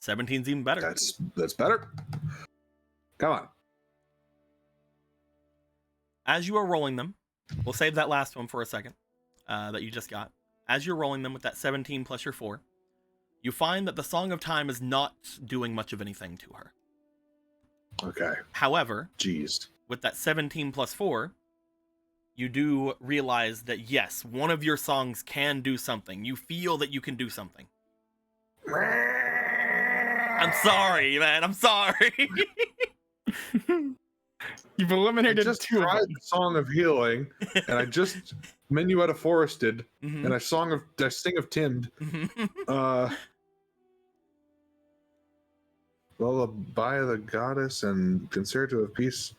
17's even better. That's better. Come on. As you are rolling them, we'll save that last one for a second that you just got. As you're rolling them with that 17 plus your 4, you find that the Song of Time is not doing much of anything to her. Okay. However, Jeez. with that 17 plus 4, you do realize that yes, one of your songs can do something. You feel that you can do something. I'm sorry, man. I'm sorry. You've I eliminated just two of tried them. the Song of Healing, and I just Minuet of Forested, Mhm. and I sing of Timmed. Lullaby of the Goddess and Concerto of Peace.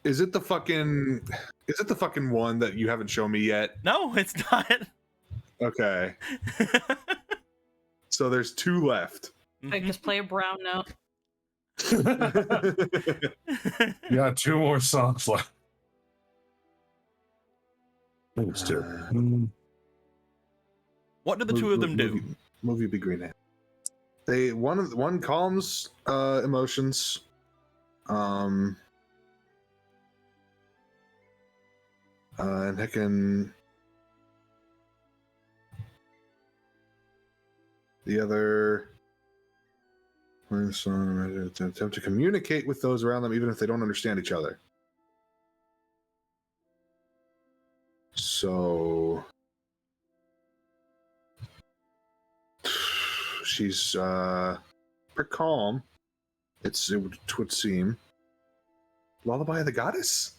Is it the fucking one that you haven't shown me yet? No, it's not. Okay. So there's 2 left. Like, just play a brown note. You got 2 more songs left. I think it's 2. What do the two of them do? Movie Big Green Hat. One calms emotions. And heckin' the other attempt to communicate with those around them, even if they don't understand each other. So she's pretty calm. It would seem. Lullaby of the Goddess?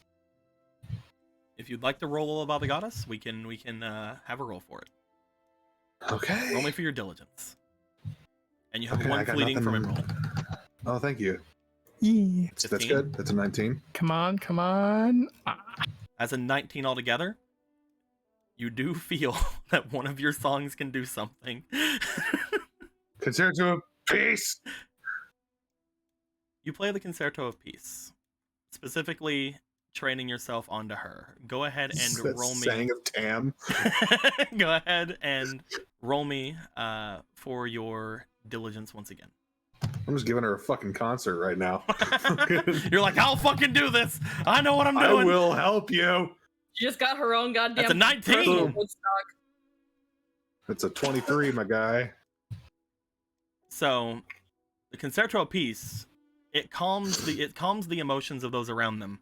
If you'd like to roll about the goddess, we can have a roll for it. Okay. Roll me for your diligence. And you have Okay, I one got fleeting from nothing. enroll. Oh, thank you. Yeah. That's 15. good. That's a 19. Come on, come on. As a 19 altogether, you do feel that one of your songs can do something. Concerto of Peace. You play the Concerto of Peace, specifically training yourself onto her. Go ahead and That roll me. Sang of Tam. Go ahead and roll me for your diligence once again. I'm just giving her a fucking concert right now. You're like, I'll fucking do this. I know what I'm I doing. will help you. She just got her own goddamn. That's a 19. personal Woodstock. It's a 23, my guy. So, the Concerto of Peace, it calms the emotions of those around them,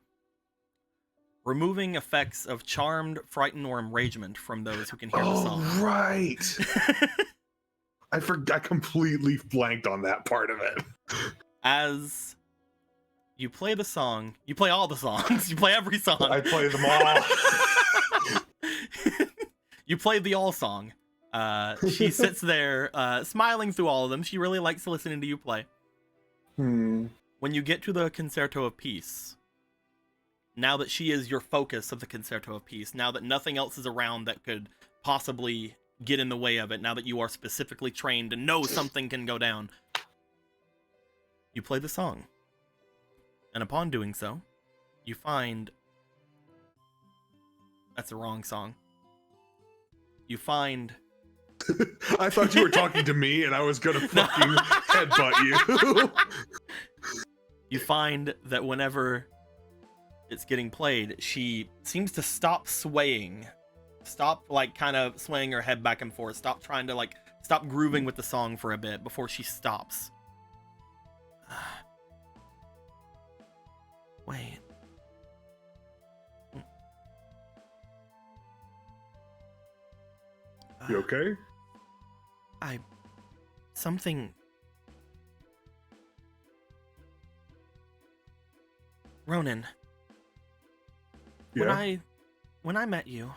removing effects of charmed, frightened, or enragement from those who can hear the song. Right. I completely blanked on that part of it. As you play the song, you play all the songs, you play every song. I play them all. You play the all song. She sits there, smiling through all of them. She really likes listening to you play. When you get to the Concerto of Peace, now that she is your focus of the Concerto of Peace, now that nothing else is around that could possibly get in the way of it, now that you are specifically trained to know something can go down, you play the song. And upon doing so, you find... That's the wrong song. You find... I thought you were talking to me and I was gonna fucking headbutt you. You find that whenever it's getting played, she seems to stop swaying. Stop, like, kind of swaying her head back and forth. Stop trying to, like, stop grooving with the song for a bit before she stops. Wait. You okay? Something... Ronan, Yeah. when I met you,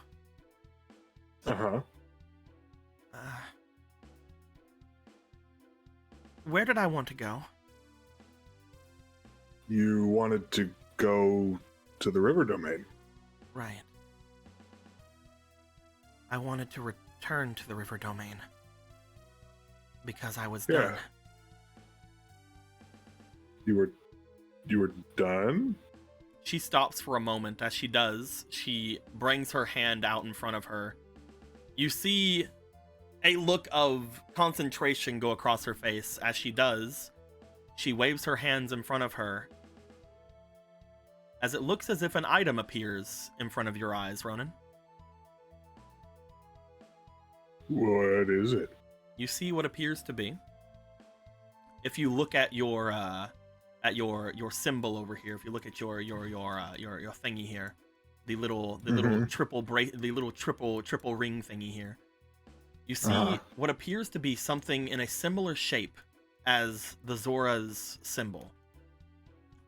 Uh-huh. Where did I want to go? You wanted to go to the river domain. Right. I wanted to return to the river domain. Because I was done. You were done? She stops for a moment. As she does, she brings her hand out in front of her. You see a look of concentration go across her face. As she does, she waves her hands in front of her. As it looks as if an item appears in front of your eyes, Ronan. What is it? You see what appears to be. If you look at your symbol over here, if you look at your thingy here, the little triple ring thingy here, you see what appears to be something in a similar shape as the Zora's symbol.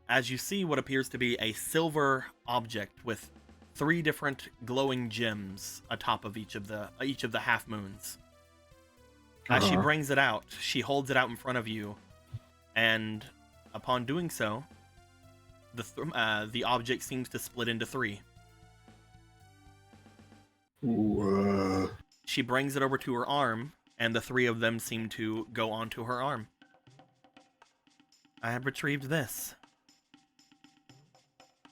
As you see what appears to be a silver object with 3 different glowing gems atop of each of the half moons. As she brings it out, she holds it out in front of you, and upon doing so, the object seems to split into 3. She brings it over to her arm, and the 3 of them seem to go onto her arm. I have retrieved this.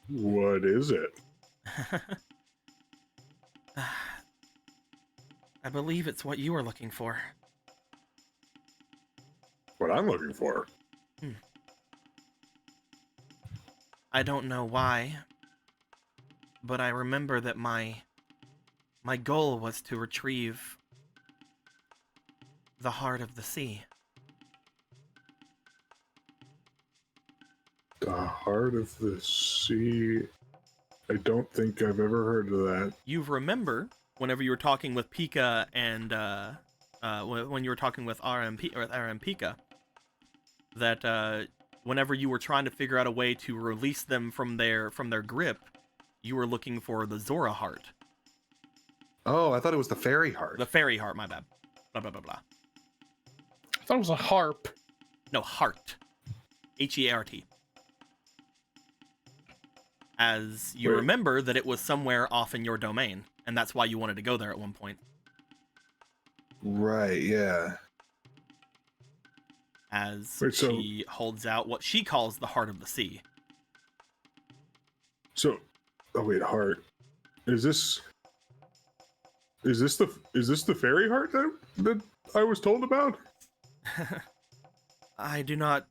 What is it? I believe it's what you were looking for. What I'm looking for? I don't know why, but I remember that my goal was to retrieve the heart of the sea. The heart of the sea? I don't think I've ever heard of that. You remember whenever you were talking with Pika and when you were talking with RM Pika, that whenever you were trying to figure out a way to release them from their grip, you were looking for the Zora heart. Oh, I thought it was the fairy heart. The fairy heart, my bad. Blah, blah, blah, blah. I thought it was a harp. No, heart. H-E-A-R-T. As you remember that it was somewhere off in your domain, and that's why you wanted to go there at one point. Right, yeah. As she holds out what she calls the heart of the sea. So, oh wait, heart. Is this the fairy heart that I was told about? I do not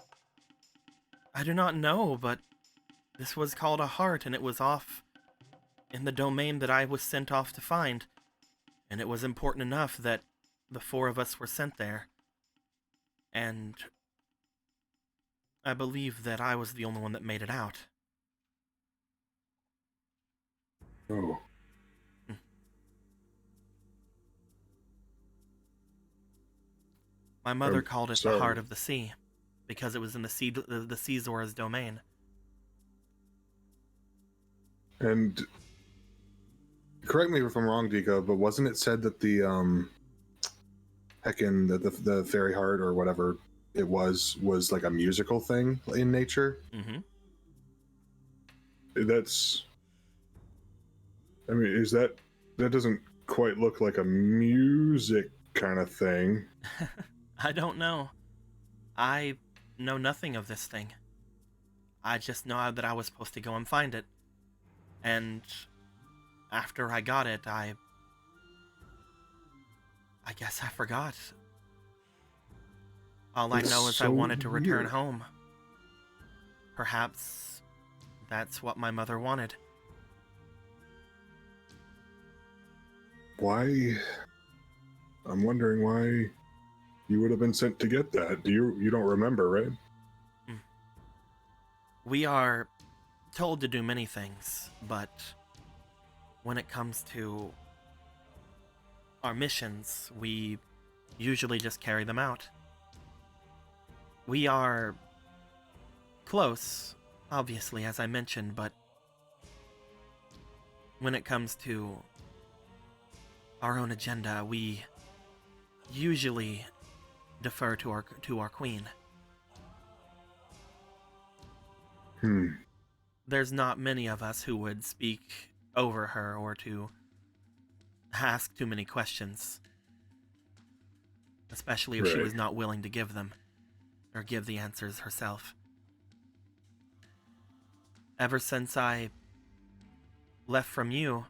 know, but this was called a heart, and it was off in the domain that I was sent off to find. And it was important enough that the 4 of us were sent there. And I believe that I was the only one that made it out. Oh. My mother called it the heart of the sea, because it was in the sea Zora's domain. And correct me if I'm wrong, Dika, but wasn't it said that the the fairy heart or whatever it was like a musical thing in nature? Mm-hmm. That doesn't quite look like a music kind of thing. I don't know. I know nothing of this thing. I just know that I was supposed to go and find it. And after I got it, I guess I forgot. All I know is I wanted to return home. Perhaps that's what my mother wanted. Why? I'm wondering why you would have been sent to get that. You don't remember, right? We are told to do many things, but when it comes to our missions, we usually just carry them out. We are close, obviously, as I mentioned, but when it comes to our own agenda, we usually defer to our queen. There's not many of us who would speak over her or to ask too many questions. Especially if she Right. was not willing to give them, or give the answers herself. Ever since I left from you,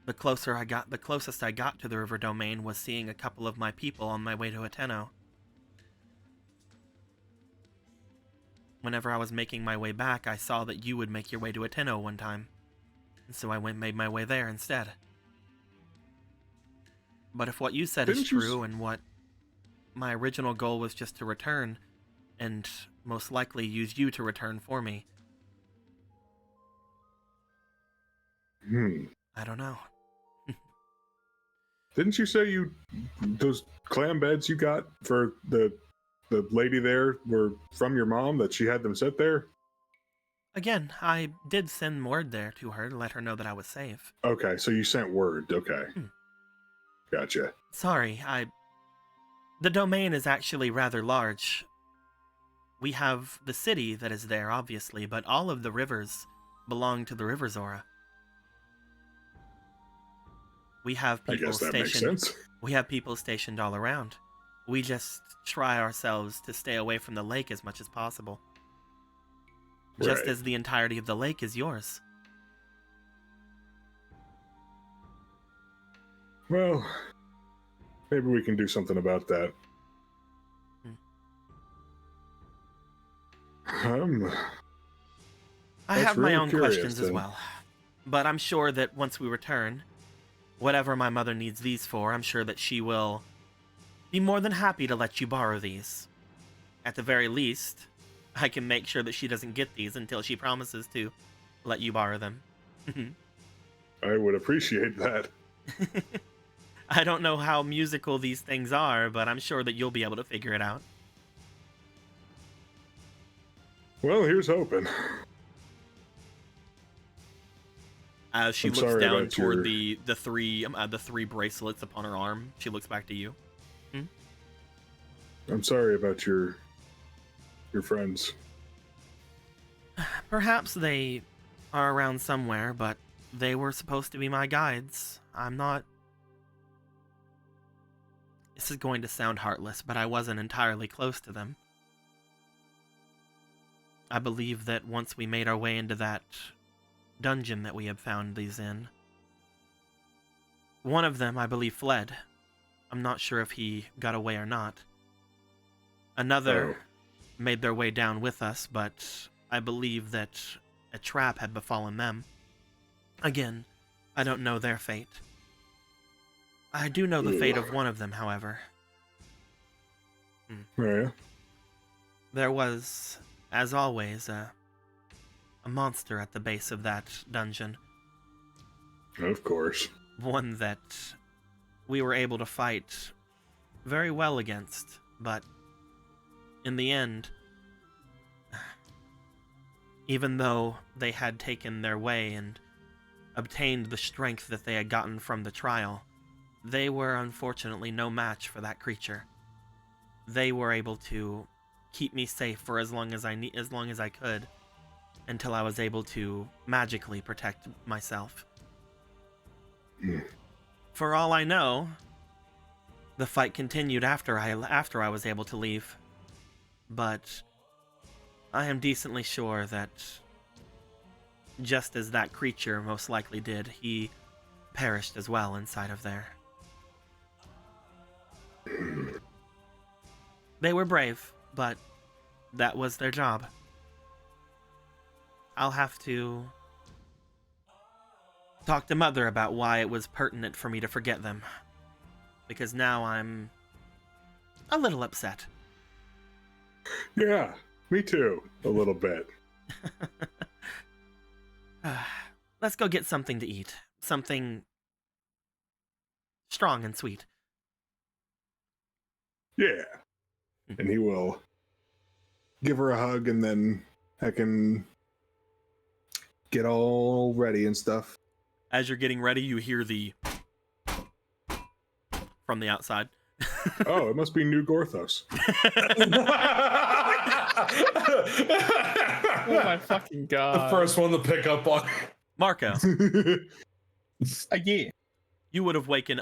the closest I got to the river domain was seeing a couple of my people on my way to Ateno. Whenever I was making my way back, I saw that you would make your way to Ateno one time, and so I made my way there instead. But if what you said is true, and what my original goal was just to return, and most likely use you to return for me, I don't know. Didn't you say those clam beds you got for the lady there were from your mom, that she had them set there? Again, I did send word there to her to let her know that I was safe. Okay, so you sent word. Okay. Gotcha. Sorry, the domain is actually rather large. We have the city that is there, obviously, but all of the rivers belong to the River Zora. We have I people guess that makes stationed. sense. We have people stationed all around. We just try ourselves to stay away from the lake as much as possible. Just Right. as the entirety of the lake is yours. Well, maybe we can do something about that. I That's have my really own curious, questions as then. well. But I'm sure that once we return, whatever my mother needs these for, I'm sure that she will be more than happy to let you borrow these. At the very least, I can make sure that she doesn't get these until she promises to let you borrow them. I would appreciate that. I don't know how musical these things are, but I'm sure that you'll be able to figure it out. Well, here's hoping. As she I'm looks sorry down about toward your- the three bracelets upon her arm, she looks back to you. I'm sorry about your friends. Perhaps they are around somewhere, but they were supposed to be my guides. I'm not... This is going to sound heartless, but I wasn't entirely close to them. I believe that once we made our way into that dungeon that we had found these in, one of them, I believe, fled. I'm not sure if he got away or not. Another made their way down with us, but I believe that a trap had befallen them. Again, I don't know their fate. I do know the fate of one of them, however. Oh, yeah? There was, as always, a monster at the base of that dungeon. Of course. One that we were able to fight very well against, but in the end, even though they had taken their way and obtained the strength that they had gotten from the trial, they were unfortunately no match for that creature. They were able to keep me safe for as long as I could, until I was able to magically protect myself. For all I know, the fight continued after I was able to leave. But I am decently sure that just as that creature most likely did, he perished as well inside of there. They were brave, but that was their job. I'll have to talk to Mother about why it was pertinent for me to forget them. Because now I'm a little upset. Yeah, me too. A little bit. Let's go get something to eat. Something strong and sweet. Yeah. And he will give her a hug, and then I can get all ready and stuff. As you're getting ready, you hear the from the outside. Oh, it must be New Gorthos. Oh my fucking god. The first one to pick up on. Marco, Yeah. you would have woken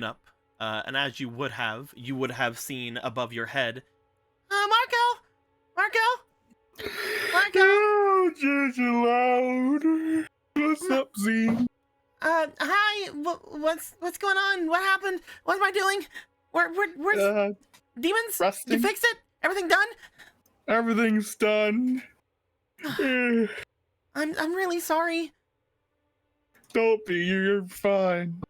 up, and as you would have seen above your head, Marco. Oh, just loud. What's up, Z? Hi. What's going on? What happened? What am I doing? Where's demons? Resting. You fixed it? Everything done? Everything's done. I'm really sorry. Don't be. You're fine.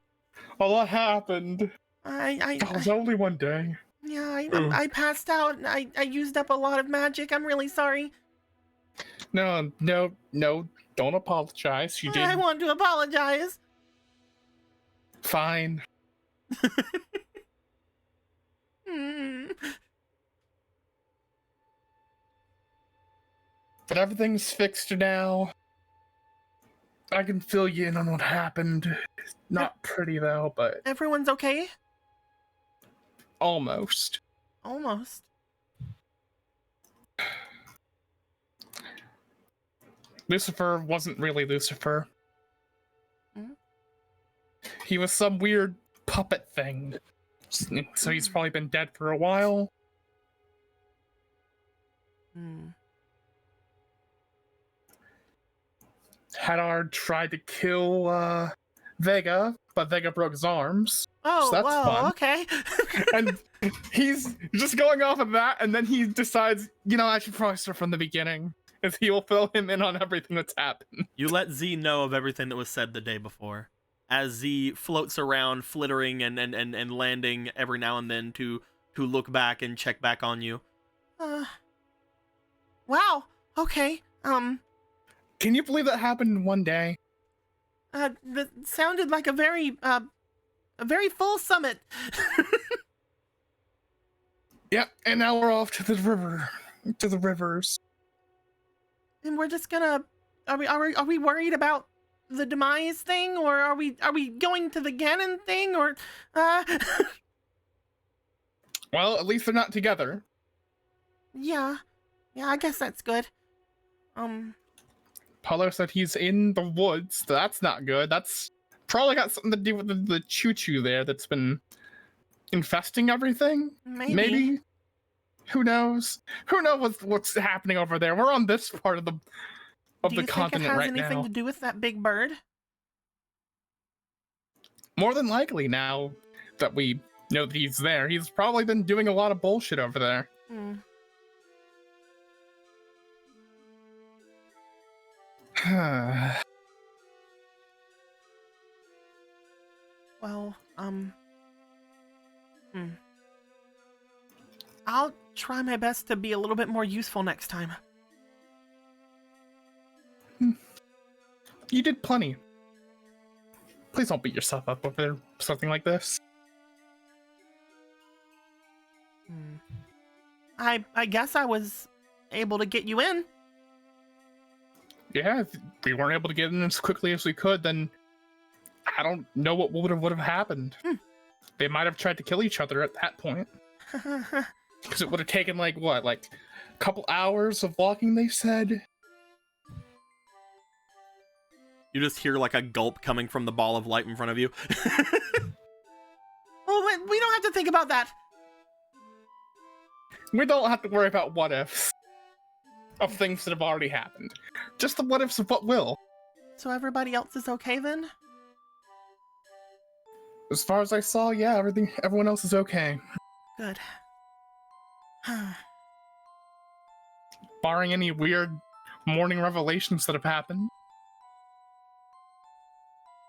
A lot happened. It was only one day. Yeah, I passed out. I used up a lot of magic. I'm really sorry. No. Don't apologize. You did I want to apologize. fine. But everything's fixed now. I can fill you in on what happened. Not pretty though, but Everyone's okay? almost. Almost. Lucifer wasn't really Lucifer. Hmm? He was some weird puppet thing. So he's probably been dead for a while. Hadar tried to kill Vega, but Vega broke his arms. Oh, So that's whoa, fun. okay. And he's just going off of that, and then he decides, I should probably start from the beginning, as he will fill him in on everything that's happened. You let Z know of everything that was said the day before. As Z floats around, flittering and landing every now and then to look back and check back on you. Wow, okay. Can you believe that happened in one day? That sounded like a very full summit. Yep, and now we're off to the rivers. And we're just gonna, are we worried about the demise thing, or are we going to the Ganon thing, or Well, at least they're not together. yeah, I guess that's good. Paulo said he's in the woods. That's not good. That's probably got something to do with the choo-choo there that's been infesting everything. Maybe. Who knows? Who knows what's happening over there? We're on this part of the Do you continent think it has right anything now. to do with that big bird? More than likely, now that we know that he's there, he's probably been doing a lot of bullshit over there. Well, I'll try my best to be a little bit more useful next time. You did plenty. Please don't beat yourself up over something like this. I guess I was able to get you in. Yeah, if we weren't able to get in as quickly as we could, then I don't know what would have happened. They might have tried to kill each other at that point. Because it would have taken, like a couple hours of walking, they said. You just hear like a gulp coming from the ball of light in front of you. Well, we don't have to think about that. We don't have to worry about what ifs of things that have already happened. Just the what ifs of what will. So everybody else is okay then? As far as I saw, yeah, everyone else is okay. Good. Barring any weird morning revelations that have happened.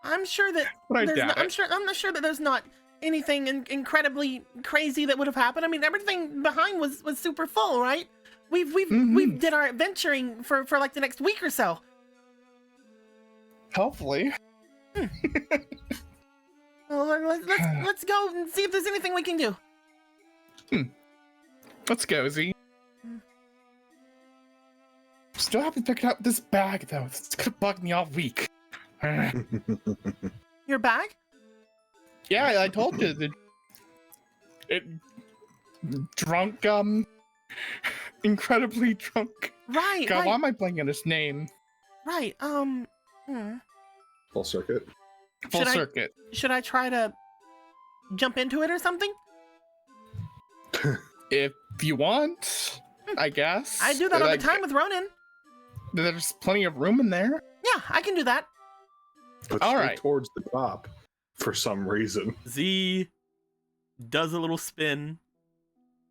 I'm sure that But I doubt it. I'm not sure that there's not anything incredibly crazy that would have happened. I mean, everything behind was super full, right? We've did our adventuring for like the next week or so. Hopefully. Well, let's go and see if there's anything we can do. Let's go, Z. Still haven't picked up this bag though. It's gonna bug me all week. Your bag? Yeah, I told you that it drunk incredibly drunk. Right, God, right, why am I blanking on his name? right. Full circuit. Full Should I- circuit. Should I try to jump into it or something? If you want, I guess. I do that all the Like, time with Ronan. There's plenty of room in there. Yeah, I can do that. But All straight right. towards the top for some reason. Z does a little spin,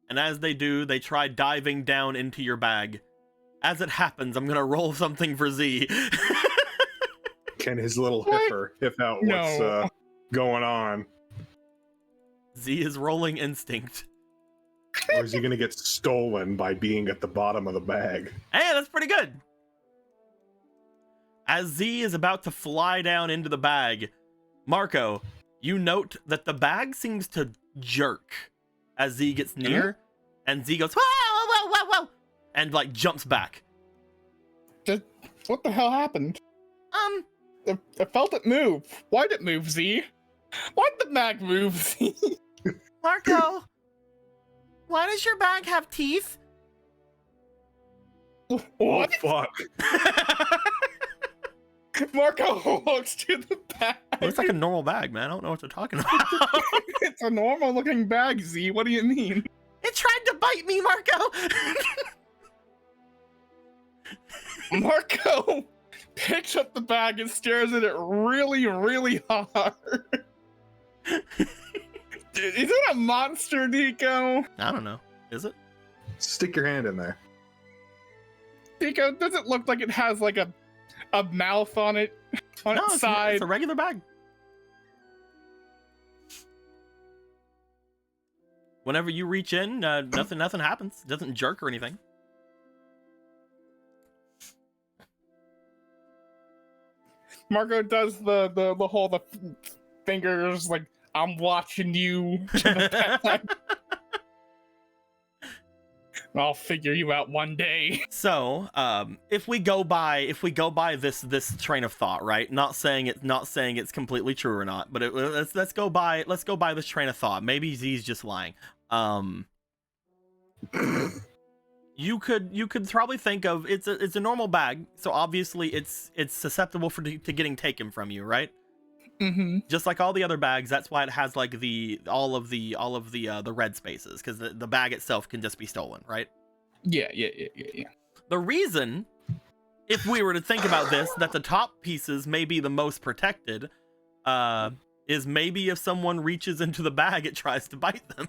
and as they do, they try diving down into your bag. As it happens, I'm gonna roll something for Z. Can his little What? hipper hip out No. what's going on? Z is rolling instinct. Or is he gonna get stolen by being at the bottom of the bag? Hey, that's pretty good. As Z is about to fly down into the bag, Marco, you note that the bag seems to jerk as Z gets near, and Z goes, whoa, whoa, whoa, whoa, whoa, and like jumps back. What the hell happened? I felt it move. Why'd it move, Z? Why'd the bag move, Z? Marco, why does your bag have teeth? Oh What? fuck! Marco looks to the bag. Looks like a normal bag, man. I don't know what they're talking about. It's a normal looking bag, Z. What do you mean? It tried to bite me, Marco. Marco picks up the bag and stares at it really, really hard. Is it a monster, Nico? I don't know. Is it? Stick your hand in there. Nico, does it look like it has like a mouth on it on No, its it's side? a regular bag. Whenever you reach in, nothing happens. It doesn't jerk or anything. Marco does the whole fingers like I'm watching you. to the bag. I'll figure you out one day. So, if we go by this train of thought, right? Not saying it's completely true or not, but let's go by this train of thought. Maybe Z's just lying. You could probably think of it's a normal bag, so obviously it's susceptible to getting taken from you, right? Mm-hmm. Just like all the other bags, that's why it has like all of the red spaces, because the bag itself can just be stolen, right? Yeah. The reason, if we were to think about this, that the top pieces may be the most protected, is maybe if someone reaches into the bag, it tries to bite them.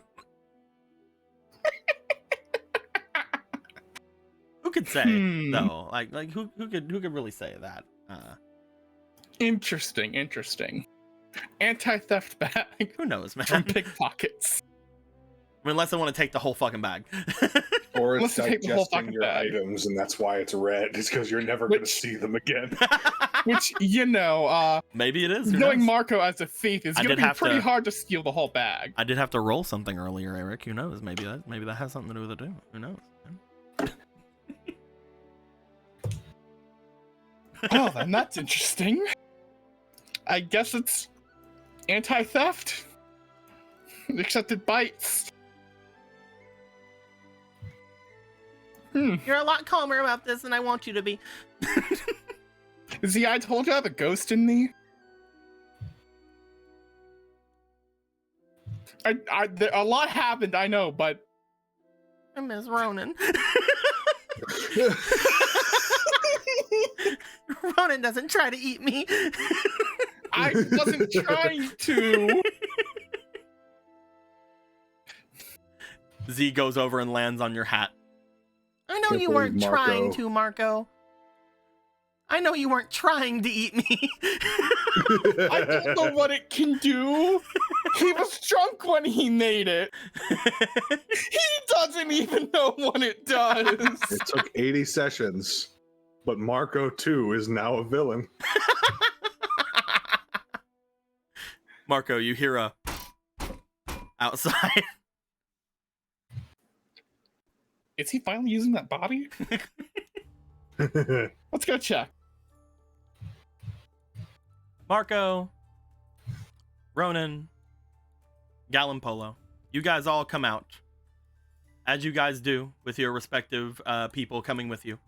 Who could say though? Like who could really say that? Interesting. Anti-theft bag Who knows, man? from pickpockets. I mean, unless I want to take the whole fucking bag. Or it's Let's take the whole digesting fucking your bag. items, and that's why it's red. It's because you're never going to Which- see them again. Which, Maybe it is. Who knowing knows? Marco as a thief is I going did to be have pretty to- hard to steal the whole bag. I did have to roll something earlier, Eric. Who knows? Maybe that has something to do with it too. Who knows? Oh, then that's interesting. I guess it's anti-theft. Except it bites. You're a lot calmer about this than I want you to be. See, I told you I have a ghost in me. A lot happened, I know, but I miss Ronan. Ronan doesn't try to eat me. I wasn't trying to. Z goes over and lands on your hat. I know Can't you believe weren't trying Marco- to, Marco. I know you weren't trying to eat me. I don't know what it can do. He was drunk when he made it. He doesn't even know what it does. It took 80 sessions, but Marco 2 is now a villain. Marco, you hear a outside. Is he finally using that body? Let's go check. Marco, Ronan, Gallon Polo, you guys all come out. as you guys do with your respective people coming with you,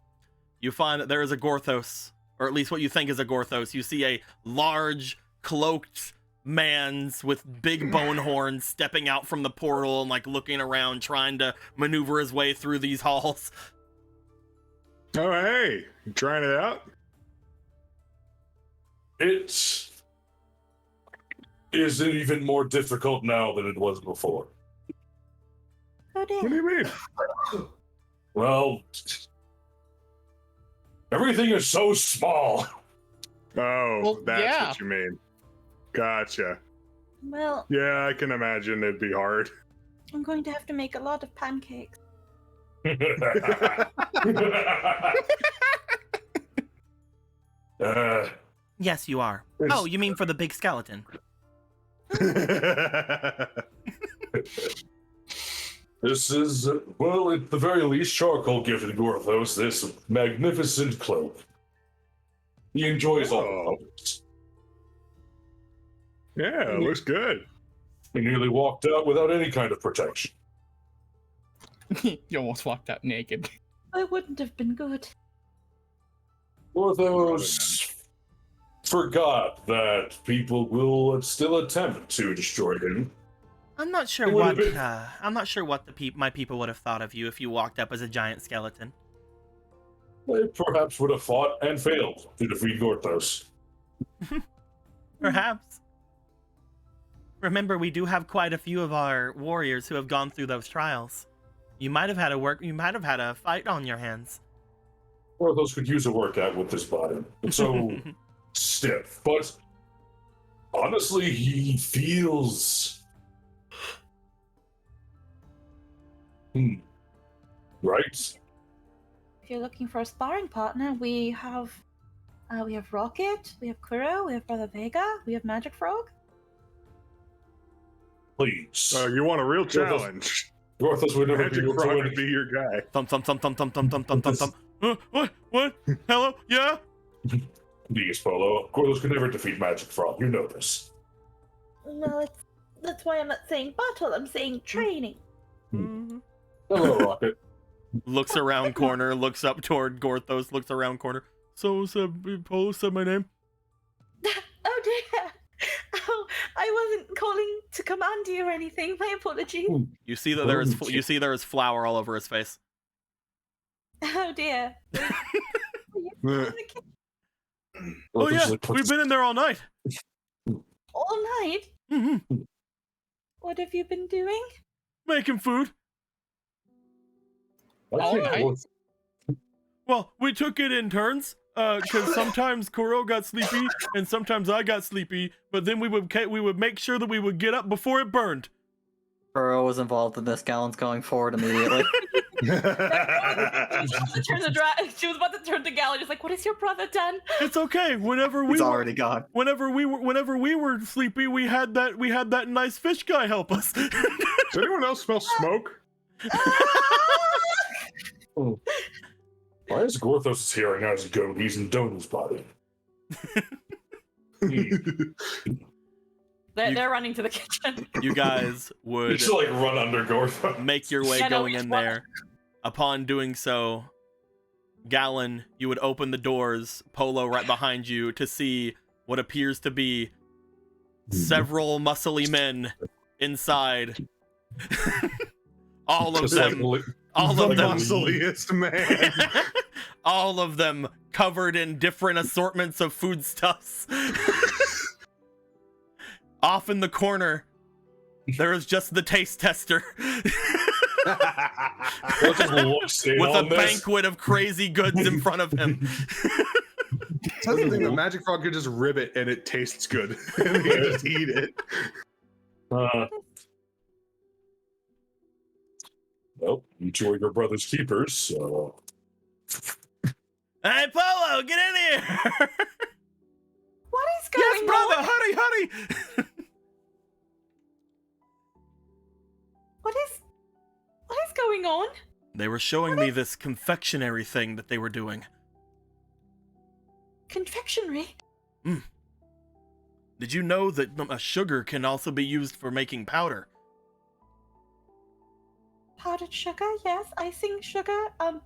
you find that there is a Gorthos, or at least what you think is a Gorthos. You see a large, cloaked man's with big bone horns stepping out from the portal and like looking around, trying to maneuver his way through these halls. Oh, hey, you trying it out? It is even more difficult now than it was before. Oh What do dear. you mean? Well, everything is so small. Oh, Well, that's yeah. what you mean. Gotcha. Well, Yeah, I can imagine it'd be hard. I'm going to have to make a lot of pancakes. uh, Yes, you are. It's- Oh, you mean for the big skeleton? This is, well, at the very least, charcoal gifted Gorthos this magnificent cloak. He enjoys all the Oh. colors. Yeah, it looks good. He nearly walked out without any kind of protection. You almost walked out naked. It wouldn't have been good. Gorthos forgot that people will still attempt to destroy him. I'm not sure It would've what been- I'm not sure what my people would have thought of you if you walked up as a giant skeleton. They perhaps would have fought and failed to defeat Gorthos. Perhaps. Remember, we do have quite a few of our warriors who have gone through those trials. You might have had a fight on your hands. Gorthos could use a workout with his body. It's so stiff. But honestly, he feels... Right? If you're looking for a sparring partner, we have Rocket, we have Kuro, we have Brother Vega, we have Magic Frog. Please. You want a real challenge? Gorthos would never be Magic able to Frog win. would be your guy. Thump thump thump thump thump thump thump thump thump thump. What? Hello? Yeah? Please, Polo. Gorthos could never defeat Magic Frog. You know this. Well, that's why I'm not saying battle. I'm saying training. Hello, Rocket. Looks around corner, looks up toward Gorthos, looks around corner. So Polo said my name. Oh dear. Oh, I wasn't calling to command you or anything. My apologies. You see that there is flour all over his face. Oh dear. Oh yeah, we've been in there all night. All night? Mm-hmm. What have you been doing? Making food. All night? Well, we took it in turns. Because sometimes Kuro got sleepy and sometimes I got sleepy, but then we would make sure that we would get up before it burned. Burrow was involved in this. Gallon's going forward immediately. She was about to turn to Gallon, just like, what has your brother done? It's okay. Whenever we He's were, already gone. whenever we were sleepy, we had that nice fish guy help us. Does anyone else smell smoke? Why is Gorthos' hearing out as a goat? He's in Donal's body. They're running to the kitchen. You guys You would should like run under Gorthos. make your way Yeah, no, going we in just there. Upon doing so, Gallon, you would open the doors, Polo right behind you, to see what appears to be several muscly men inside. All of Just them, like, all The of them, muscliest man. all of them covered in different assortments of foodstuffs. Off in the corner, there is just the taste tester. What just looks in With a on this? banquet of crazy goods in front of him. That's the thing, the Magic Frog could just rib it and it tastes good. And you just eat it. Well, you two are your brother's keepers, so... Hey, Polo, get in here! What is going Yes, brother, on? honey! What is going on? They were showing me this confectionery thing that they were doing. Confectionery? Did you know that sugar can also be used for making powder? powdered sugar, yes, icing sugar. Do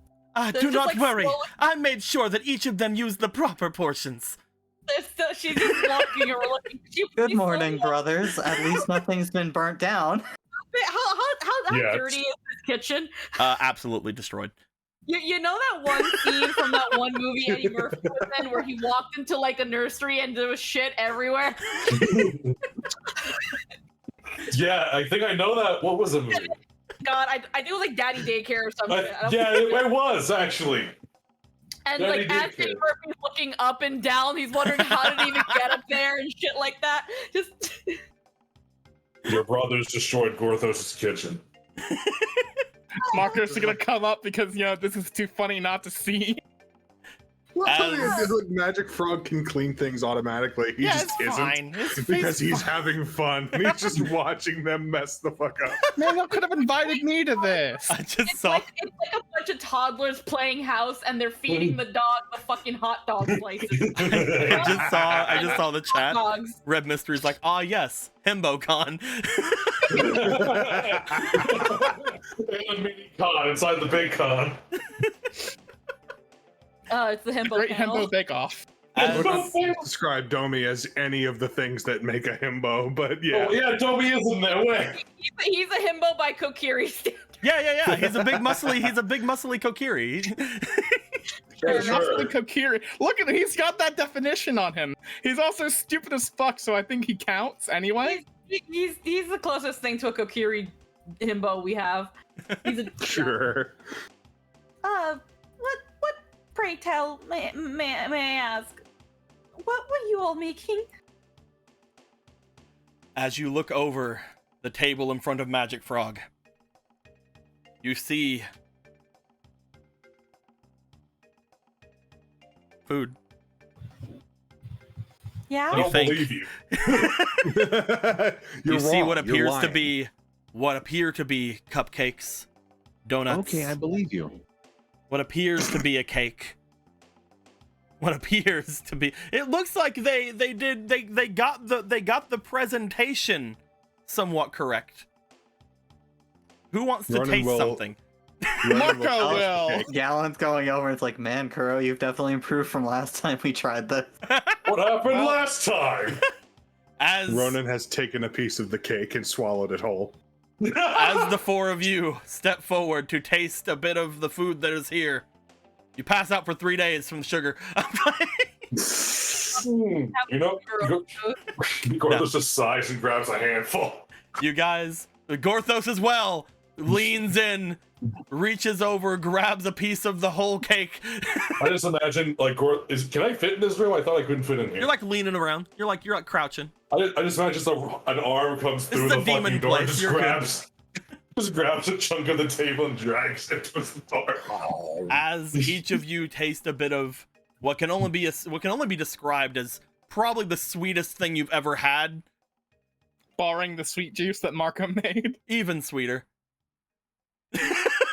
just, not like, worry. slowly- I made sure that each of them used the proper portions. She's just walking or looking. Good morning, brothers. At least nothing's been burnt down. How Yeah, dirty is this kitchen? Absolutely destroyed. You know that one scene from that one movie Eddie Murphy was in where he walked into like a nursery and there was shit everywhere? Yeah, I think I know that. What was the movie? God, I do like Daddy Daycare or something. Yeah, it was actually. And Daddy like as Daycare. Eddie Murphy's looking up and down, he's wondering how did he even get up there and shit like that. Just Your brothers destroyed Gorthos' kitchen. Marcos are gonna come up because this is too funny not to see. As- Like, Magic Frog can clean things automatically. He just it's isn't. fine. It's Because he's having fun. He's just watching them mess the fuck up. Man, you could have invited me to this. I just it's saw. like a bunch of toddlers playing house and they're feeding the dog the fucking hot dog slices. I just saw the Hot chat. dogs. Red Mystery's like, ah, yes, HimboCon. And a mini con inside the big con. It's the himbo Great panel. himbo bake-off. As- Describe Domi as any of the things that make a himbo, but yeah. Oh, yeah, Toby is in that way. He's a himbo by Kokiri standards. yeah. He's a big muscly Kokiri. Yeah, Muscly Kokiri. Look at him. He's got that definition on him. He's also stupid as fuck, so I think he counts anyway. He's the closest thing to a Kokiri himbo we have. He's a Sure. What, pray tell, may I ask, what were you all making? As you look over the table in front of Magic Frog, you see food. Yeah? I You don't think- believe you. You're You see wrong. what You're appears to lying. be cupcakes, donuts. Okay, I believe you. What appears to be a cake. What appears to be. It looks like they got the presentation somewhat correct. Who wants to Ronan taste will- something? Marco will. Gallon's going over. It's like, man, Kuro, you've definitely improved from last time we tried this. What happened last time? As Ronan has taken a piece of the cake and swallowed it whole. as the four of you step forward to taste a bit of the food that is here, you pass out for 3 days from the sugar. You know, Gorthos just sighs and grabs a handful. You guys, Gorthos as well, leans in, reaches over, grabs a piece of the whole cake. I just imagine, like, can I fit in this room? I thought I couldn't fit in here. You're like leaning around. You're like crouching. I just imagine just an arm comes This through is a the fucking demon door and place. just You're good. grabs a chunk of the table and drags it towards the door. As each of you taste a bit of what can only be described as probably the sweetest thing you've ever had, Barring the sweet juice that Marco made. even sweeter.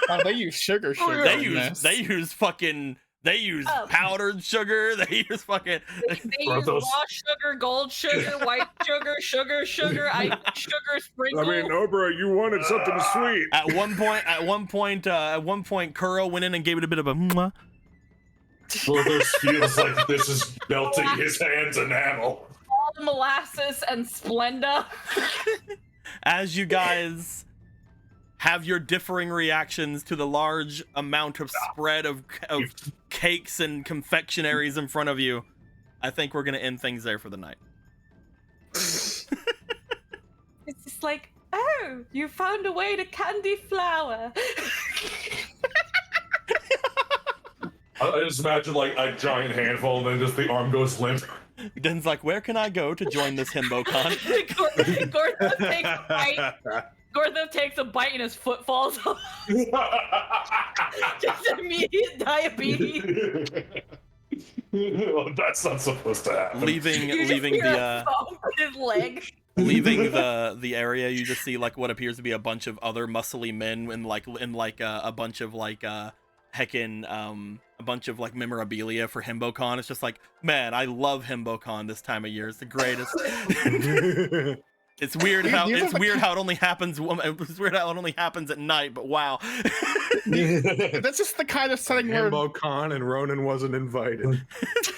Oh, they use sugar They in use this. Oh. powdered sugar. They use fucking They use raw sugar, gold sugar, white sugar, sugar, sugar sprinkle. I mean, Obra, you wanted something sweet. At one point, Kuro went in and gave it a bit of a mwah. Gorthos feels like this is melting his hands enamel. all the molasses and Splenda. As you guys have your differing reactions to the large amount of spread of cakes and confectionaries in front of you, I think we're gonna end things there for the night. It's just like, oh, you found a way to candy flour. I just imagine like a giant handful and then just the arm goes limp. Den's like, where can I go to join this HimboCon? Gorthos takes a bite and his foot falls off. Just immediate diabetes. Well, that's not supposed to happen. leaving You just leaving hear the a thump in his leg. leaving the area, you just see like what appears to be a bunch of other muscly men in a bunch of a bunch of like memorabilia for HimboCon. It's just like, man, I love HimboCon this time of year. It's the greatest. It's weird how These are it's the weird how it only happens. It's weird how it only happens at night. But wow. That's just the kind of setting where Himbo Con and Ronan wasn't invited.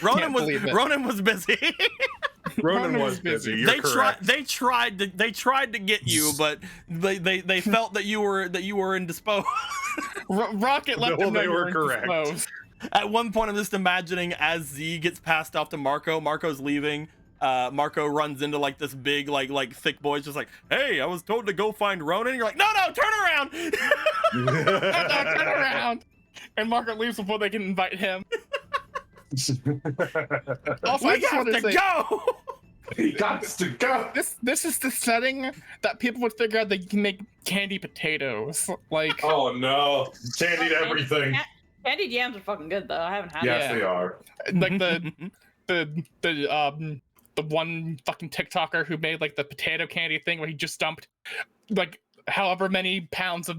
Ronan believe it. was busy. Ronan was busy. You're they correct. tried to get you, but they felt that you were indisposed. Rocket let No, them know they you were were correct. indisposed. At one point, I'm just imagining as Z gets passed off to Marco. Marco's leaving. Marco runs into like this big like thick boy. Just like, hey, I was told to go find Ronan. You're like, no, turn around. No, turn around. And Marco leaves before they can invite him. Also, I We just have want to say, go. He got to go. this is the setting that people would figure out they can make candy potatoes. Like, Oh no, candied everything. Candied yams are fucking good though. I haven't had Yes, them. they are. like the one fucking TikToker who made like the potato candy thing where he just dumped like however many pounds of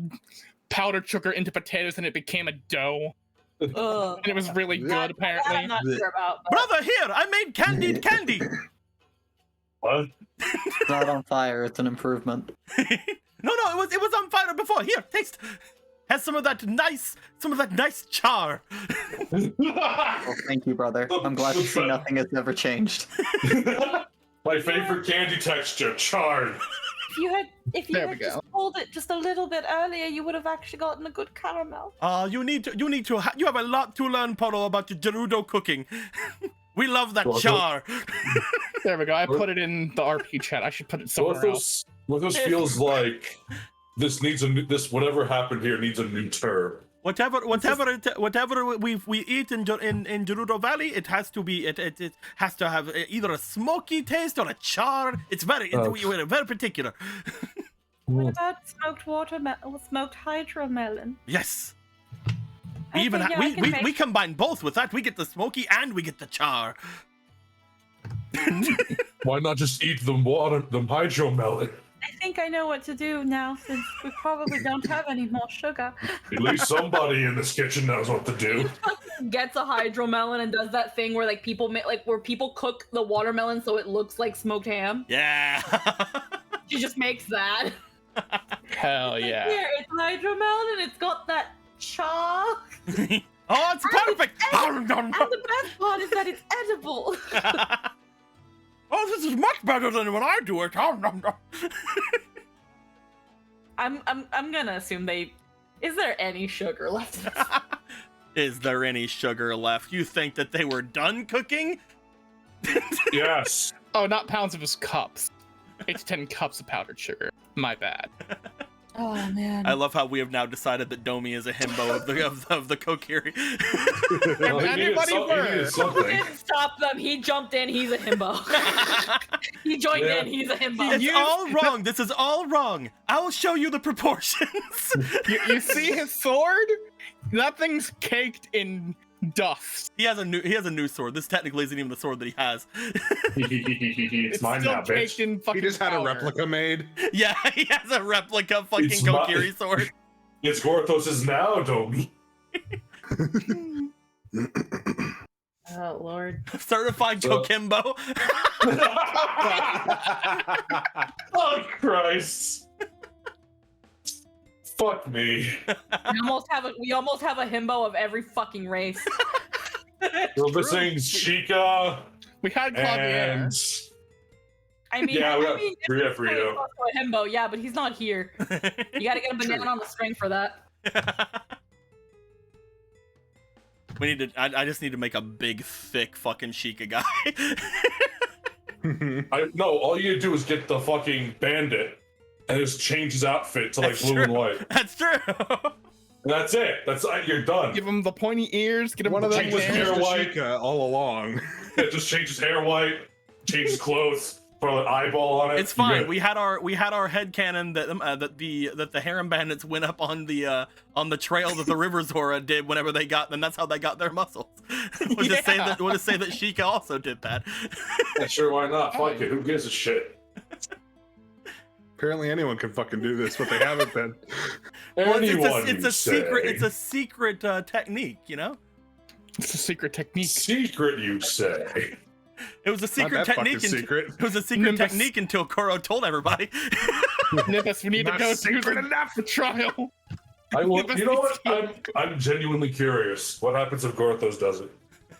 powdered sugar into potatoes and it became a dough. Ugh. And it was really good, That apparently. I'm not sure about. But Brother, here, I made candied candy. What? It's not on fire. It's an improvement. No, it was on fire before. Here, taste. Has some of that nice char. Well, thank you, brother. I'm glad to see nothing has ever changed. My favorite candy texture, charred. If you There we had go. just pulled it just a little bit earlier, you would have actually gotten a good caramel. You have a lot to learn, Polo, about your Gerudo cooking. We love that char. There we go. I put it in the RP chat. I should put it somewhere else. Porthos feels like this needs a new. This whatever happened here needs a new term. Whatever we eat in Gerudo Valley, it has to be it has to have either a smoky taste or a char. We're very particular. What about smoked hydromelon? Yes. I Even think, yeah, I can we make- combine both with that. We get the smoky and we get the char. Why not just eat the hydromelon? I think I know what to do now, since we probably don't have any more sugar. At least somebody in this kitchen knows what to do. gets a hydromelon and does that thing where like people make like where people cook the watermelon so it looks like smoked ham. Yeah. She just makes that. Hell yeah. Here, it's hydromelon and it's got that char. Oh, it's perfect. And the best part is that it's edible. Oh, this is much better than when I do it. I'm gonna assume they. Is there any sugar left? Is there any sugar left? You think that they were done cooking? Yes. Oh, not pounds, it was cups. 8 to 10 cups of powdered sugar. My bad. Oh man. I love how we have now decided that Domi is a himbo of the Kokiri. Well, he needed Anybody some- he needed were. something. Didn't stop them. He jumped in. He's a himbo. He joined Yeah. in. He's a himbo. It's all wrong. This is all wrong. I will show you the proportions. You see his sword? That thing's caked in dust. He has a new sword. This technically isn't even the sword that he has. It's mine still now, caked bitch. in fucking He just had a powder. replica made. Yeah, he has a replica fucking It's my- Kokiri sword. It's Gorthos's now, Domi. Oh Lord. Certified Kokimbo. Oh Christ! Fuck me. We almost have a himbo of every fucking race. We're missing Chica We had Clavier. and I mean, Yeah, we got if Frito. it's also a himbo, yeah, but he's not here. You gotta get a banana on the string for that. We need to. I just need to make a big, thick fucking Sheikah guy. all you do is get the fucking bandit and just change his outfit to like That's blue true. and white. That's true. And that's it. That's you're done. Give him the pointy ears, get him One the of them Change was his hair. hair Mr. white. Sheikah all along. Yeah, just change his hair white, change his clothes, put an eyeball on it. It's you're fine. good. We had our headcanon that the harem bandits went up on the trail that the River Zora did whenever they got them. That's how they got their muscles. We'll just say that Sheikah also did that. Yeah, sure, why not? Fuck it. Who gives a shit? Apparently anyone can fucking do this, but they haven't been. Well, Anyone, it's you a secret. say. It's a secret technique, you know. It's a secret technique. Secret, you say? It was a secret Not that fucking technique. secret. It was a secret Nimbus. technique until Kuro told everybody. Nimbus, we need to Not go secret to enough. the trial. I will, Give us you know these what? I'm genuinely curious. What happens if Gorthos does it?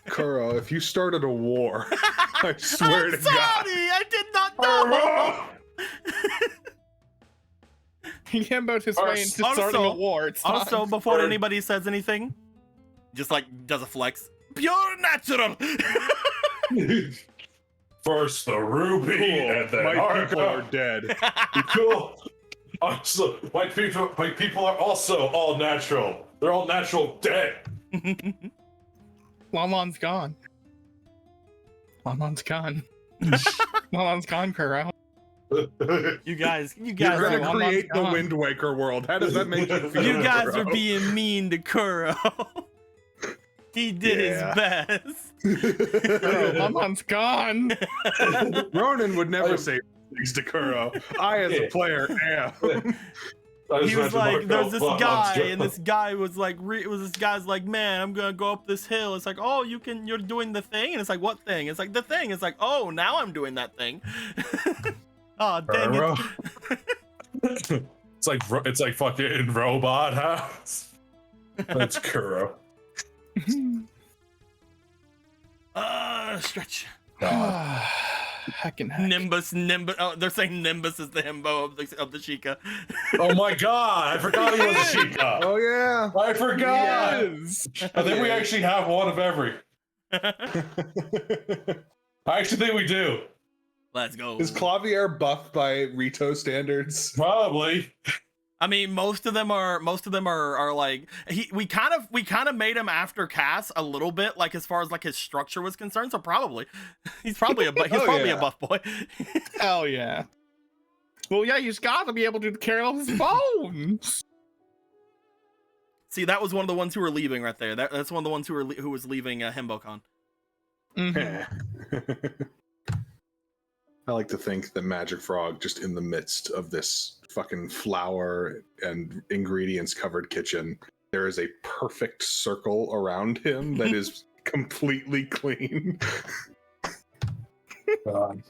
Kuro, if you started a war, I swear I'm to sorry, God. I did not know. He himboed his way into starting a war. It's Also, fine. before Or- anybody says anything, just like does a flex. Pure natural. First the ruby, and then My people are Arca. dead. Cool. Also, my people are also all natural. They're all natural dead. Lamon's gone. Lamon's gone. Lamon's gone, Kuro. You guys You're Kuro, gonna I'm create not the gone. Wind Waker world. How does that make you feel? You guys are Kuro? being mean to Kuro. He did Yeah. his best. Kuro, Lamon's gone. Ronan would never say things to Kuro. I, as a player, am. He was like, there's this guy, and and this guy was like, this guy's like, man, I'm gonna go up this hill. It's like, oh, you're doing the thing, and it's like, what thing? It's like the thing. It's like, oh, now I'm doing that thing. Oh, dang it. It's like fucking robot house. That's Kuro. Stretch. Heckin' heck. Nimbus. Oh, they're saying Nimbus is the himbo of the Sheikah. Oh my god, I forgot he was a Sheikah. Oh yeah. I forgot. Yes. I think we actually have one of every. I actually think we do. Let's go. Is Clavier buffed by Rito standards? Probably. I mean, most of them are like we kind of made him after Cass a little bit, like as far as like his structure was concerned. So probably he's probably a yeah. buff boy. Hell yeah. Well, yeah, he's got to be able to carry all his bones. See, that was one of the ones who were leaving right there. That's one of the ones who was leaving HimboCon. Mhm. I like to think that Magic Frog, just in the midst of this fucking flour and ingredients covered kitchen, there is a perfect circle around him that is completely clean. God.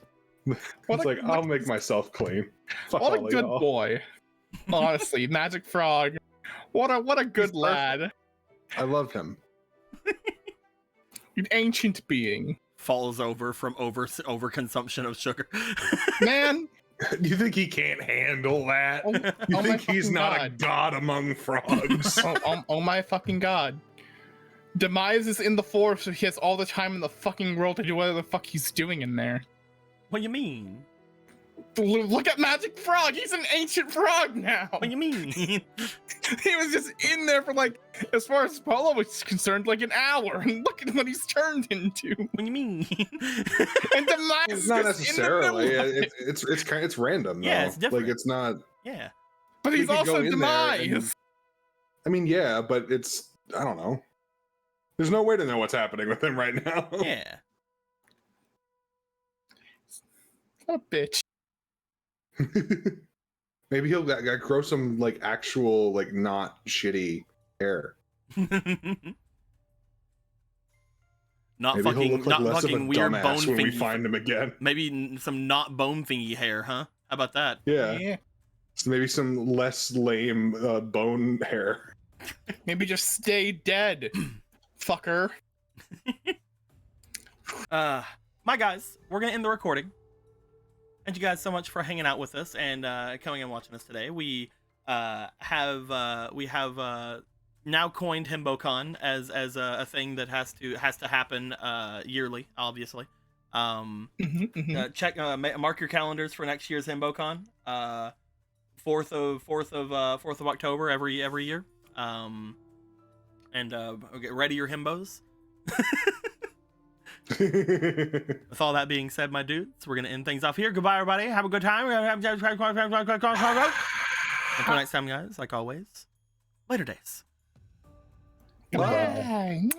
It's like, I'll make myself clean. Fuck What a all of good y'all. boy. Honestly, Magic Frog. What a good He's lad. I love him. An ancient being. Falls over from overconsumption of sugar. Man. You think he can't handle that? Oh, You oh my think he's fucking not a God. god among frogs? Oh my fucking god. Demise is in the forest, so he has all the time in the fucking world to do whatever the fuck he's doing in there. What you mean? Look at Magic Frog, he's an ancient frog now! What you mean? He was just in there for like, as far as Polo was concerned, like an hour, and look at what he's turned into. What you mean? And Demise It's is not just necessarily. in the middle of it. It's random. Yeah, though. it's different. Like it's not. Yeah. But he he's could also go in there and- Demise. I mean, yeah, but it's. I don't know. There's no way to know what's happening with him right now. Yeah. What a bitch. Maybe he'll grow some like actual like not shitty hair. Not Maybe he'll fucking, look like not less of a fucking weird bone dumbass when we thingy. find him again. Maybe some not bone thingy hair, huh? How about that? Yeah. So maybe some less lame bone hair. Maybe just stay dead, fucker. My guys, we're gonna end the recording. Thank you guys so much for hanging out with us and coming and watching us today. We have now coined HimboCon as a thing that has to happen yearly, obviously. Check mark your calendars for next year's HimboCon. 4th of October every year. And get ready your himbos. With all that being said, my dudes, we're gonna end things off here. Goodbye, everybody. Have a good time. Until next time, guys. Like always, later days. Bye.